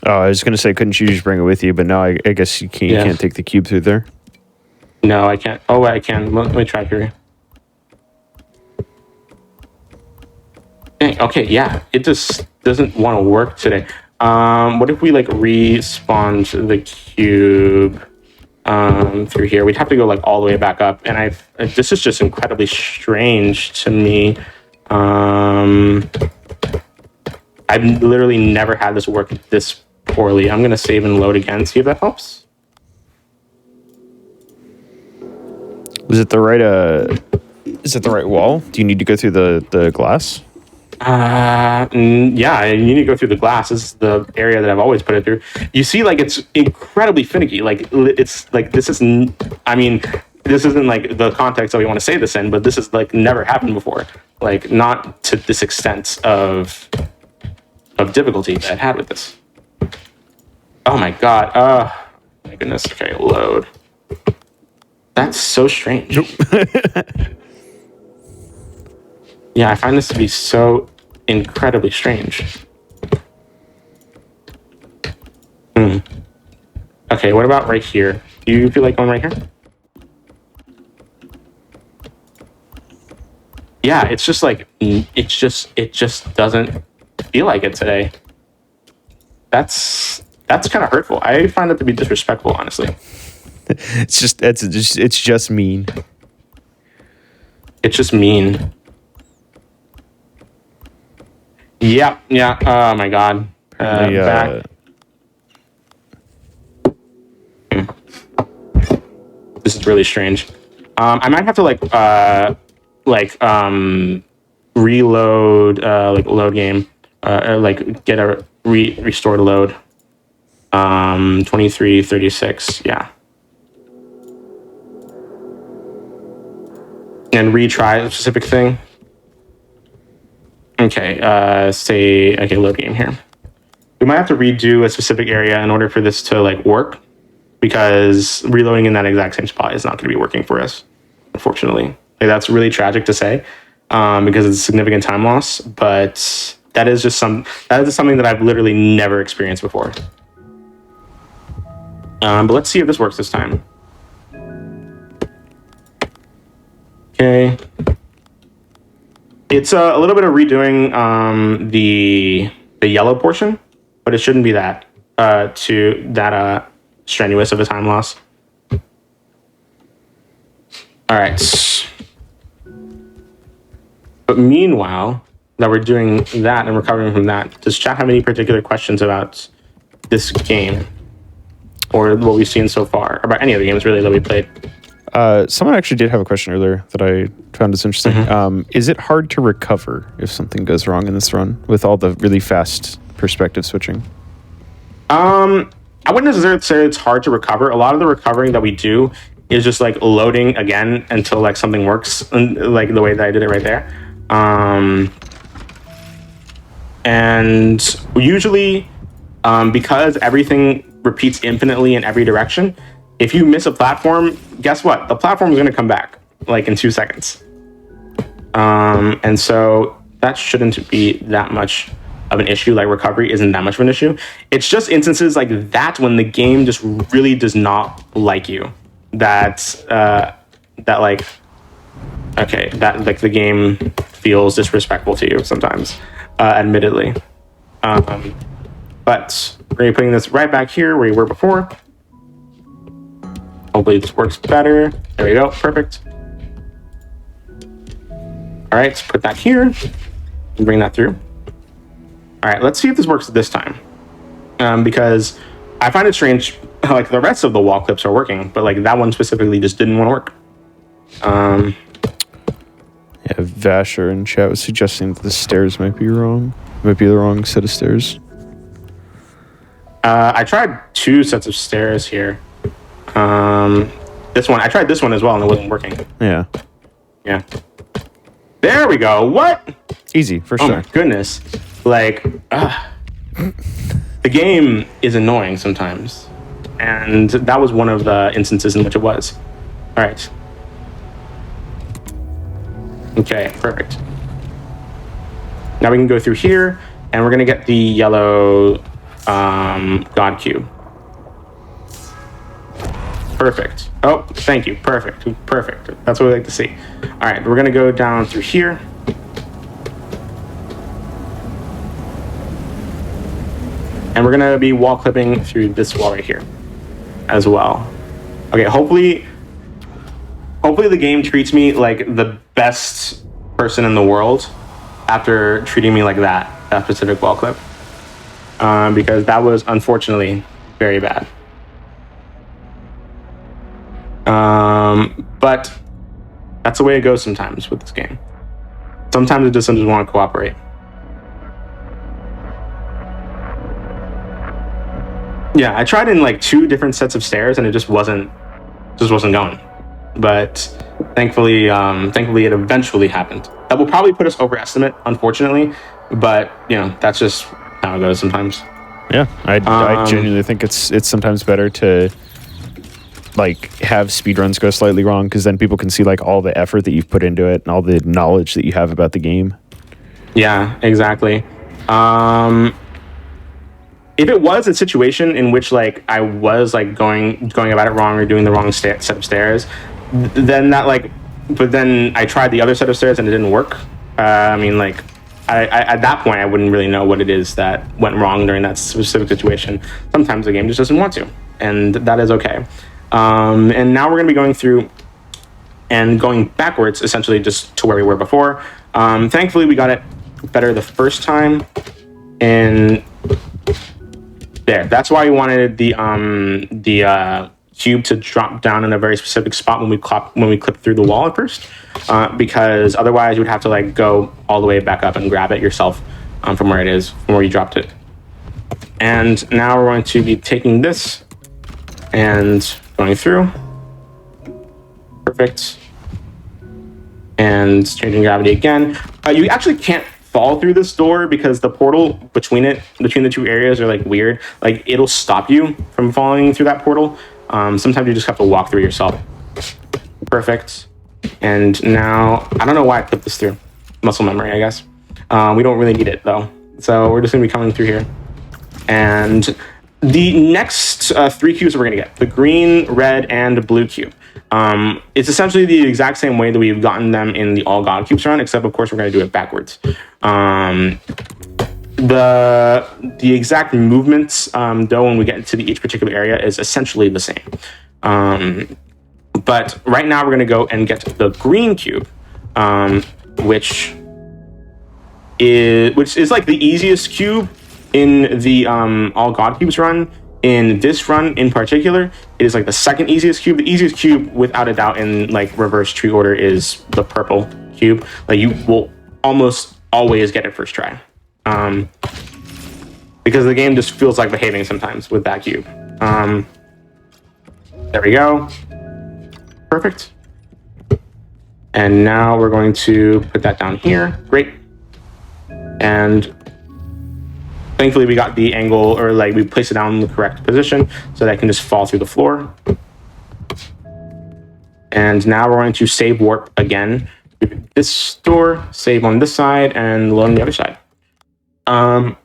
Oh, I was going to say, couldn't you just bring it with you? But now I guess you can't take the cube through there. No, I can't. Oh, I can. Let me try here. Dang, okay, yeah. It just doesn't want to work today. What if we, like, respawn the cube through here? We'd have to go, like, all the way back up. And this is just incredibly strange to me. I've literally never had this work this poorly. I'm going to save and load again, see if that helps. Was it the right Is it the right wall? Do you need to go through the glass? Yeah, you need to go through the glass. This is the area that I've always put it through. You see, like, it's incredibly finicky. Like, it's like, this isn't, I mean, this isn't like the context that we want to say this in, but this is like never happened before. Like, not to this extent of difficulty that I had with this. Oh my god. Oh my goodness. Okay, load. That's so strange. Yeah, I find this to be so incredibly strange. Okay, what about right here? Do you feel like going right here? Yeah, it's just like, it just doesn't feel like it today. That's kind of hurtful. I find it to be disrespectful, honestly. It's just mean. It's just mean. Yeah. Oh my god. Back. This is really strange. I might have to reload load game. Get a restored load. 2336. Yeah. And retry a specific thing. Okay, load game here. We might have to redo a specific area in order for this to like work, because reloading in that exact same spot is not going to be working for us, unfortunately. Like, that's really tragic to say, because it's a significant time loss, but that is something that I've literally never experienced before. But let's see if this works this time. Okay. It's a little bit of redoing the yellow portion, but it shouldn't be that strenuous of a time loss. All right. But meanwhile that we're doing that and recovering from that, does chat have any particular questions about this game or what we've seen so far, about any of the games really that we played? Someone actually did have a question earlier that I found is interesting. Mm-hmm. Is it hard to recover if something goes wrong in this run with all the really fast perspective switching? I wouldn't necessarily say it's hard to recover. A lot of the recovering that we do is just like loading again until like something works, like the way that I did it right there. And usually, because everything repeats infinitely in every direction, if you miss a platform, guess what? The platform is going to come back like in 2 seconds. And so that shouldn't be that much of an issue. Like, recovery isn't that much of an issue. It's just instances like that when the game just really does not like you. The game feels disrespectful to you sometimes, admittedly. But we're going to be putting this right back here where we were before. Hopefully this works better. There we go. Perfect. All right, let's put that here and bring that through. All right, let's see if this works this time. Because I find it strange, like the rest of the wall clips are working, but like that one specifically just didn't want to work. Yeah, Vasher in chat was suggesting that the stairs might be wrong. Might be the wrong set of stairs. I tried 2 sets of stairs here. This one, I tried this one as well and it wasn't working. Yeah. There we go. What? Easy, first try. Oh my goodness. Like, the game is annoying sometimes. And that was one of the instances in which it was. All right. Okay, perfect. Now we can go through here and we're going to get the yellow God cube. Perfect. Oh, thank you. Perfect. That's what we like to see. All right, we're going to go down through here. And we're going to be wall clipping through this wall right here as well. Okay, hopefully the game treats me like the best person in the world after treating me like that specific wall clip. Because that was unfortunately very bad. But That's the way it goes sometimes with this game. Sometimes it just doesn't want to cooperate. Yeah, I tried in like 2 different sets of stairs and it just wasn't going. But thankfully it eventually happened. That will probably put us over estimate, unfortunately, but you know, that's just how it goes sometimes. Yeah, I genuinely think it's sometimes better to like have speedruns go slightly wrong, because then people can see like all the effort that you've put into it and all the knowledge that you have about the game. Yeah, exactly. If it was a situation in which like I was like going about it wrong or doing the wrong set of stairs, then that like, but then I tried the other set of stairs and it didn't work. I mean, like, I at that point I wouldn't really know what it is that went wrong during that specific situation. Sometimes the game just doesn't want to, and that is okay. And now we're going to be going through and going backwards, essentially just to where we were before. Thankfully, we got it better the first time. And there, that's why we wanted the cube to drop down in a very specific spot when we clip through the wall at first, because otherwise you would have to like go all the way back up and grab it yourself from where you dropped it. And now we're going to be taking this and going through. Perfect. And changing gravity again. You actually can't fall through this door because the portal between the 2 areas are like weird. Like it'll stop you from falling through that portal. Sometimes you just have to walk through yourself. Perfect. And now, I don't know why I put this through. Muscle memory, I guess. We don't really need it though. So we're just gonna be coming through here. And the next 3 cubes we're gonna get, the green, red, and blue cube. It's essentially the exact same way that we've gotten them in the All God Cubes run, except of course we're gonna do it backwards. The exact movements, though, when we get into each particular area is essentially the same. But right now we're gonna go and get the green cube, which is like the easiest cube in the All God Cubes run. In this run in particular, it is like the second easiest cube. The easiest cube, without a doubt, in like reverse tree order, is the purple cube. Like you will almost always get it first try, because the game just feels like behaving sometimes with that cube. There we go. Perfect. And now we're going to put that down here. Great. And thankfully, we got the angle, or like we placed it down in the correct position so that it can just fall through the floor. And now we're going to save warp again. This door, save on this side, and load on the other side. And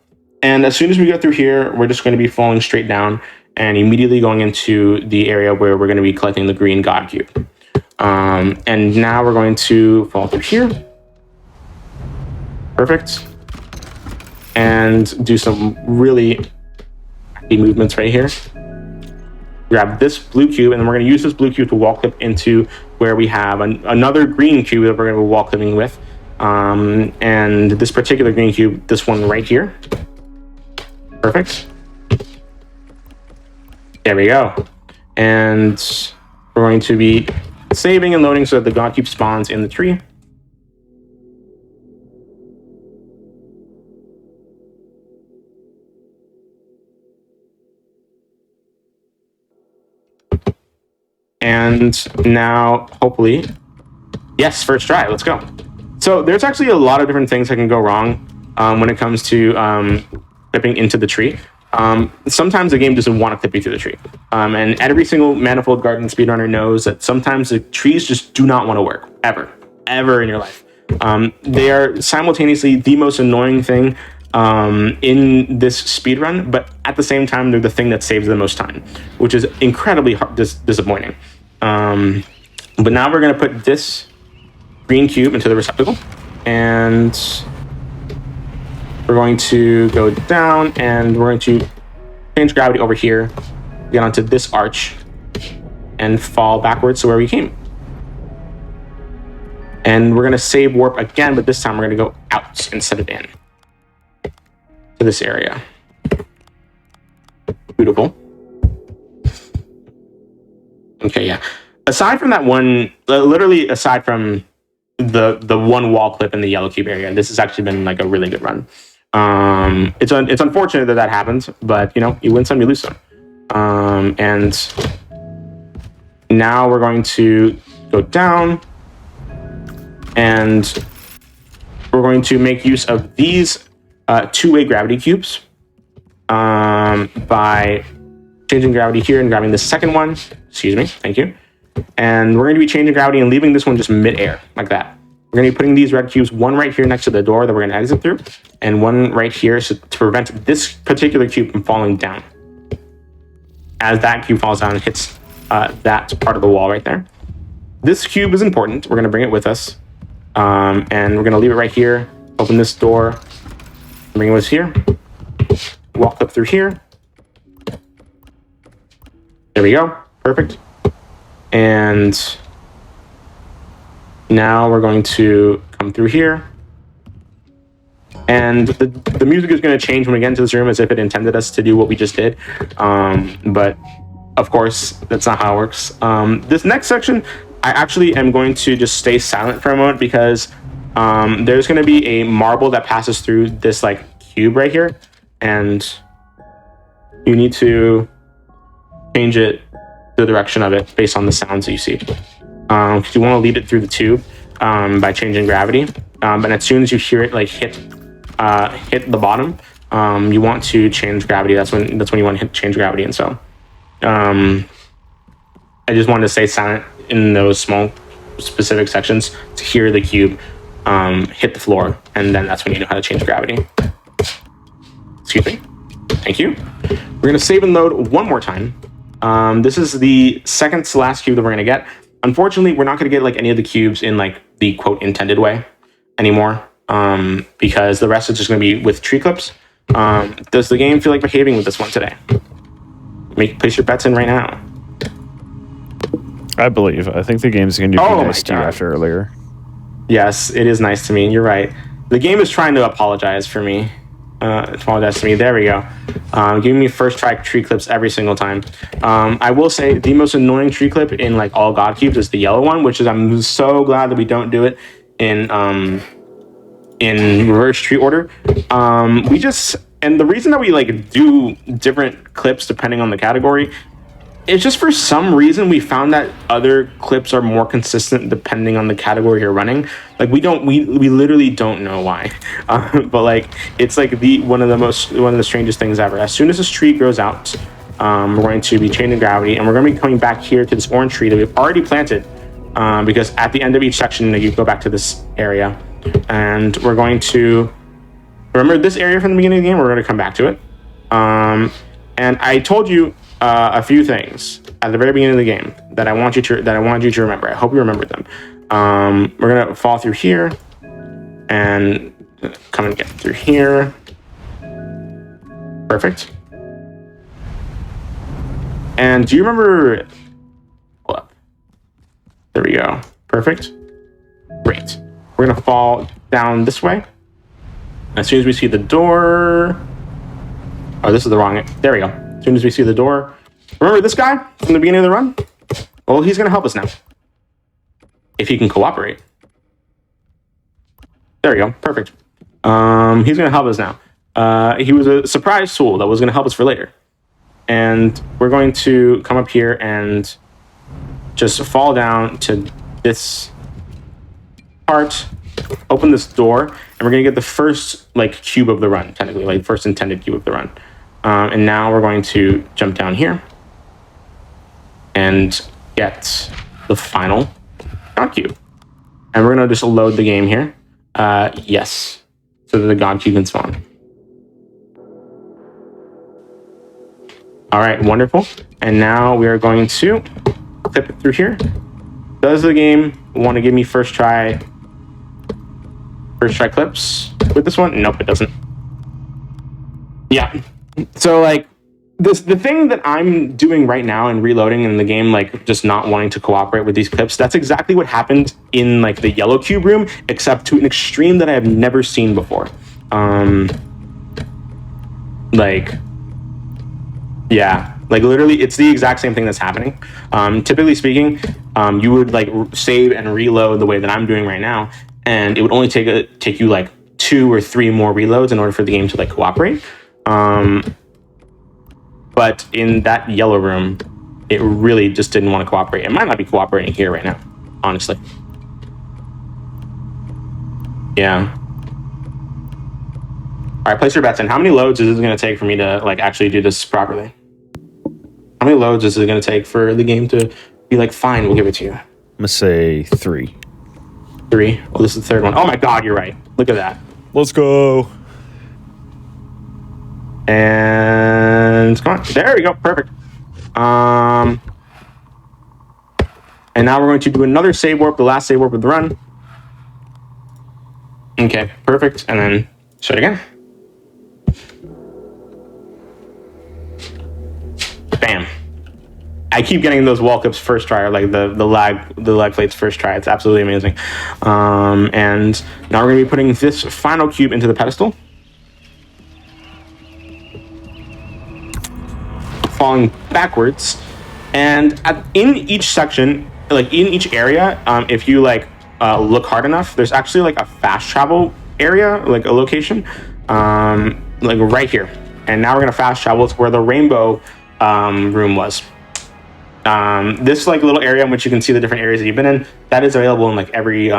as soon as we go through here, we're just going to be falling straight down and immediately going into the area where we're going to be collecting the green God Cube. And now we're going to fall through here. Perfect. And do some really happy movements right here. Grab this blue cube, and then we're going to use this blue cube to wall clip into where we have another green cube that we're going to be wall clipping with. And this particular green cube, this one right here. Perfect. There we go. And we're going to be saving and loading so that the God Cube spawns in the tree. And now, hopefully, yes, first try, let's go. So there's actually a lot of different things that can go wrong when it comes to clipping into the tree. Sometimes the game doesn't want to clip you through the tree. And every single Manifold Garden speedrunner knows that sometimes the trees just do not want to work, ever in your life. They are simultaneously the most annoying thing in this speedrun, but at the same time, they're the thing that saves the most time, which is incredibly disappointing. But now we're going to put this green cube into the receptacle, and we're going to go down, and we're going to change gravity over here, get onto this arch, and fall backwards to where we came. And we're going to save warp again, but this time we're going to go out instead of in to this area. Beautiful. Okay, yeah. aside from that one, literally aside from the one wall clip in the yellow cube area, this has actually been like a really good run. It's unfortunate that happens, but you know, you win some, you lose some. And now we're going to go down, and we're going to make use of these two-way gravity cubes by changing gravity here and grabbing the second one. Excuse me, thank you. And we're going to be changing gravity and leaving this one just mid-air, like that. We're going to be putting these red cubes, one right here next to the door that we're going to exit through, and one right here to prevent this particular cube from falling down. As that cube falls down and hits that part of the wall right there. This cube is important. We're going to bring it with us. And we're going to leave it right here. Open this door. Bring it with us here. Walk up through here. There we go. Perfect. And now we're going to come through here. And the music is going to change when we get into this room as if it intended us to do what we just did. But of course, that's not how it works. This next section, I actually am going to just stay silent for a moment because there's going to be a marble that passes through this like cube right here. And you need to change it, the direction of it based on the sounds that you see. Because you want to lead it through the tube by changing gravity. But as soon as you hear it like hit the bottom, you want to change gravity. That's when you want to change gravity. And so I just wanted to stay silent in those small specific sections to hear the cube hit the floor, and then that's when you know how to change gravity. Excuse me. Thank you. We're going to save and load one more time. This is the second to last cube that we're going to get. Unfortunately, we're not going to get like any of the cubes in like the quote intended way anymore, because the rest is just going to be with tree clips. Does the game feel like behaving with this one today? Place your bets in right now. I believe. I think the game's going to be nice to you after earlier. Yes, it is nice to me. You're right. The game is trying to apologize for me. There we go. Giving me first try tree clips every single time. I will say the most annoying tree clip in like all God cubes is the yellow one, which is I'm so glad that we don't do it in reverse tree order. And the reason that we like do different clips depending on the category, it's just for some reason we found that other clips are more consistent depending on the category you're running. Like we literally don't know why, but like it's like one of the strangest things ever. As soon as this tree grows out, we're going to be changing gravity, and we're going to be coming back here to this orange tree that we've already planted, because at the end of each section you go back to this area, and we're going to remember this area from the beginning of the game. We're going to come back to it, and I told you a few things at the very beginning of the game that I wanted you to remember. I hope you remember them. We're gonna fall through here and come and get through here. Perfect. And do you remember? Hold up. There we go. Perfect. Great. We're gonna fall down this way. As soon as we see the door. Oh, this is the wrong. There we go. As soon as we see the door. Remember this guy from the beginning of the run? Well, he's going to help us now. If he can cooperate. There we go. Perfect. He's going to help us now. He was a surprise tool that was going to help us for later. And we're going to come up here and just fall down to this part, open this door, and we're going to get the first like cube of the run, technically, like first intended cube of the run. And now we're going to jump down here and get the final God cube. And we're going to just load the game here. Yes. So that the God cube can spawn. All right, wonderful. And now we are going to clip it through here. Does the game want to give me first try clips with this one? Nope, it doesn't. Yeah. So like the thing that I'm doing right now and reloading in the game, like just not wanting to cooperate with these clips, that's exactly what happened in like the yellow cube room, except to an extreme that I have never seen before. Like, yeah, like literally it's the exact same thing that's happening. Typically speaking, you would like save and reload the way that I'm doing right now, and it would only take you like 2 or 3 more reloads in order for the game to like cooperate. But in that yellow room, it really just didn't want to cooperate. It might not be cooperating here right now, honestly. Yeah. All right, place your bets in. How many loads is this going to take for me to like actually do this properly? How many loads is it going to take for the game to be like, fine, we'll give it to you? I'm gonna say 3. 3? Oh, this is the third one. Oh my God, you're right. Look at that. Let's go. And come on. There we go. Perfect. And now we're going to do another save warp, the last save warp of the run. Okay, perfect. And then show it again. Bam. I keep getting those wall clips first try, or like the lag plates first try. It's absolutely amazing. And now we're going to be putting this final cube into the pedestal. Falling backwards. And in each section, like in each area, if you like look hard enough, there's actually like a fast travel area, like a location, like right here. And now we're going to fast travel to where the rainbow room was. This like little area in which you can see the different areas that you've been in, that is available in like every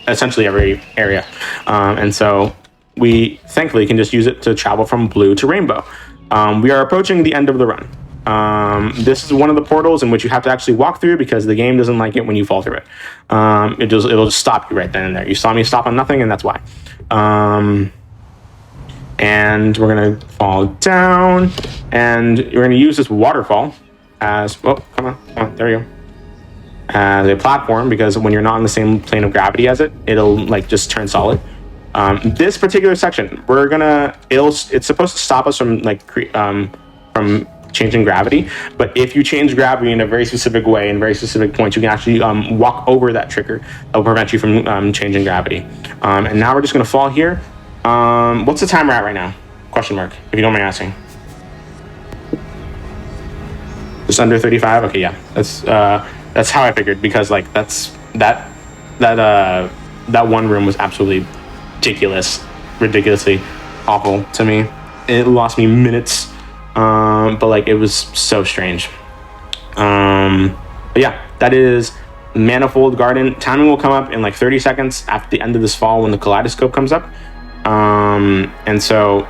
essentially every area, and so we thankfully can just use it to travel from blue to rainbow. We are approaching the end of the run. This is one of the portals in which you have to actually walk through because the game doesn't like it when you fall through it. It'll just stop you right then and there. You saw me stop on nothing, and that's why. And we're gonna fall down, and you're gonna use this waterfall as, oh, come on, there you go, as a platform, because when you're not in the same plane of gravity as it, it'll like just turn solid. This particular section, it's supposed to stop us from like from changing gravity, but if you change gravity in a very specific way, in very specific points, you can actually walk over that trigger that will prevent you from changing gravity. And now we're just gonna fall here. What's the timer at right now? Question mark, if you don't mind asking. Just under 35. Okay, yeah, that's how I figured, because like that one room was absolutely ridiculously awful to me. It lost me minutes, but like it was so strange. But yeah, that is Manifold Garden. Timing will come up in like 30 seconds after the end of this fall when the kaleidoscope comes up, and so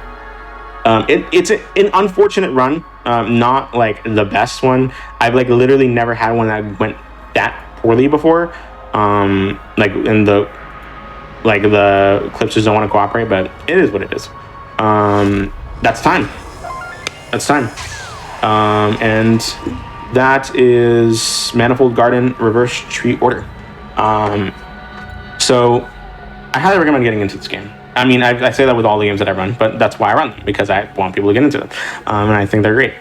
it's an unfortunate run. Not like the best one. I've like literally never had one that went that poorly before. Like in the clips just don't want to cooperate, but it is what it is. That's time. And that is Manifold Garden Reverse Tree Order. So I highly recommend getting into this game. I mean, I say that with all the games that I run, but that's why I run them, because I want people to get into them, and I think they're great.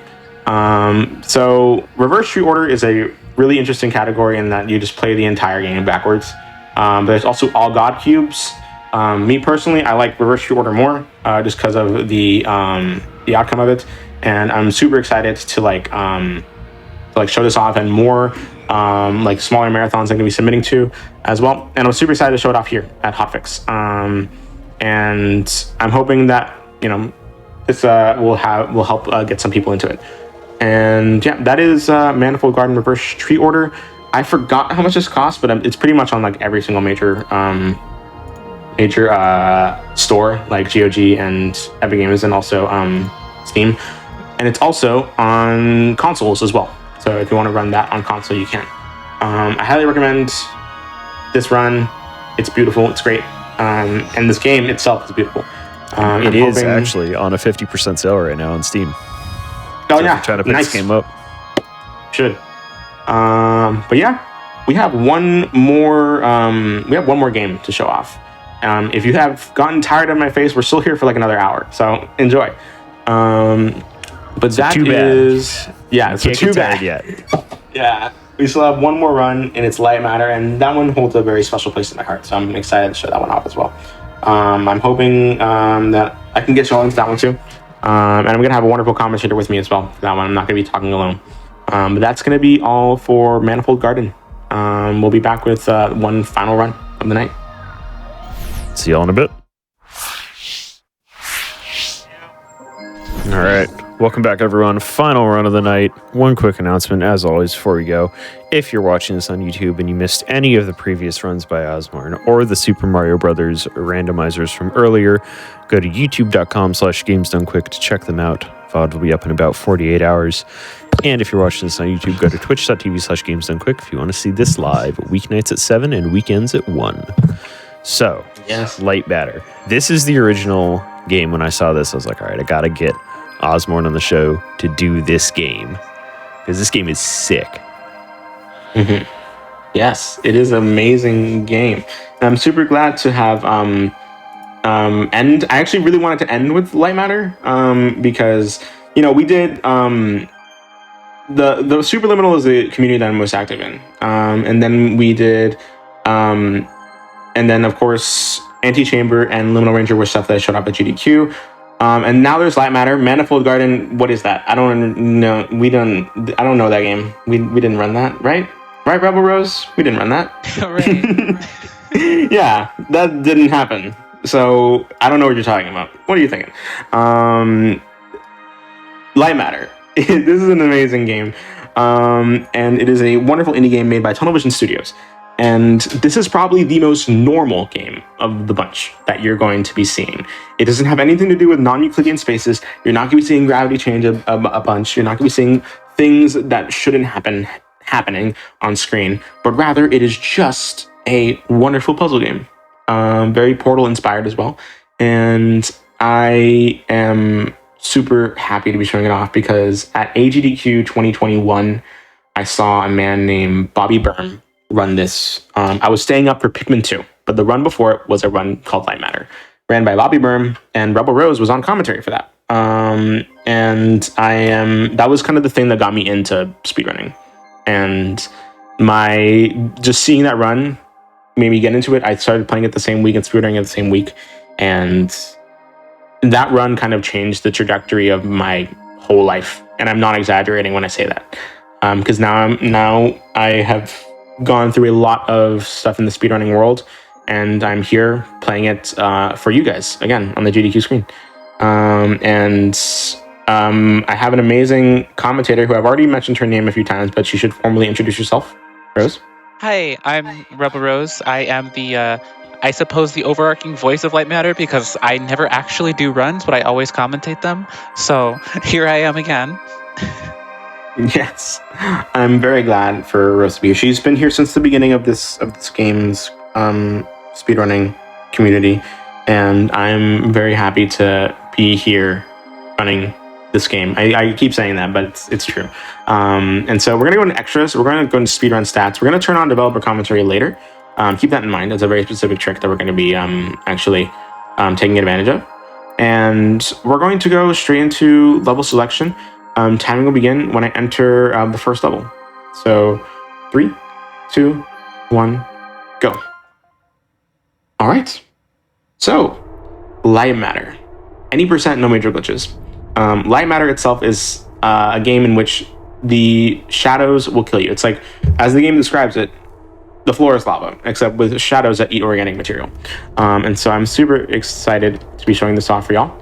So Reverse Tree Order is a really interesting category in that you just play the entire game backwards. But there's also all God cubes. Me personally, I like Reverse Tree Order more, just because of the outcome of it, and I'm super excited to show this off, and more like smaller marathons I'm gonna be submitting to as well. And I'm super excited to show it off here at HotFix. And I'm hoping that, you know, this will help get some people into it. And yeah, that is Manifold Garden Reverse Tree Order. I forgot how much this costs, but it's pretty much on like every single major store, like GOG and Epic Games, and also Steam. And it's also on consoles as well. So if you want to run that on console, you can. I highly recommend this run. It's beautiful. It's great. And this game itself is beautiful. It is actually on a 50% sale right now on Steam. Oh, so yeah. if you're trying to pick this game up. Should. But yeah, we have one more game to show off. If you have gotten tired of my face, we're still here for like another hour. So enjoy. But that is, yeah, so too bad yet. Yeah, we still have one more run, and it's Lightmatter, and that one holds a very special place in my heart. So I'm excited to show that one off as well. I'm hoping that I can get you all into that one too. And I'm going to have a wonderful commentator with me as well for that one. I'm not going to be talking alone. But that's going to be all for Manifold Garden. we'll be back with one final run of the night. See y'all in a bit. All right. Welcome back, everyone. Final run of the night. One quick announcement, as always, before we go. If you're watching this on YouTube and you missed any of the previous runs by Osborne or the Super Mario Brothers randomizers from earlier, go to youtube.com/gamesdonequick to check them out. VOD will be up in about 48 hours. And if you're watching this on YouTube, go to twitch.tv/gamesdonequick if you want to see this live, weeknights at 7 and weekends at 1. So, Yes. Lightmatter. This is the original game. When I saw this, I was like, all right, I got to get Osborne on the show to do this game, because this game is sick. Mm-hmm. Yes, it is an amazing game. And I'm super glad to have end. I actually really wanted to end with Lightmatter because we did the Superliminal is the community that I'm most active in, and then we did and then of course Antichamber and Liminal Ranger were stuff that showed up at GDQ. And now there's Lightmatter. Manifold Garden, what is that? I don't know. I don't know that game. We didn't run that, right? Right, Rebel Rose? We didn't run that. Right. Yeah, that didn't happen. So I don't know what you're talking about. What are you thinking? Lightmatter. This is an amazing game. And it is a wonderful indie game made by Tunnel Vision Studios. And this is probably the most normal game of the bunch that you're going to be seeing. It doesn't have anything to do with non-Euclidean spaces. You're not going to be seeing gravity change a bunch. You're not going to be seeing things that shouldn't happening on screen. But rather, it is just a wonderful puzzle game. Very Portal inspired as well. And I am super happy to be showing it off because at AGDQ 2021, I saw a man named Bobby Byrne run this. I was staying up for Pikmin 2, but the run before it was a run called Lightmatter, ran by Bobby Byrne, and Rebel Rose was on commentary for that. And that was kind of the thing that got me into speedrunning. And just seeing that run made me get into it. I started playing it the same week and speedrunning it the same week. And that run kind of changed the trajectory of my whole life. And I'm not exaggerating when I say that. Because now I have gone through a lot of stuff in the speedrunning world, and I'm here playing it for you guys again on the GDQ screen. I have an amazing commentator who I've already mentioned her name a few times, but she should formally introduce herself. Rose? Hi, I'm Rebel Rose. I am the overarching voice of Lightmatter because I never actually do runs, but I always commentate them. So here I am again. Yes, I'm very glad for Rose to be here. She's been here since the beginning of this game's speedrunning community, and I'm very happy to be here running this game. I keep saying that, but it's true. And so we're going to go into extras. We're going to go into speedrun stats. We're going to turn on developer commentary later. Keep that in mind. It's a very specific trick that we're going to be actually taking advantage of. And we're going to go straight into level selection. Timing will begin when I enter the first level. So 3, 2, 1, go. All right. So Lightmatter. Any percent, no major glitches. Lightmatter itself is a game in which the shadows will kill you. It's like, as the game describes it, the floor is lava, except with shadows that eat organic material. And so I'm super excited to be showing this off for y'all.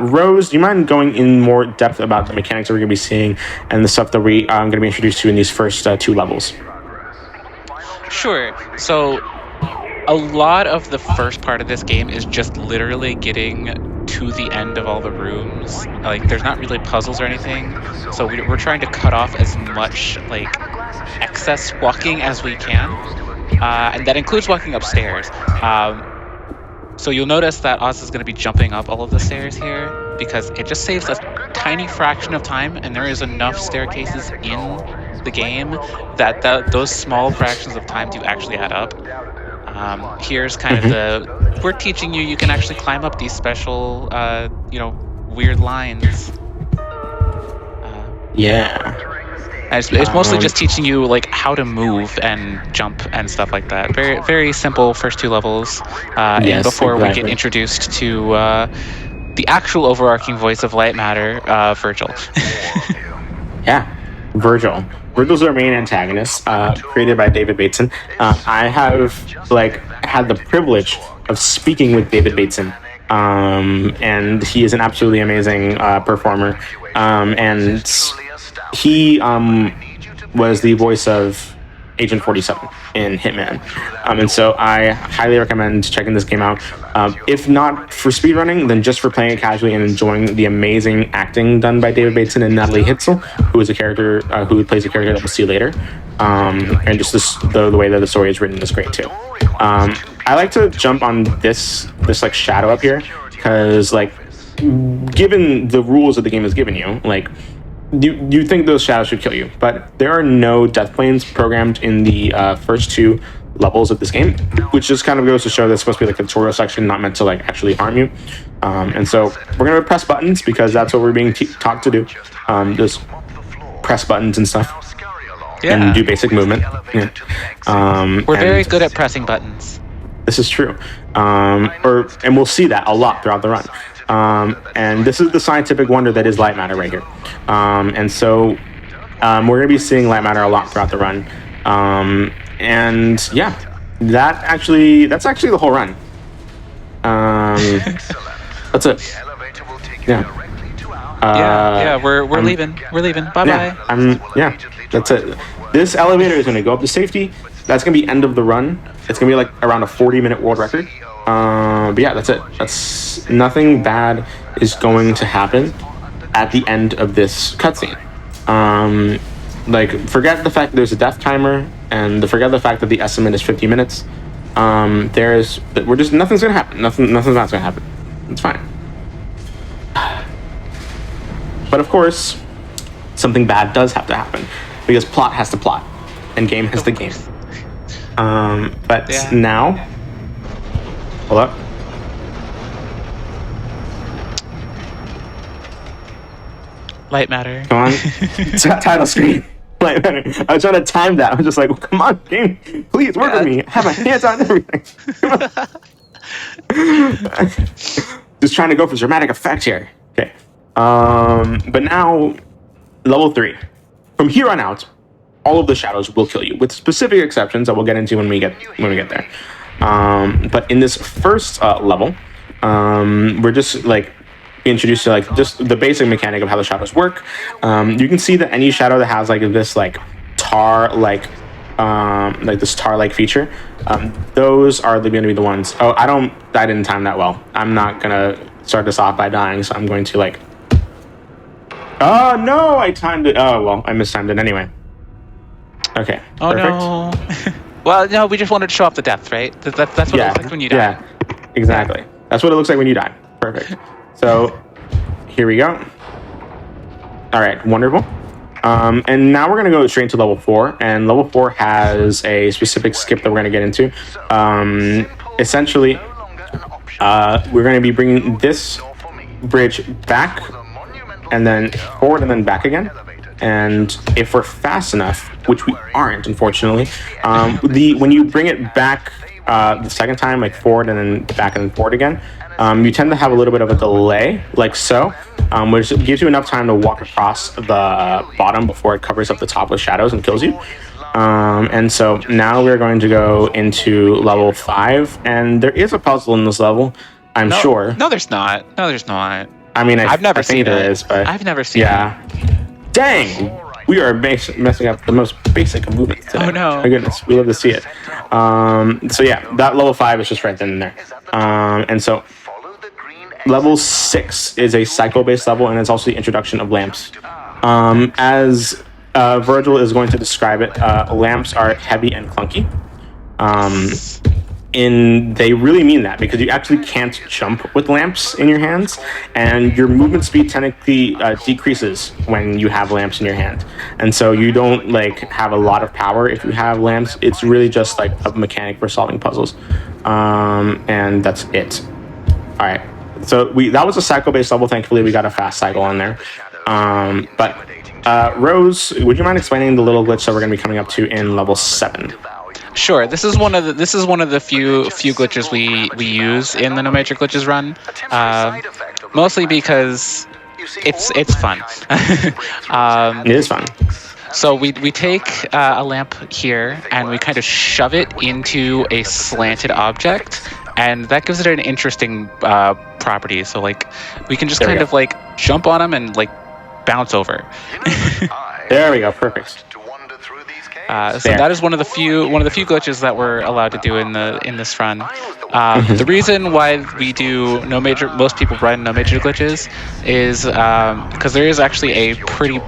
Rose, do you mind going in more depth about the mechanics that we're going to be seeing and the stuff that we are going to be introduced to in these first 2 levels? Sure. So a lot of the first part of this game is just literally getting to the end of all the rooms. Like, there's not really puzzles or anything. So we're trying to cut off as much excess walking as we can. And that includes walking upstairs. So you'll notice that Oz is going to be jumping up all of the stairs here because it just saves a tiny fraction of time, and there is enough staircases in the game that those small fractions of time do actually add up. Here's kind of we're teaching you can actually climb up these special, weird lines. Yeah. It's mostly just teaching you how to move and jump and stuff like that. Very, very simple first 2 levels. And before we get introduced to the actual overarching voice of Lightmatter, Virgil. Yeah, Virgil. Virgil's our main antagonist, created by David Bateson. I have like had the privilege of speaking with David Bateson, and he is an absolutely amazing performer. And he was the voice of Agent 47 in Hitman. And so I highly recommend checking this game out. If not for speedrunning, then just for playing it casually and enjoying the amazing acting done by David Bateson and Natalie Hitzel, who is a character who plays a character that we'll see later. And just the way that the story is written is great too. I like to jump on this like shadow up here because like given the rules that the game has given you, like you think those shadows should kill you, but there are no death planes programmed in the first 2 levels of this game, which just kind of goes to show that it's supposed to be like a tutorial section, not meant to like actually harm you. And so we're gonna press buttons because that's what we're being taught to do. Just press buttons and stuff, and do basic movement. Yeah. We're very good at pressing buttons. This is true, and we'll see that a lot throughout the run. And this is the scientific wonder that is Lightmatter right here. And so we're going to be seeing Lightmatter a lot throughout the run. And yeah, that's actually the whole run. That's it. Yeah. We're leaving. We're leaving. Bye-bye. Yeah, that's it. This elevator is going to go up to safety. That's going to be end of the run. It's going to be like around a 40-minute world record. But yeah, that's it. That's nothing bad is going to happen at the end of this cutscene. Like forget the fact that there's a death timer, and forget the fact that the estimate is 50 minutes. Nothing's gonna happen. Nothing's not gonna happen. It's fine. But of course, something bad does have to happen because plot has to plot, and game has to game. Now, hold up. Lightmatter. Come on. Title screen. Lightmatter. I was trying to time that. I was just like, well, come on, game. Please work with me. I have my hands on everything. Just trying to go for dramatic effect here. Okay. But now, level 3. From here on out, all of the shadows will kill you, with specific exceptions that we'll get into when we get there. But in this first level, we're just like introduced to like just the basic mechanic of how the shadows work. You can see that any shadow that has like this like tar like this tar like feature, those are going to be the ones. Oh, I didn't time that well. I'm not gonna start this off by dying, so I'm going to like. Oh no, I timed it. Oh well, I mistimed it anyway. Okay. Oh perfect. no. Well, no, we just wanted to show off the death, right? That's what it looks like when you die. Yeah, exactly. That's what it looks like when you die. Perfect. So, here we go. All right, wonderful. And now we're going to go straight into level 4. And level 4 has a specific skip that we're going to get into. Essentially, we're going to be bringing this bridge back, and then forward, and then back again. And if we're fast enough, which we aren't, unfortunately, when you bring it back the second time, like forward and then back and then forward again, you tend to have a little bit of a delay, like so, which gives you enough time to walk across the bottom before it covers up the top with shadows and kills you. And so now we're going to go into level 5, and there is a puzzle in this level, I'm sure. No, there's not. I mean, I've never seen there is, but I've never seen it. Dang! We are messing up the most basic of movements today. Oh no. My goodness, we love to see it. So yeah, that level 5 is just right then and there. And so level 6 is a cycle-based level, and it's also the introduction of lamps. As Virgil is going to describe it, lamps are heavy and clunky. They really mean that, because you actually can't jump with lamps in your hands, and your movement speed technically decreases when you have lamps in your hand, and so you don't like have a lot of power if you have lamps. It's really just like a mechanic for solving puzzles, and that's it. All right, so that was a cycle-based level. Thankfully, we got a fast cycle on there. But Rose, would you mind explaining the little glitch that we're going to be coming up to in level 7? Sure. This is one of the few glitches we use in the No Major Glitches run, mostly because it's fun. It is fun. So we take a lamp here and we kind of shove it into a slanted object, and that gives it an interesting property. So like we can just kind of like jump on them and like bounce over. There we go. Perfect. So that is one of the few glitches that we're allowed to do in this run. The reason why most people run no major glitches is because there is actually a pretty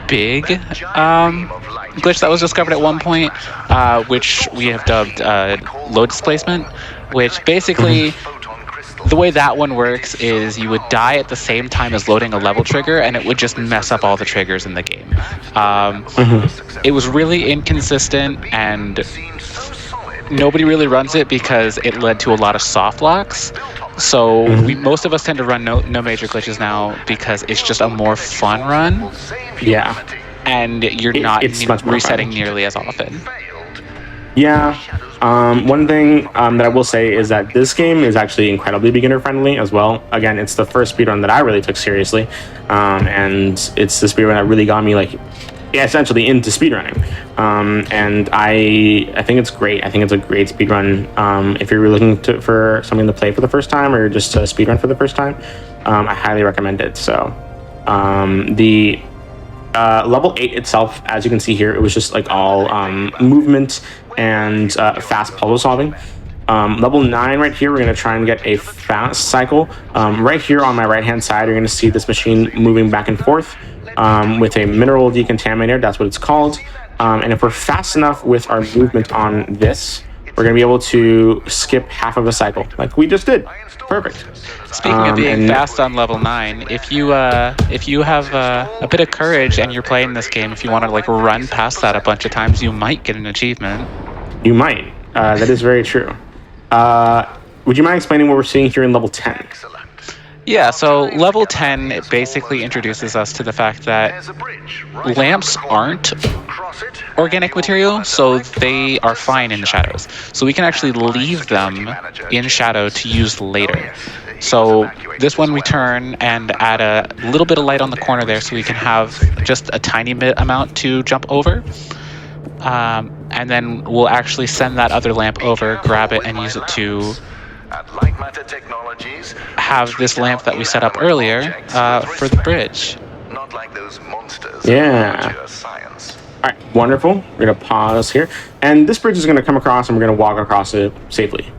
big glitch that was discovered at one point, which we have dubbed load displacement, which basically the way that one works is you would die at the same time as loading a level trigger, and it would just mess up all the triggers in the game. It was really inconsistent, and nobody really runs it because it led to a lot of soft locks. So most of us tend to run no major glitches now because it's just a more fun run. Yeah. And you're not resetting nearly as often. Yeah. One thing that I will say is that this game is actually incredibly beginner friendly as well. Again, it's the first speedrun that I really took seriously, and it's the speedrun that really got me essentially into speedrunning. And I think it's great. I think it's a great speedrun. If you're looking for something to play for the first time or just to speedrun for the first time, I highly recommend it. So the level 8 itself, as you can see here, it was just like all movement and fast puzzle solving. Level 9 right here, we're going to try and get a fast cycle. Right here on my right hand side, you're going to see this machine moving back and forth with a mineral decontaminator. That's what it's called. And if we're fast enough with our movement on this, we're going to be able to skip half of a cycle like we just did. Perfect. Speaking of being fast on level 9, if you have a bit of courage and you're playing this game, if you want to like run past that a bunch of times, you might get an achievement. You might. That is very true. Would you mind explaining what we're seeing here in level 10? Yeah, so level 10 basically introduces us to the fact that lamps aren't organic material, so they are fine in the shadows. So we can actually leave them in shadow to use later. So this one we turn and add a little bit of light on the corner there so we can have just a tiny bit amount to jump over. And then we'll actually send that other lamp over, grab it, and use it to have this lamp that we set up earlier for the bridge. Yeah. All right, wonderful. We're going to pause here. And this bridge is going to come across, and we're going to walk across it safely.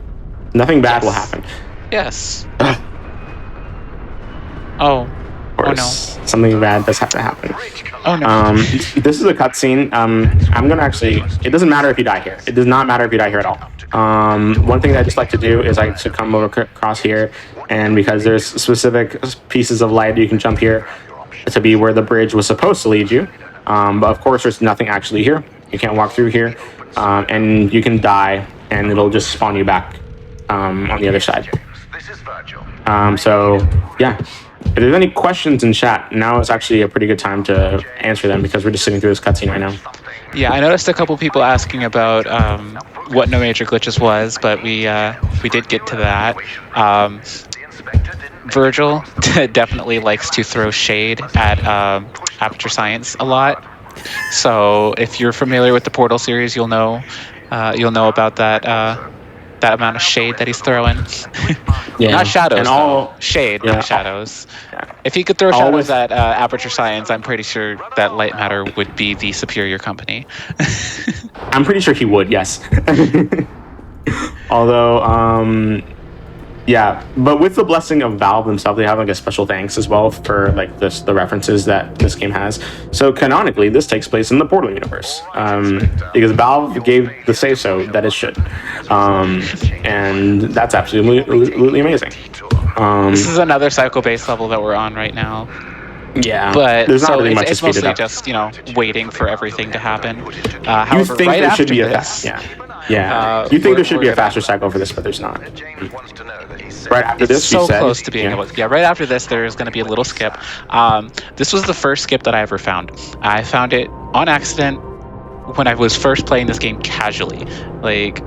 Nothing bad will happen. Yes. Oh. Of course, oh no. Something bad does have to happen. Oh no. This is a cutscene. I'm going to actually... It doesn't matter if you die here. It does not matter if you die here at all. One thing that I just like to do is I like to come over across here, and because there's specific pieces of light, you can jump here to be where the bridge was supposed to lead you. But of course, there's nothing actually here. You can't walk through here, and you can die, and it'll just spawn you back on the other side. So, yeah. If there's any questions in chat, now is actually a pretty good time to answer them because we're just sitting through this cutscene right now. Yeah, I noticed a couple people asking about what no major glitches was, but we did get to that. Virgil definitely likes to throw shade at Aperture Science a lot. So if you're familiar with the Portal series, you'll know about that amount of shade that he's throwing. Yeah. Not shadows, and shade, yeah, not shadows. Yeah. If he could throw shadows at Aperture Science, I'm pretty sure that Lightmatter would be the superior company. I'm pretty sure he would, yes. Although, yeah, but with the blessing of Valve themselves, they have like a special thanks as well for like the references that this game has. So canonically, this takes place in the Portal universe because Valve gave the say-so that it should, and that's absolutely amazing. This is another cycle-based level that we're on right now. Yeah, but there's not really much to it's speed it mostly up. just waiting for evering to happen. You However, think right there after should be this, you think there should be a faster cycle for this, but there's not. Right after this, so you said, close to being able to. Yeah, right after this, there's going to be a little skip. This was the first skip that I ever found. I found it on accident when I was first playing this game casually. Like,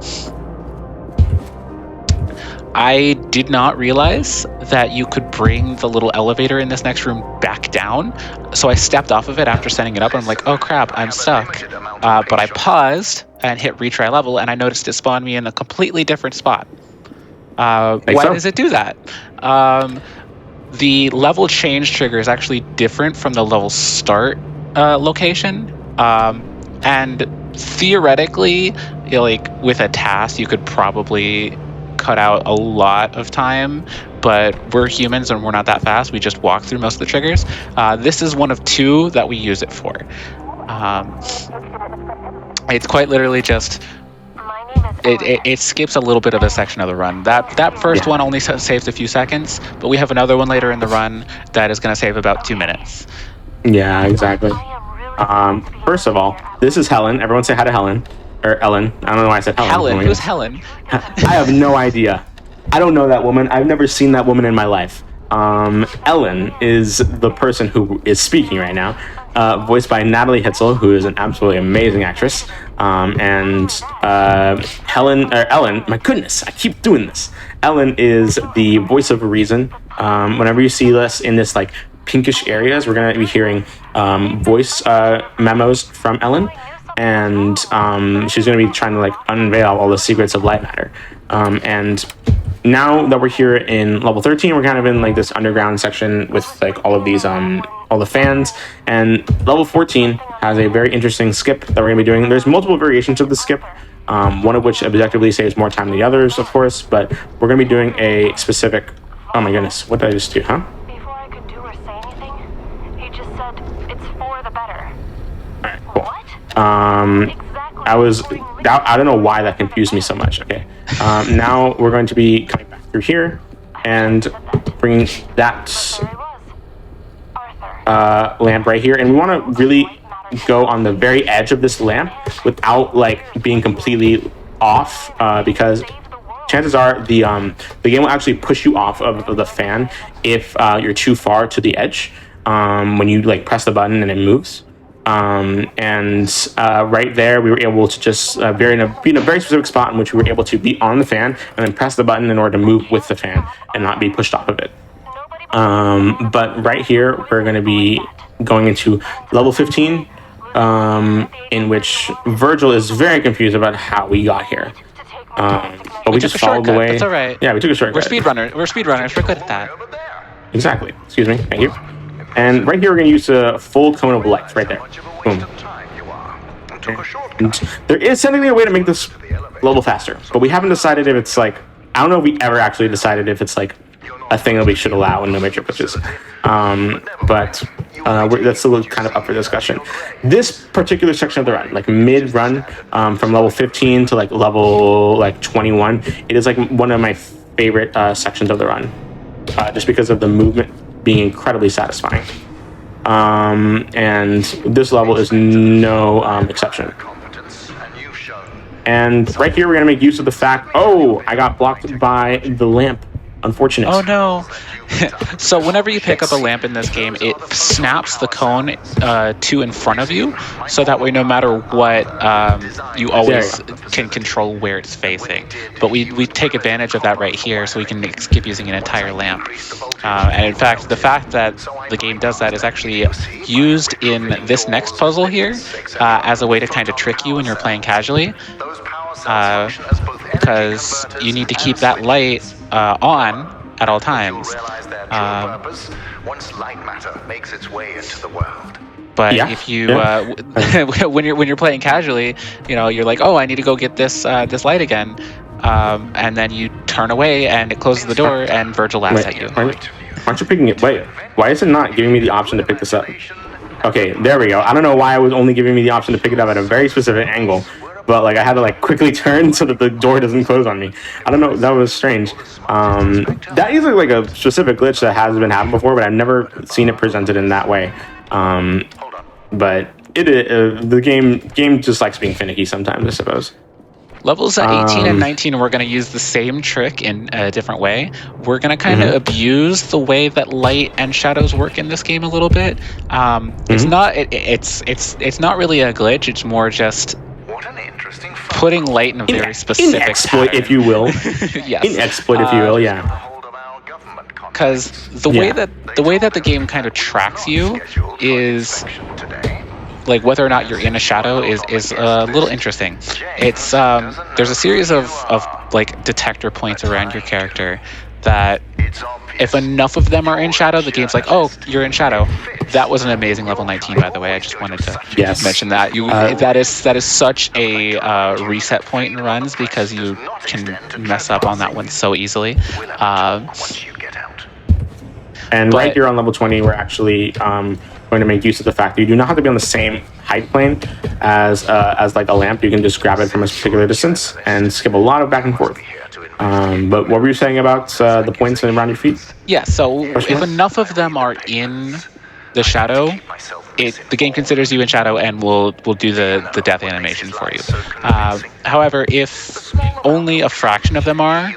I did not realize that you could bring the little elevator in this next room back down. So I stepped off of it after setting it up, and I'm like, oh crap, I'm stuck. But I paused and hit retry level, and I noticed it spawned me in a completely different spot. Why does it do that? The level change trigger is actually different from the level start location. And theoretically, like with a task, you could probably cut out a lot of time, but we're humans and we're not that fast. We just walk through most of the triggers. This is one of 2 that we use it for. It's quite literally just it skips a little bit of a section of the run. That first one only saves a few seconds, but we have another one later in the run that is going to save about 2 minutes. Yeah, exactly. First of all, this is Helen. Everyone say hi to Helen. Or Ellen. I don't know why I said Helen. Helen? Who's Helen? I have no idea. I don't know that woman. I've never seen that woman in my life. Ellen is the person who is speaking right now, voiced by Natalie Hitzel, who is an absolutely amazing actress. And Ellen, my goodness, I keep doing this. Ellen is the voice of reason. Whenever you see us in this like pinkish areas, we're going to be hearing voice memos from Ellen. And she's going to be trying to like unveil all the secrets of Lightmatter. And now that we're here in level 13, we're kind of in like this underground section with like all of these all the fans. And level 14 has a very interesting skip that we're going to be doing. There's multiple variations of the skip, one of which objectively saves more time than the others, of course. But we're going to be doing a specific. Oh my goodness, what did I just do? Huh? Before I could do or say anything, he just said it's for the better. All right, cool. What? I don't know why that confused me so much. Okay. Now we're going to be coming back through here and bringing that lamp right here. And we want to really go on the very edge of this lamp without like being completely off, because chances are the game will actually push you off of the fan if you're too far to the edge when you like press the button and it moves. Right there, we were able to just be in a very specific spot in which we were able to be on the fan and then press the button in order to move with the fan and not be pushed off of it. But right here, we're going to be going into level 15, in which Virgil is very confused about how we got here. But we just followed the way. That's all right. Yeah, we took a shortcut. We're speedrunners. We're good at that. Exactly. Excuse me. Thank you. And right here, we're going to use a full cone of light right there. Boom. And there is technically a way to make this level faster, but we haven't decided if it's like, I don't know if we ever actually decided if it's like a thing that we should allow in the major pitches. But that's still kind of up for discussion. This particular section of the run, like mid-run, from level 15 to like level like 21, it is like one of my favorite sections of the run, just because of the movement being incredibly satisfying. And this level is no exception. And right here, we're going to make use of the fact, oh, I got blocked by the lamp. Unfortunate. Oh no. So whenever you pick up a lamp in this game, it snaps the cone to in front of you, so that way no matter what, you always can control where it's facing. But we take advantage of that right here, so we can skip using an entire lamp. And in fact, the fact that the game does that is actually used in this next puzzle here as a way to kind of trick you when you're playing casually. Because you need to keep that light on at all times. Once Lightmatter makes its way into the world. But if you when you're playing casually, you know, you're like, oh, I need to go get this light again, and then you turn away and it closes the door and Virgil laughs at you. Aren't you picking it? Wait, why is it not giving me the option to pick this up? Okay, there we go. I don't know why it was only giving me the option to pick it up at a very specific angle. But like I had to like quickly turn so that the door doesn't close on me. I don't know, that was strange. That is like a specific glitch that has been happened before, but I've never seen it presented in that way. But the game just likes being finicky sometimes, I suppose. Levels 18 and 19, we're going to use the same trick in a different way. We're going to kind of abuse the way that light and shadows work in this game a little bit. It's not really a glitch. It's more just putting light in a very specific exploit, pattern. if you will. Yes. In exploit, if you will, yeah. because the way that the game kind of tracks you is like whether or not you're in a shadow is a little interesting. It's there's a series of like detector points around your character that if enough of them are in shadow, the game's like, oh, you're in shadow. That was an amazing level 19, by the way. I just wanted to mention that. That is such a reset point in runs because you can mess up on that one so easily. Right here on level 20, we're actually going to make use of the fact that you do not have to be on the same height plane as like a lamp. You can just grab it from a particular distance and skip a lot of back and forth. But what were you saying about the points around your feet? Yeah, so if enough of them are in the shadow, the game considers you in shadow and will do the death animation for you. However, if only a fraction of them are,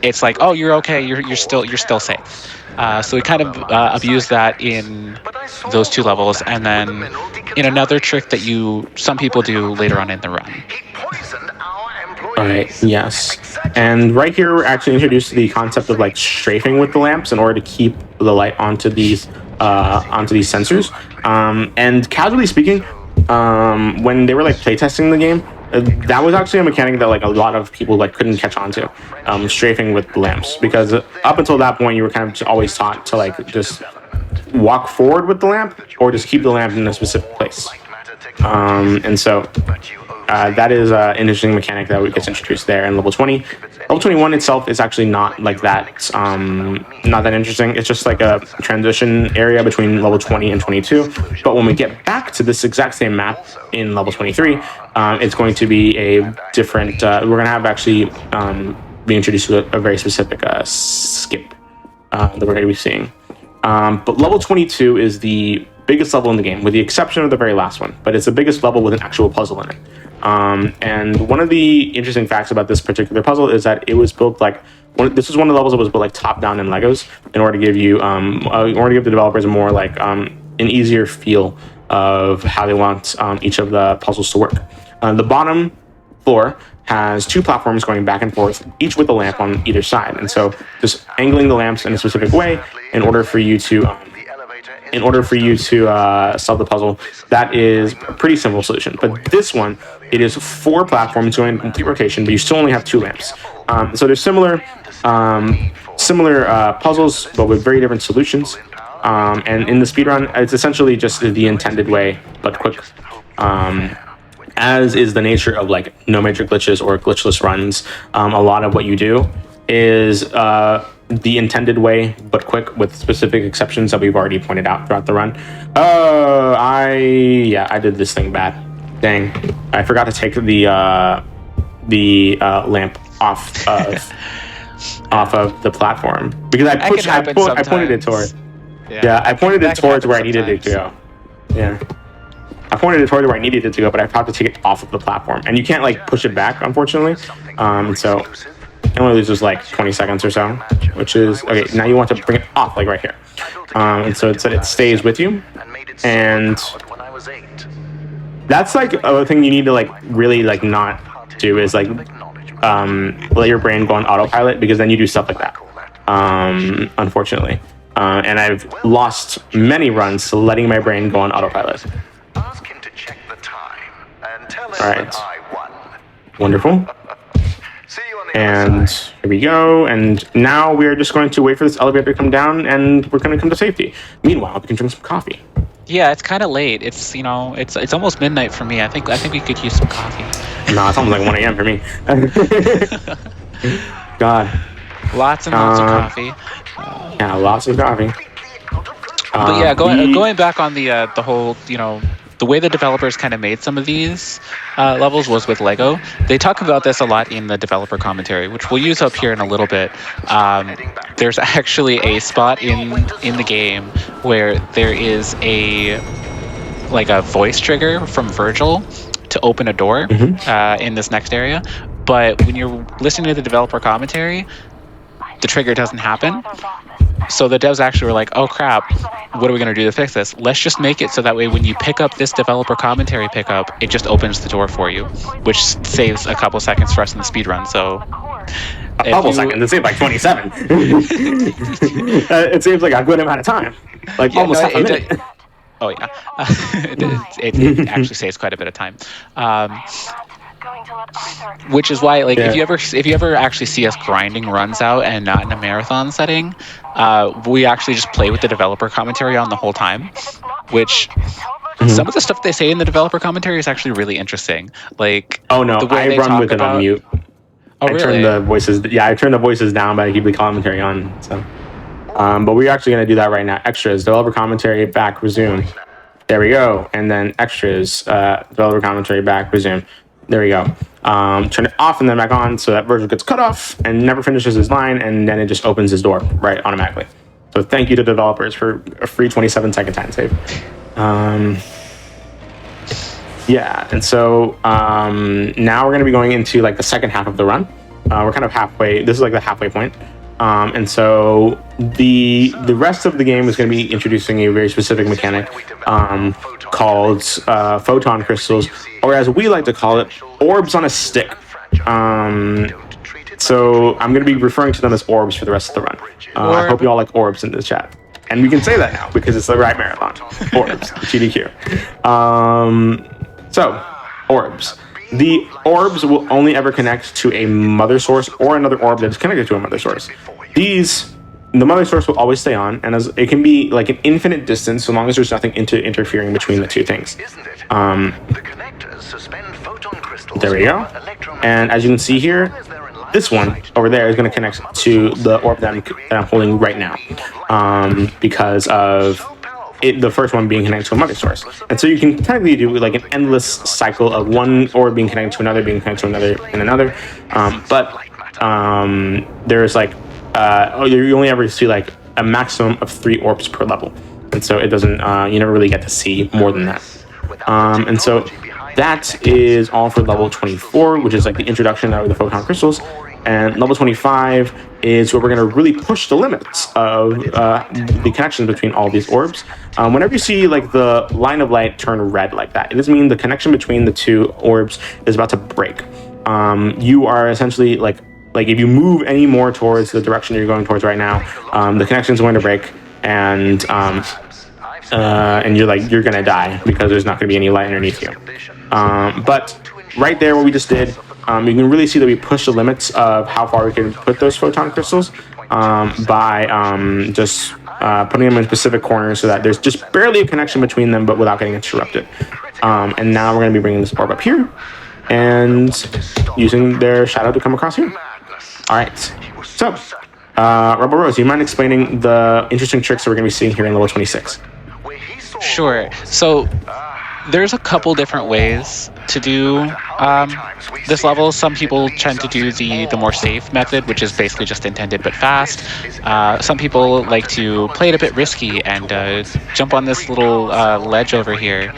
it's like, oh, you're okay, you're still safe. So we kind of abuse that in those two levels, and then in another trick that some people do later on in the run. All right, yes. And right here, we're actually introduced to the concept of like strafing with the lamps in order to keep the light onto these sensors. And casually speaking, when they were like playtesting the game, that was actually a mechanic that like a lot of people like couldn't catch on to, strafing with the lamps, because up until that point you were kind of always taught to like just walk forward with the lamp or just keep the lamp in a specific place. And so that is an interesting mechanic that gets introduced there in level 20. Level 21 itself is actually not like that, not that interesting. It's just like a transition area between level 20 and 22. But when we get back to this exact same map in level 23, it's going to be a different, we're going to have actually be introduced to a very specific skip that we're going to be seeing. But level 22 is the biggest level in the game, with the exception of the very last one, but it's the biggest level with an actual puzzle in it. And one of the interesting facts about this particular puzzle is that it was built like, this is one of the levels that was built like top down in Legos in order to give you, in order to give the developers a more like an easier feel of how they want each of the puzzles to work. The bottom floor has two platforms going back and forth, each with a lamp on either side. And so just angling the lamps in a specific way in order for you to solve the puzzle, that is a pretty simple solution. But this one, it is 4 platforms going in complete rotation, but you still only have 2 lamps. So there's similar puzzles, but with very different solutions. And in the speedrun, it's essentially just the intended way, but quick. As is the nature of like no major glitches or glitchless runs, a lot of what you do is the intended way, but quick, with specific exceptions that we've already pointed out throughout the run. I did this thing bad. Dang, I forgot to take the lamp off of the platform because I pointed it towards. Yeah, I pointed it towards where I needed it to go. Yeah. I pointed it towards where I needed it to go, but I have to take it off of the platform, and you can't like push it back, unfortunately. So it only loses like 20 seconds or so, which is okay. Now you want to bring it off, like right here, and so it stays with you, and that's like a thing you need to like really like not do is like let your brain go on autopilot, because then you do stuff like that. Unfortunately, and I've lost many runs to letting my brain go on autopilot. All right. Wonderful. And here we go. And now we're just going to wait for this elevator to come down, and we're going to come to safety. Meanwhile, we can drink some coffee. Yeah, it's kind of late. It's it's almost midnight for me. I think we could use some coffee. No, it's almost like 1 a.m. for me. God. Lots and lots of coffee. Yeah, lots of coffee. But yeah, going back on the whole, the way the developers kind of made some of these levels was with Lego. They talk about this a lot in the developer commentary, which we'll use up here in a little bit. There's actually a spot in the game where there is a voice trigger from Virgil to open a door in this next area. But when you're listening to the developer commentary, the trigger doesn't happen. So the devs actually were like, oh crap, what are we going to do to fix this? Let's just make it so that way when you pick up this developer commentary pickup, it just opens the door for you, which saves a couple seconds for us in the speedrun. So A couple seconds. It seems like 27. It seems like a good amount of time. Like almost half a minute. Oh yeah, it actually saves quite a bit of time. Which is why, like, if you ever actually see us grinding runs out and not in a marathon setting, we actually just play with the developer commentary on the whole time. Which some of the stuff they say in the developer commentary is actually really interesting. Like, oh no, I run with it on mute. Oh, I turn the voices. Yeah, I turn the voices down, but I keep the commentary on. So, but we're actually going to do that right now. Extras, developer commentary, back, resume. There we go. And then extras, developer commentary, back, resume. There we go. Turn it off and then back on, so that Virgil gets cut off and never finishes his line, and then it just opens his door right automatically. So thank you to developers for a free 27-second time save. Yeah, and so now we're going to be going into like the second half of the run. We're kind of halfway. This is like the halfway point. And so the rest of the game is going to be introducing a very specific mechanic called photon crystals, or as we like to call it, orbs on a stick. So I'm going to be referring to them as orbs for the rest of the run. I hope you all like orbs in the chat. And we can say that now because it's the right marathon. Orbs, GDQ. So, orbs. The orbs will only ever connect to a mother source or another orb that is connected to a mother source. The mother source will always stay on, and it can be like an infinite distance so long as there's nothing interfering between the two things. There we go. And as you can see here, this one over there is going to connect to the orb that I'm holding right now, because of the first one being connected to a mother source. And so you can technically do like an endless cycle of one orb being connected to another, being connected to another, and another. There's like, you only ever see like a maximum of 3 orbs per level. And so it doesn't, you never really get to see more than that. And so that is all for level 24, which is like the introduction of the photon crystals. And level 25 is where we're going to really push the limits of the connection between all these orbs. Whenever you see like the line of light turn red like that, it does mean the connection between the two orbs is about to break. You are essentially like if you move any more towards the direction you're going towards right now, the connection is going to break, and you're gonna die because there's not going to be any light underneath you. But right there, what we just did. You can really see that we push the limits of how far we can put those photon crystals by just putting them in specific corners so that there's just barely a connection between them, but without getting interrupted. And now we're going to be bringing this orb up here and using their shadow to come across here. All right. So, Rebel Rose, do you mind explaining the interesting tricks that we're going to be seeing here in level 26? Sure. So there's a couple different ways to do this level. Some people tend to do the more safe method, which is basically just intended but fast. Some people like to play it a bit risky and jump on this little ledge over here,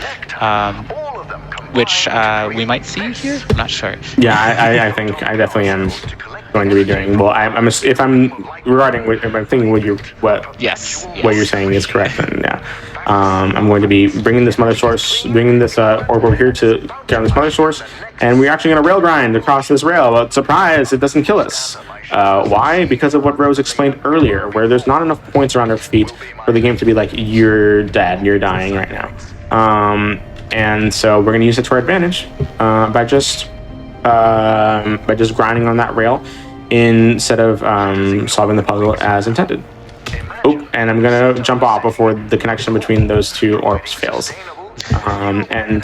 which we might see here. I'm not sure. Yeah, I think I definitely am going to be doing. Well, I'm thinking what you're saying is correct. Then yeah. I'm going to be bringing this mother source, bringing this orb over here to get on this mother source, and we're actually going to rail grind across this rail. But surprise, it doesn't kill us. Why? Because of what Rose explained earlier, where there's not enough points around her feet for the game to be like, you're dead, you're dying right now. And so we're going to use it to our advantage by just grinding on that rail instead of solving the puzzle as intended. Oh, and I'm gonna jump off before the connection between those two orbs fails. And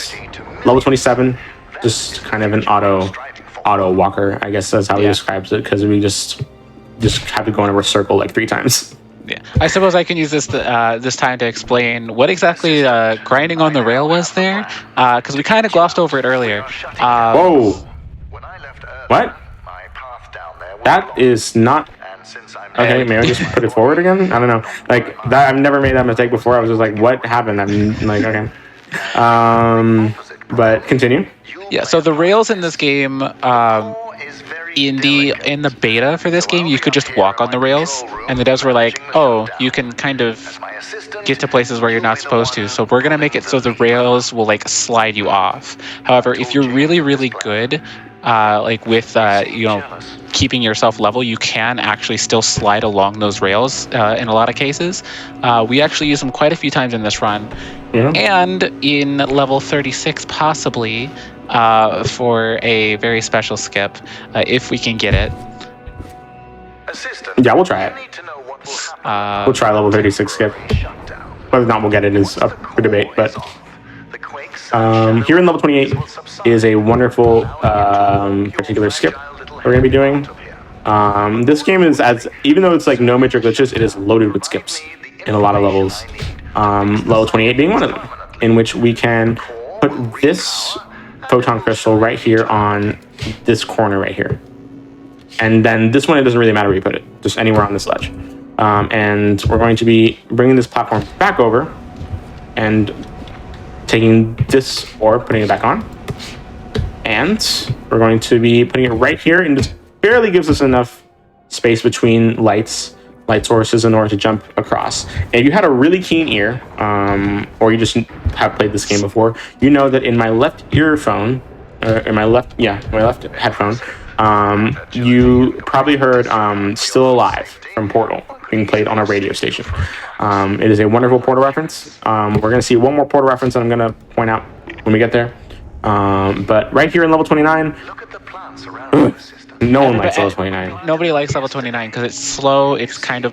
level 27, just kind of an auto walker, I guess that's how he describes it, because we just have to go in a circle like 3 times. Yeah, I suppose I can use this time to explain what exactly grinding on the rail was there, because we kind of glossed over it earlier. Whoa! What? That is not. Okay, maybe I just put it forward again? I don't know. Like, that, I've never made that mistake before. I was just like, what happened? I'm like, okay. But continue. Yeah, so the rails in this game in the beta for this game, you could just walk on the rails, and the devs were like, "Oh, you can kind of get to places where you're not supposed to. So we're gonna make it so the rails will like slide you off." However, if you're really, really good, like with keeping yourself level, you can actually still slide along those rails in a lot of cases. We actually use them quite a few times in this run, and in level 36 possibly. For a very special skip, if we can get it. Yeah, we'll try it. We'll try level 36 skip. Whether or not we'll get it is up for debate, but here in level 28 is a wonderful particular skip we're going to be doing. This game is, even though it's like no major glitches, it is loaded with skips in a lot of levels. Level 28 being one of them, in which we can put this photon crystal right here on this corner right here. And then this one, it doesn't really matter where you put it, just anywhere on this ledge. And we're going to be bringing this platform back over and taking this orb, putting it back on. And we're going to be putting it right here, and this barely gives us enough space between light sources in order to jump across. And if you had a really keen ear, or you just have played this game before, you know that in my left earphone, in my left headphone, you probably heard Still Alive from Portal being played on a radio station. It is a wonderful Portal reference. We're going to see one more Portal reference that I'm going to point out when we get there. But right here in level 29, no one likes level 29. Nobody likes level 29 because it's slow. It's kind of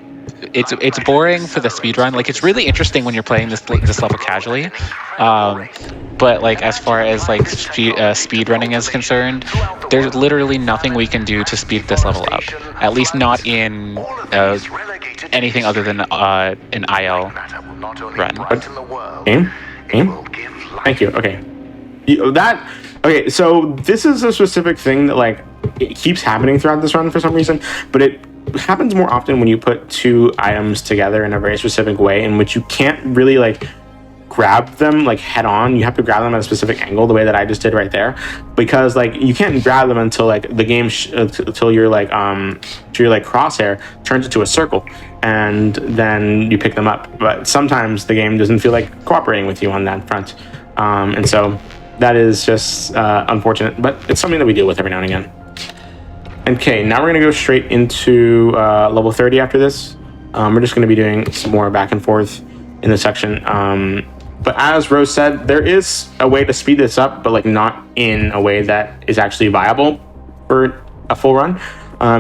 it's boring for the speed run. Like, it's really interesting when you're playing this level casually. But like, as far as like speed running is concerned, there's literally nothing we can do to speed this level up. At least not in anything other than an IL run. Aim? Thank you. Okay. Okay, so this is a specific thing that like it keeps happening throughout this run for some reason, but it happens more often when you put two items together in a very specific way in which you can't really like grab them like head on. You have to grab them at a specific angle, the way that I just did right there, because like you can't grab them until like the game until you're like crosshair turns into a circle, and then you pick them up. But sometimes the game doesn't feel like cooperating with you on that front, and so that is just unfortunate, but it's something that we deal with every now and again. Okay, now we're going to go straight into level 30 after this. We're just going to be doing some more back and forth in this section. But as Rose said, there is a way to speed this up, but like not in a way that is actually viable for a full run.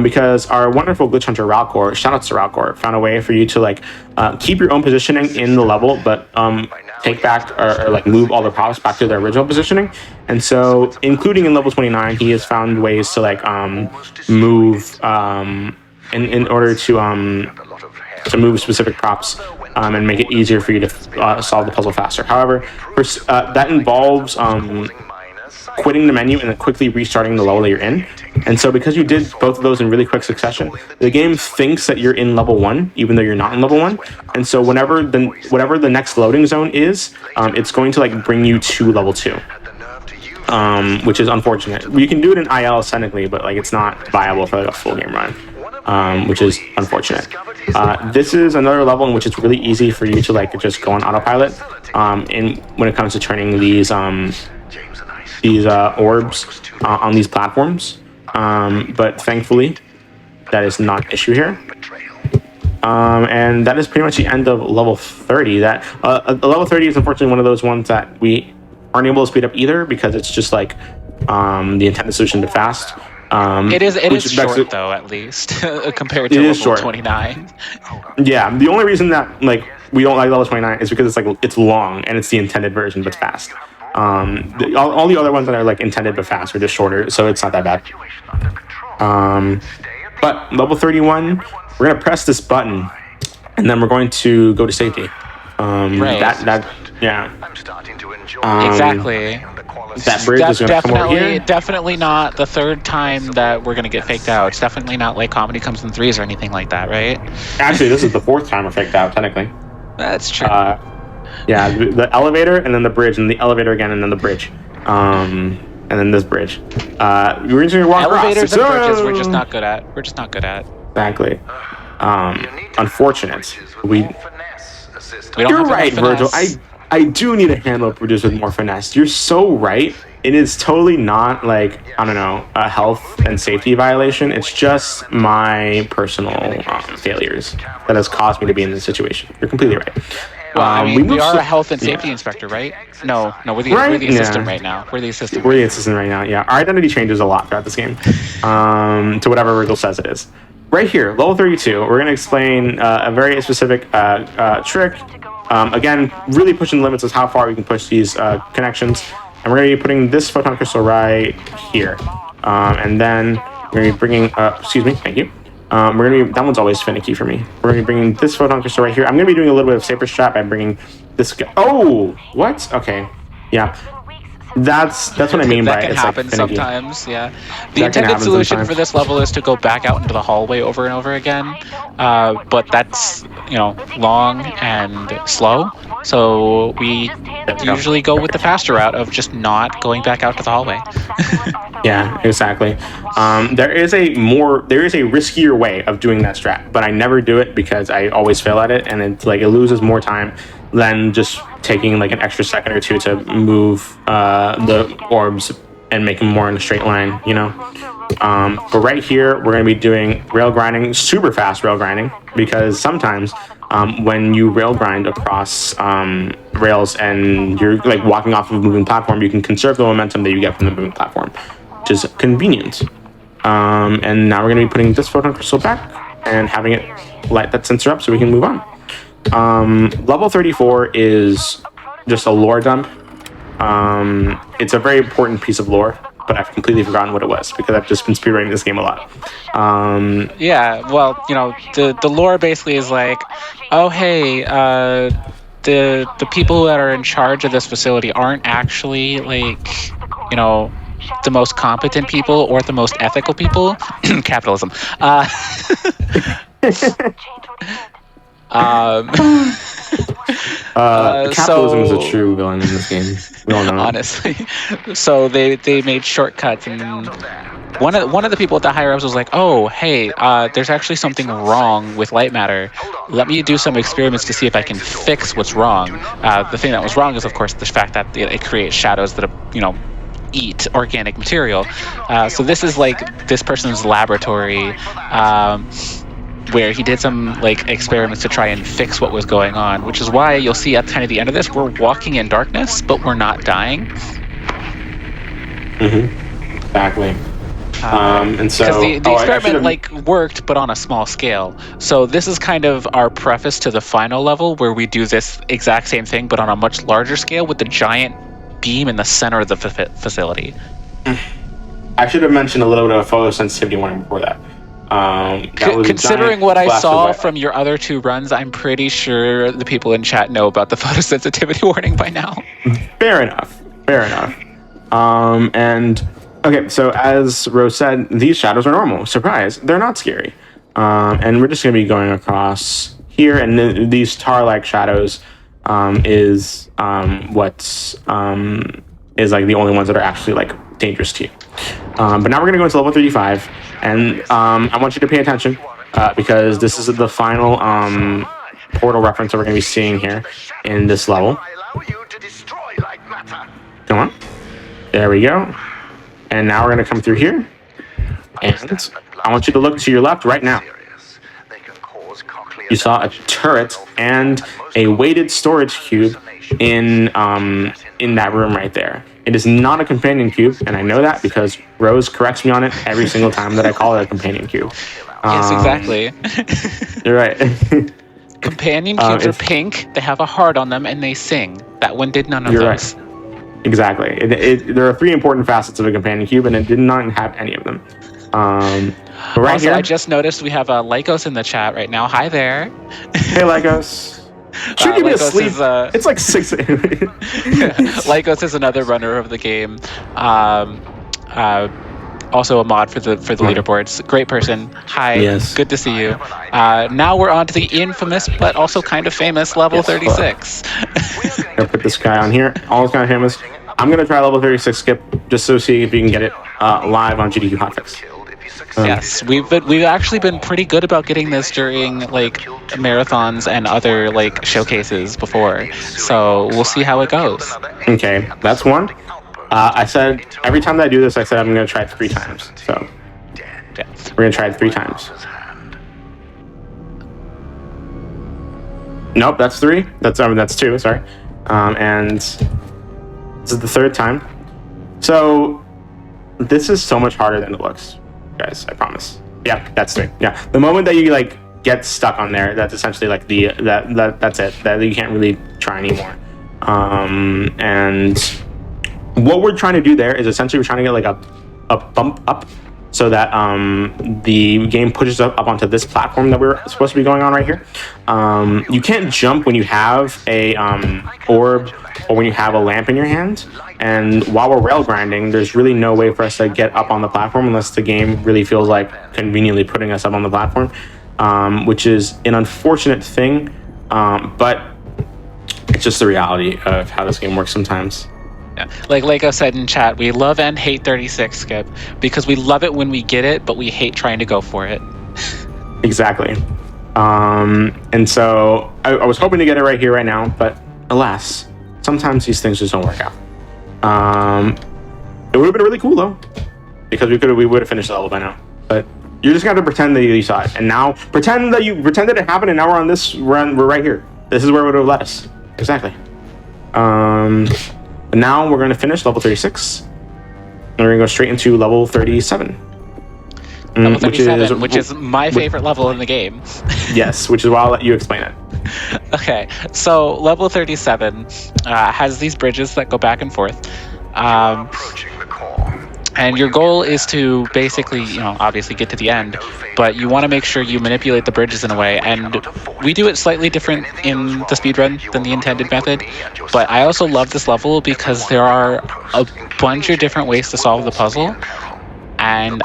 Because our wonderful glitch hunter Ralcor, shoutouts to Ralcor, found a way for you to like keep your own positioning in the level, but take back or like move all the props back to their original positioning. And so, including in level 29, he has found ways to like move in order to move specific props and make it easier for you to solve the puzzle faster. However, that involves quitting the menu and then quickly restarting the level that you're in. And so because you did both of those in really quick succession, the game thinks that you're in level 1, even though you're not in level 1. And so whatever the next loading zone is, it's going to like bring you to level 2, which is unfortunate. You can do it in IL technically, but like it's not viable for like a full game run, which is unfortunate. This is another level in which it's really easy for you to like just go on autopilot when it comes to turning these orbs on these platforms, but thankfully that is not an issue here. And that is pretty much the end of level 30. Level 30 is unfortunately one of those ones that we aren't able to speed up either, because it's just like the intended solution to fast. It is short though, at least compared to level 29. Yeah, the only reason that like we don't like level 29 is because it's long and it's the intended version, but it's fast. All the other ones that are like intended but fast are just shorter, so it's not that bad. But level 31, we're gonna press this button, and then we're going to go to safety. Right. Exactly. That bridge is gonna come over here. Definitely not the third time that we're gonna get faked out. It's definitely not like comedy comes in threes or anything like that, right? Actually, this is the fourth time we're faked out, technically. That's true. Yeah, the elevator and then the bridge, and the elevator again and then the bridge. and then this bridge. We're just gonna walk Elevators across. and bridges, we're just not good at. We're just not good at. Exactly. Unfortunate. We don't You're have right, enough Virgil. finesse. I do need to handle bridges with more finesse. You're so right. It is totally not like, I don't know, a health and safety violation. It's just my personal failures that has caused me to be in this situation. You're completely right. Well, I mean, we are moved a health and safety inspector, right? No, we're the assistant right now. We're the assistant. We're the assistant right now, yeah. Our identity changes a lot throughout this game to whatever Virgil says it is. Right here, level 32, we're going to explain a very specific trick. Again, really pushing the limits of how far we can push these connections. And we're going to be putting this photon crystal right here. And then we're going to be bringing, excuse me, thank you. We're going to be, that one's always finicky for me. We're going to be bringing this photon crystal right here. I'm going to be doing a little bit of safer strat by bringing this guy. Oh, what? Okay. Yeah. That's what I mean by that can it's happen like finicky. sometimes, yeah. The intended solution for this level is to go back out into the hallway over and over again, but that's, long and slow, so we usually go with the faster route of just not going back out to the hallway. Yeah, exactly. There is a riskier way of doing that strat, but I never do it because I always fail at it, and it's like it loses more time than just taking like an extra second or two to move the orbs and make them more in a straight line, But right here, we're going to be doing rail grinding, super fast rail grinding, because sometimes when you rail grind across rails and you're like walking off of a moving platform, you can conserve the momentum that you get from the moving platform, which is convenient. And now we're going to be putting this photon crystal back and having it light that sensor up so we can move on. Level 34 is just a lore dump. It's a very important piece of lore, but I've completely forgotten what it was because I've just been speedrunning this game a lot. Yeah, well, the lore basically is like, oh hey, the people that are in charge of this facility aren't actually like, the most competent people or the most ethical people. Capitalism. Capitalism is a true villain in this game. We all know. Honestly, so they made shortcuts, and one of the people at the higher ups was like, "Oh, hey, there's actually something wrong with Lightmatter. Let me do some experiments to see if I can fix what's wrong." The thing that was wrong is, of course, the fact that it creates shadows that eat organic material. So this is like this person's laboratory. Where he did some experiments to try and fix what was going on, which is why you'll see at kind of the end of this, we're walking in darkness, but we're not dying. Exactly. And so because the experiment worked, but on a small scale. So this is kind of our preface to the final level, where we do this exact same thing, but on a much larger scale with the giant beam in the center of the facility. I should have mentioned a little bit of a photosensitivity warning before that. Considering what I saw from your other two runs, I'm pretty sure the people in chat know about the photosensitivity warning by now. Fair enough. And okay, so as Rose said, these shadows are normal. Surprise, they're not scary. And we're just going to be going across here, and these tar-like shadows is what's is like the only ones that are actually dangerous to you. But now we're going to go into level 35. And I want you to pay attention because this is the final portal reference that we're going to be seeing here in this level. Come on. There we go. And now we're going to come through here. And I want you to look to your left right now. You saw a turret and a weighted storage cube in that room right there. It is not a companion cube, and I know that because Rose corrects me on it every single time that I call it a companion cube. Yes, exactly. You're right. Companion cubes are pink, they have a heart on them, and they sing. That one did none of those. Right. Exactly. There are three important facets of a companion cube, and it did not have any of them. But right also, here, I just noticed we have Lycos in the chat right now. Hi there. Hey, Lycos. Should you be asleep? It's like 6 a.m. Lycos is another runner of the game. Also a mod for the leaderboards. Great person. Hi. Yes. Good to see you. Now we're on to the infamous but also kind of famous level 36. Gonna put this guy on here. Always kind of famous. I'm gonna try level 36 skip just to see if we can get it live on GDQ HotFix. Yes, we've actually been pretty good about getting this during like marathons and other like showcases before. So we'll see how it goes. Okay, that's one. I said every time that I do this, I said I'm gonna try it 3 times. So Yeah. we're gonna try it 3 times. Nope, that's 3. That's 2. Sorry, and this is the 3rd time. So this is so much harder than it looks, guys. I promise. Yeah, that's 3. Yeah, the moment that you like get stuck on there, that's essentially like that's it. That you can't really try anymore. And what we're trying to do there is essentially we're trying to get like a bump up so that the game pushes up onto this platform that we're supposed to be going on right here. You can't jump when you have a orb or when you have a lamp in your hand. And while we're rail grinding, there's really no way for us to get up on the platform unless the game really feels like conveniently putting us up on the platform, which is an unfortunate thing, but it's just the reality of how this game works sometimes. Yeah. Like I said in chat, we love and hate 36 skip because we love it when we get it, but we hate trying to go for it. Exactly. And so I was hoping to get it right here, right now, but alas, sometimes these things just don't work out. It would have been really cool though, because we would have finished the level by now. But you're just gonna have to pretend that you saw it, and now pretend that it happened, and now we're on this run. We're right here. This is where it would have led us. Exactly. But now we're going to finish level 36, and we're going to go straight into level 37. Level 37, which is my favorite level in the game. Yes, which is why I'll let you explain it. Okay, so level 37 has these bridges that go back and forth. And your goal is to basically, obviously get to the end, but you want to make sure you manipulate the bridges in a way. And we do it slightly different in the speedrun than the intended method. But I also love this level because there are a bunch of different ways to solve the puzzle. And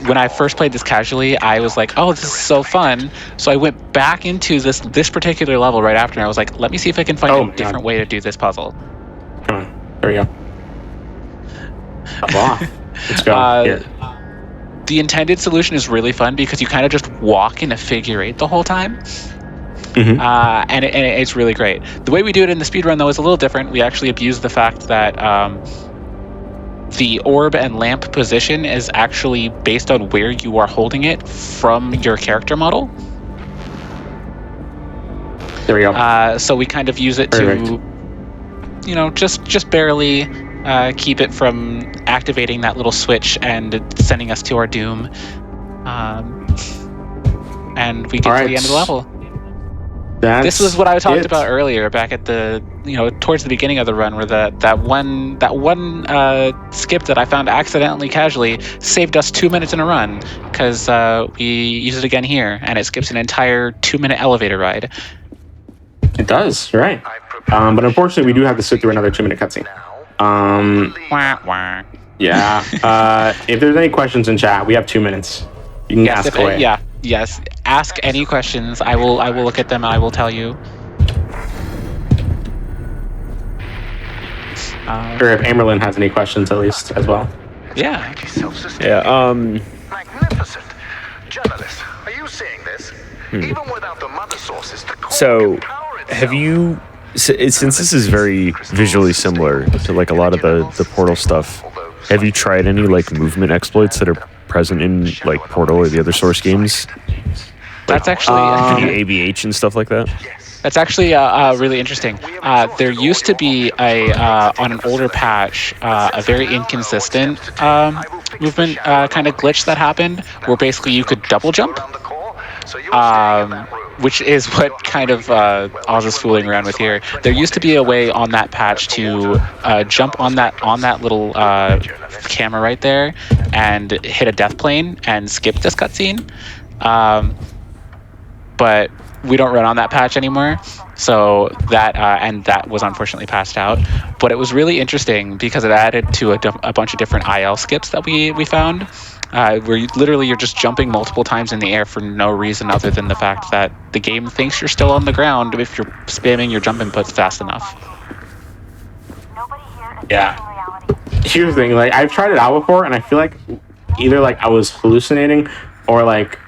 when I first played this casually, I was like, oh, this is so fun. So I went back into this particular level right after, and I was like, let me see if I can find a different way to do this puzzle. Come on, there we go. Let's go. Here. The intended solution is really fun because you kind of just walk in a figure 8 the whole time. Mm-hmm. And it's really great. The way we do it in the speedrun, though, is a little different. We actually abuse the fact that the orb and lamp position is actually based on where you are holding it from your character model. There we go. So we kind of use it to, just barely keep it from activating that little switch and sending us to our doom. And we get to the end of the level. This was what I talked about earlier, back at the towards the beginning of the run, where that one skip that I found accidentally casually saved us 2 minutes in a run, because we use it again here, and it skips an entire 2-minute elevator ride. It does, you're right. But unfortunately, we do have to sit through another 2-minute cutscene. Wah, wah. Yeah. If there's any questions in chat, we have 2 minutes. You can ask away. Yes. Ask any questions. I will look at them and I will tell you. Or if Amerlin has any questions, at least, as well. Yeah. Magnificent. Journalist, are you seeing this? Even without the mother sources, the core So, can power itself. have you, since this is very visually similar to like a lot of the Portal stuff, have you tried any like movement exploits that are present in like Portal or the other Source games? That's actually ABH and stuff like that. that's actually really interesting. There used to be on an older patch a very inconsistent movement kind of glitch that happened, where basically you could double jump. Which is what kind of Oz is fooling around with here. There used to be a way on that patch to jump on that little camera right there and hit a death plane and skip this cutscene. But we don't run on that patch anymore, so that was unfortunately passed out. But it was really interesting because it added to a bunch of different IL skips that we found. Where you're just jumping multiple times in the air for no reason other than the fact that the game thinks you're still on the ground if you're spamming your jump inputs fast enough. Nobody here is Yeah. Here's the thing, like I've tried it out before, and I feel like either like I was hallucinating or like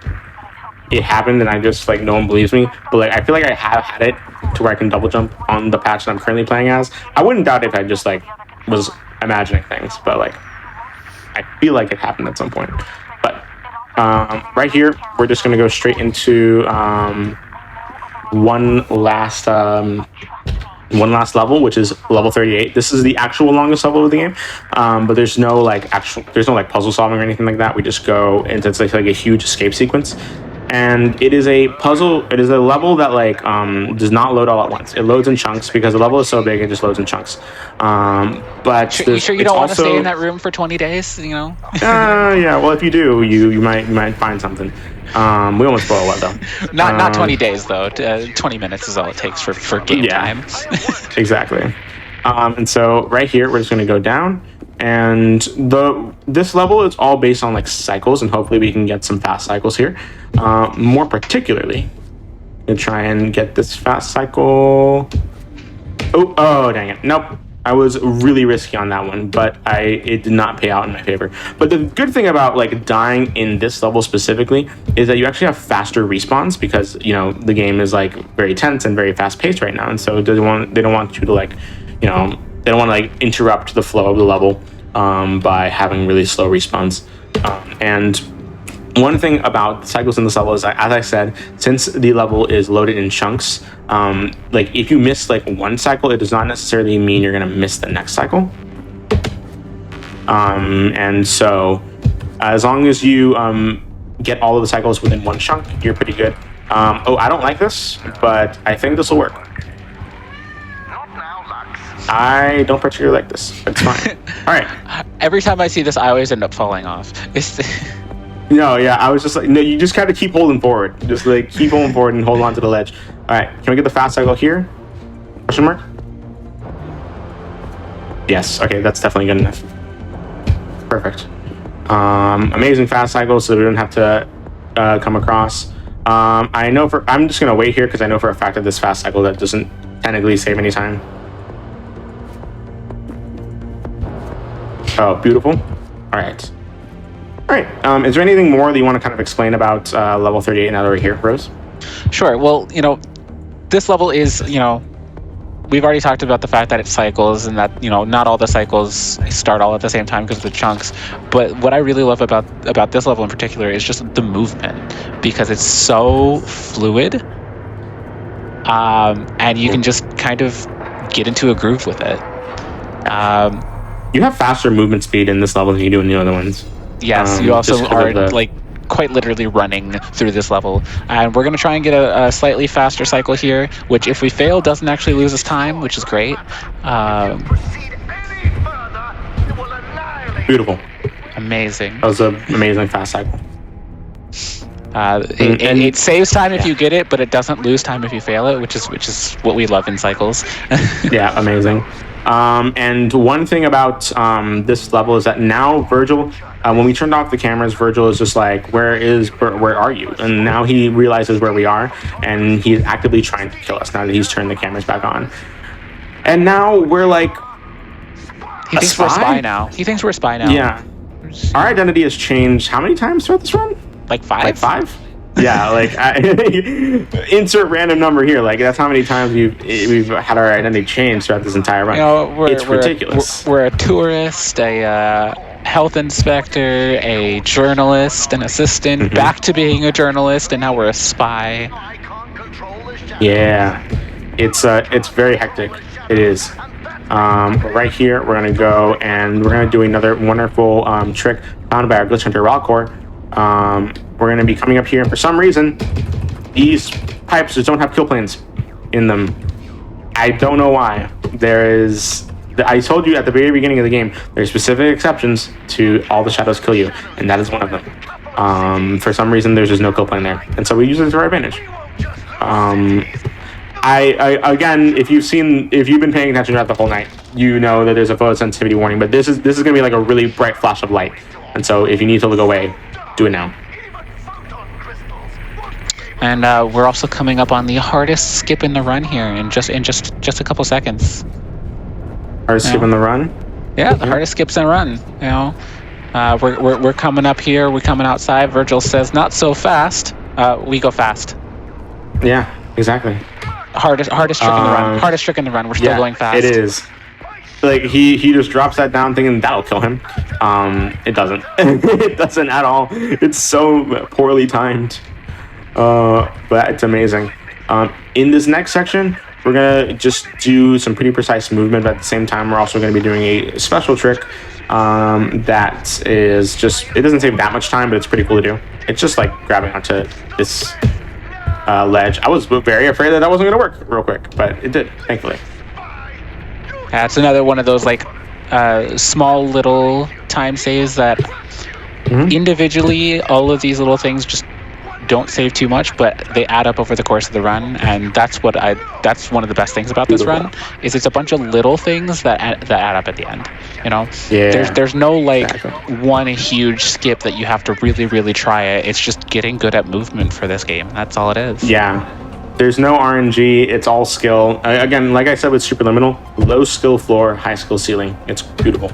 it happened and I just like no one believes me. But like I feel like I have had it to where I can double jump on the patch that I'm currently playing as. I wouldn't doubt it if I just like was imagining things, but like I feel like it happened at some point. But right here, we're just gonna go straight into one last level, which is level 38. This is the actual longest level of the game, but there's no like puzzle solving or anything like that. We just go into it's like a huge escape sequence, and it is a puzzle. It is a level that like does not load all at once. It loads in chunks because the level is so big. It just loads in chunks. But you sure you don't want to stay in that room for 20 days? You know? Yeah. Well, if you do, you might find something. We almost spoil what though. Not 20 days though. 20 minutes is all it takes for game time. Exactly. And so right here we're just going to go down, and this level is all based on like cycles, and hopefully we can get some fast cycles here. More particularly, I'm gonna try and get this fast cycle. Oh dang it! Nope. I was really risky on that one, but it did not pay out in my favor. But the good thing about like dying in this level specifically is that you actually have faster respawns, because you know the game is like very tense and very fast paced right now, and so they don't want you to like, you know, they don't want to like interrupt the flow of the level by having really slow respawns. And one thing about the cycles in this level is, as I said, since the level is loaded in chunks, like if you miss like one cycle, it does not necessarily mean you're gonna miss the next cycle. And so as long as you get all of the cycles within one chunk, you're pretty good. I don't like this, but I think this will work. I don't particularly like this. It's fine. All right. Every time I see this, I always end up falling off. No, yeah, I was just like, no, you just kind of keep holding forward. Just like keep holding forward and hold on to the ledge. All right, can we get the fast cycle here? Question mark? Yes, okay, that's definitely good enough. Perfect. Amazing fast cycle, so we don't have to come across. I'm just gonna wait here because I know for a fact that this fast cycle that doesn't technically save any time. Oh, beautiful. All right. All right. Is there anything more that you want to kind of explain about level 38 now that we're here, Rose? Sure. Well, you know, this level is, you know, we've already talked about the fact that it cycles and that, you know, not all the cycles start all at the same time because of the chunks. But what I really love about this level in particular is just the movement, because it's so fluid, and you can just kind of get into a groove with it. You have faster movement speed in this level than you do in the other ones. Yes, you also are like quite literally running through this level, and we're going to try and get a slightly faster cycle here, which if we fail doesn't actually lose us time, which is great. Beautiful. Amazing. That was an amazing fast cycle. It saves time if you get it, but it doesn't lose time if you fail it, which is what we love in cycles. Yeah, amazing. And one thing about this level is that now Virgil, when we turned off the cameras, Virgil is just like, where are you? And now he realizes where we are, and he's actively trying to kill us now that he's turned the cameras back on. And now we're like, he thinks we're a spy now. He thinks we're a spy now. Yeah. Our identity has changed how many times throughout this run? Like 5? Like 5? Yeah, like insert random number here. Like that's how many times we've had our identity changed throughout this entire run. You know, it's ridiculous. We're a tourist, a health inspector, a journalist, an assistant, back to being a journalist, and now we're a spy. Yeah, it's very hectic. It is. Right here, we're gonna go and we're gonna do another wonderful trick found by our glitch hunter Rockcore. We're going to be coming up here, and for some reason, these pipes just don't have kill planes in them. I don't know why. I told you at the very beginning of the game, there's specific exceptions to all the shadows kill you, and that is one of them. For some reason, there's just no kill plane there, and so we use it to our advantage. Again, if you've been paying attention throughout the whole night, you know that there's a photosensitivity warning, but this is going to be like a really bright flash of light, and so if you need to look away, do it now. And we're also coming up on the hardest skip in the run here in just a couple seconds. Hardest skip in the run? Yeah, the hardest skips and run. You know, we're coming up here. We're coming outside. Virgil says, "Not so fast." We go fast. Yeah, exactly. Hardest trick in the run. Hardest trick in the run. We're still going fast. It is. Like he just drops that down thinking that'll kill him. It doesn't. It doesn't at all. It's so poorly timed. But it's amazing. In this next section, we're gonna just do some pretty precise movement, but at the same time, we're also gonna be doing a special trick that is just, it doesn't take that much time, but it's pretty cool to do. It's just like grabbing onto this ledge. I was very afraid that wasn't gonna work real quick, but it did, thankfully. It's another one of those like small little time saves that individually, all of these little things just don't save too much, but they add up over the course of the run, and that's one of the best things about this run is it's a bunch of little things that add up at the end. You know, there's no like one huge skip that you have to really try it. It's just getting good at movement for this game. That's all it is. Yeah, there's no RNG. It's all skill. Again, like I said with Superliminal, low skill floor, high skill ceiling. It's beautiful.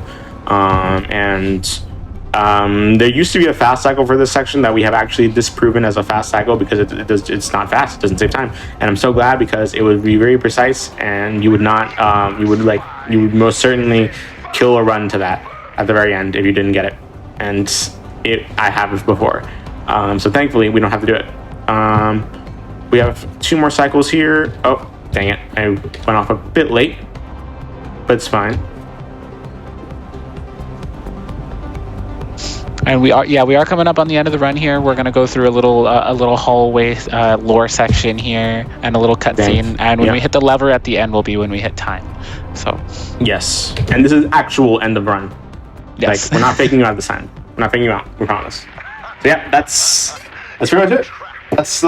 There used to be a fast cycle for this section that we have actually disproven as a fast cycle because it's not fast. It doesn't save time, and I'm so glad because it would be very precise, and you would not you would most certainly kill a run to that at the very end if you didn't get it, and I have it before, so thankfully we don't have to do it. We have 2 more cycles here. Oh, dang it, I went off a bit late, but it's fine. And we are coming up on the end of the run here. We're gonna go through a little hallway lore section here and a little cutscene. And when we hit the lever at the end will be when we hit time. So yes, and this is actual end of run. Yes. Like we're not faking you out this time. We're not faking you out. We promise. So yeah, that's pretty much it. That's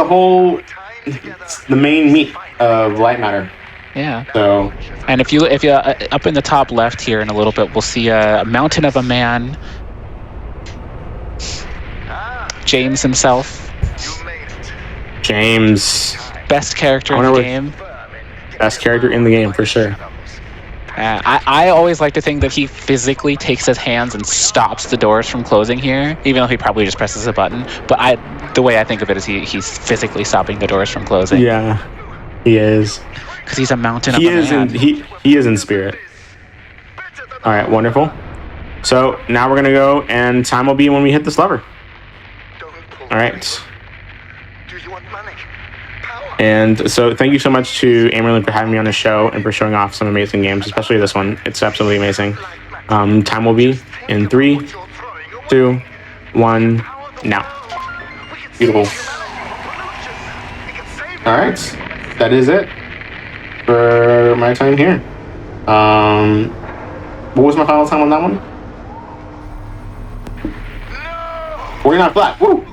the main meat of Lightmatter. Yeah. So, and if you up in the top left here in a little bit, we'll see a mountain of a man. James himself. James. Best character in the game. Best character in the game, for sure. I always like to think that he physically takes his hands and stops the doors from closing here, even though he probably just presses a button. But the way I think of it is he's physically stopping the doors from closing. Yeah, he is. Because he's a mountain of a man. He is in spirit. All right, wonderful. So now we're going to go, and time will be when we hit this lever. All right. Do you want money? Power? And so thank you so much to Amerlin for having me on the show and for showing off some amazing games, especially this one. It's absolutely amazing. Time will be in 3, 2, 1, now. Beautiful. All right. That is it for my time here. What was my final time on that one? 49 flat. Woo!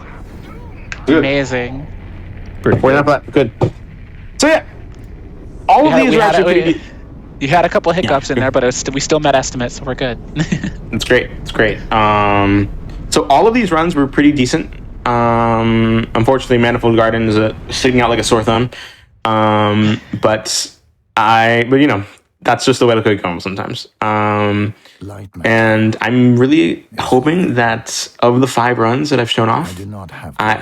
Good. Amazing. 49 flat. Good. So yeah, all of these are actually pretty. You had a couple hiccups in there, but we still met estimates, so we're good. It's great. It's great. So all of these runs were pretty decent. Unfortunately, Manifold Garden is sticking out like a sore thumb. But you know, that's just the way the cookie crumbles sometimes. And I'm really hoping that of the 5 runs that I've shown off, I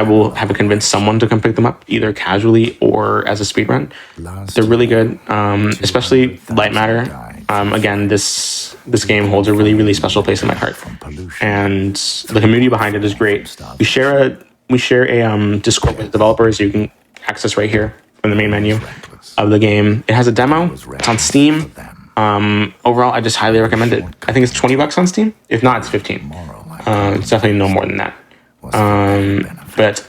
will have to convince someone to come pick them up, either casually or as a speed run. They're really good, especially Lightmatter. Again, this game holds a really special place in my heart, and the community behind it is great. We share a Discord with developers you can access right here from the main menu of the game. It has a demo. It's on Steam. Overall, I just highly recommend it. I think it's $20 on Steam. If not, it's 15. It's definitely no more than that. But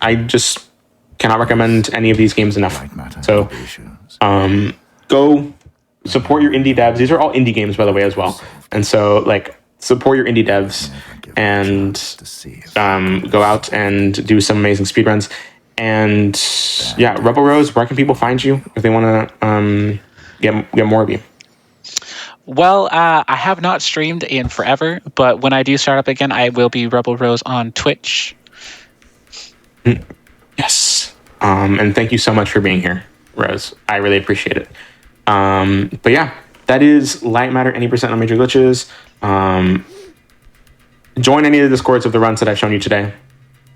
I just cannot recommend any of these games enough. So, go support your indie devs. These are all indie games, by the way, as well. And so, support your indie devs and go out and do some amazing speedruns. And yeah, Rebel Rose, where can people find you if they want to get more of you? Well, I have not streamed in forever, but when I do start up again, I will be Rebel Rose on Twitch. Yes. And thank you so much for being here, Rose. I really appreciate it. But yeah, that is Lightmatter, any percent on major glitches. Join any of the Discords of the runs that I've shown you today.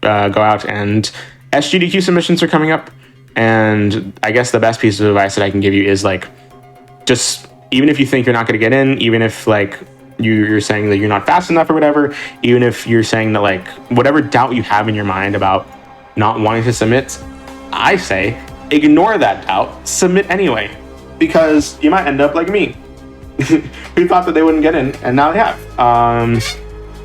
Go out, and SGDQ submissions are coming up. And I guess the best piece of advice that I can give you is like, just even if you think you're not going to get in, even if like you're saying that you're not fast enough or whatever, even if you're saying that like whatever doubt you have in your mind about not wanting to submit, I say ignore that doubt, submit anyway, because you might end up like me, who thought that they wouldn't get in, and now they have.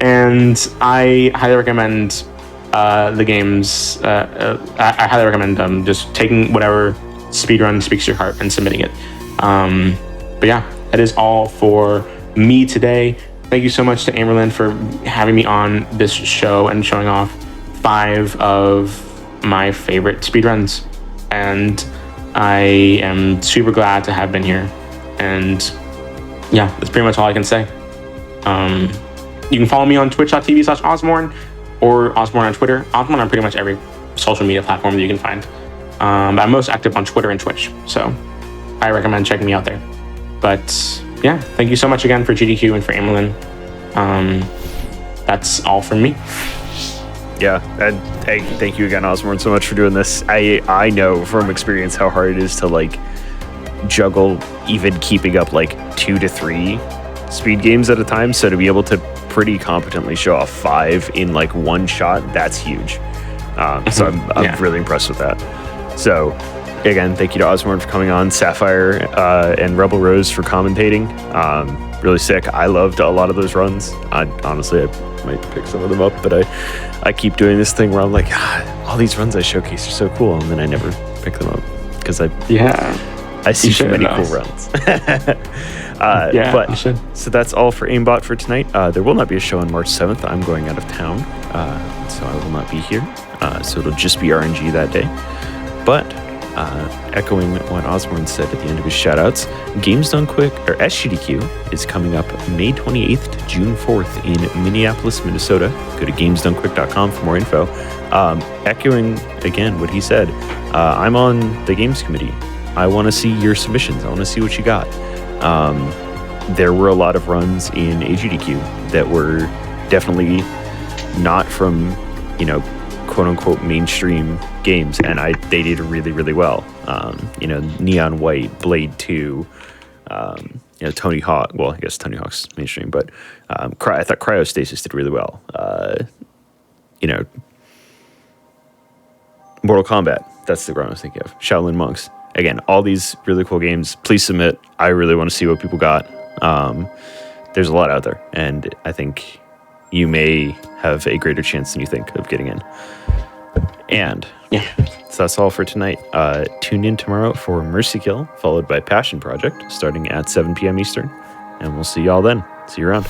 And I highly recommend the games. I highly recommend just taking whatever speedrun speaks to your heart and submitting it. But yeah, that is all for me today. Thank you so much to Amberlyn for having me on this show and showing off 5 of my favorite speedruns. And I am super glad to have been here. And yeah, that's pretty much all I can say. You can follow me on twitch.tv/Osborne or Osborne on Twitter. Osborne on pretty much every social media platform that you can find. But I'm most active on Twitter and Twitch, so I recommend checking me out there. But yeah, thank you so much again for GDQ and for Amberlyn. That's all from me. Yeah, and hey, thank you again, Osborne, so much for doing this. I know from experience how hard it is to like juggle even keeping up like 2 to 3 speed games at a time. So to be able to pretty competently show off 5 in like one shot, that's huge. So I'm really impressed with that. So again, thank you to Osborne for coming on, Sapphire and Rebel Rose for commentating. Really sick. I loved a lot of those runs. Honestly, I might pick some of them up, but I keep doing this thing where I'm like, all these runs I showcase are so cool, and then I never pick them up because I see too many cool runs. So that's all for AIMBOT for tonight. There will not be a show on March 7th. I'm going out of town, so I will not be here. So it'll just be RNG that day. But echoing what Osborne said at the end of his shoutouts, Games Done Quick, or SGDQ, is coming up May 28th to June 4th in Minneapolis, Minnesota. Go to gamesdonequick.com for more info. Echoing again what he said, I'm on the games committee. I want to see your submissions. I want to see what you got. There were a lot of runs in AGDQ that were definitely not from, quote unquote mainstream games, and they did really, really well. Neon White, Blade 2, Tony Hawk. Well, I guess Tony Hawk's mainstream, but I thought Cryostasis did really well. Mortal Kombat. That's the one I was thinking of. Shaolin Monks. Again, all these really cool games. Please submit. I really want to see what people got. There's a lot out there, and I think you may have a greater chance than you think of getting in. And so that's all for tonight. Tune in tomorrow for Mercy Kill, followed by Passion Project, starting at 7 p.m. Eastern. And we'll see y'all then. See you around.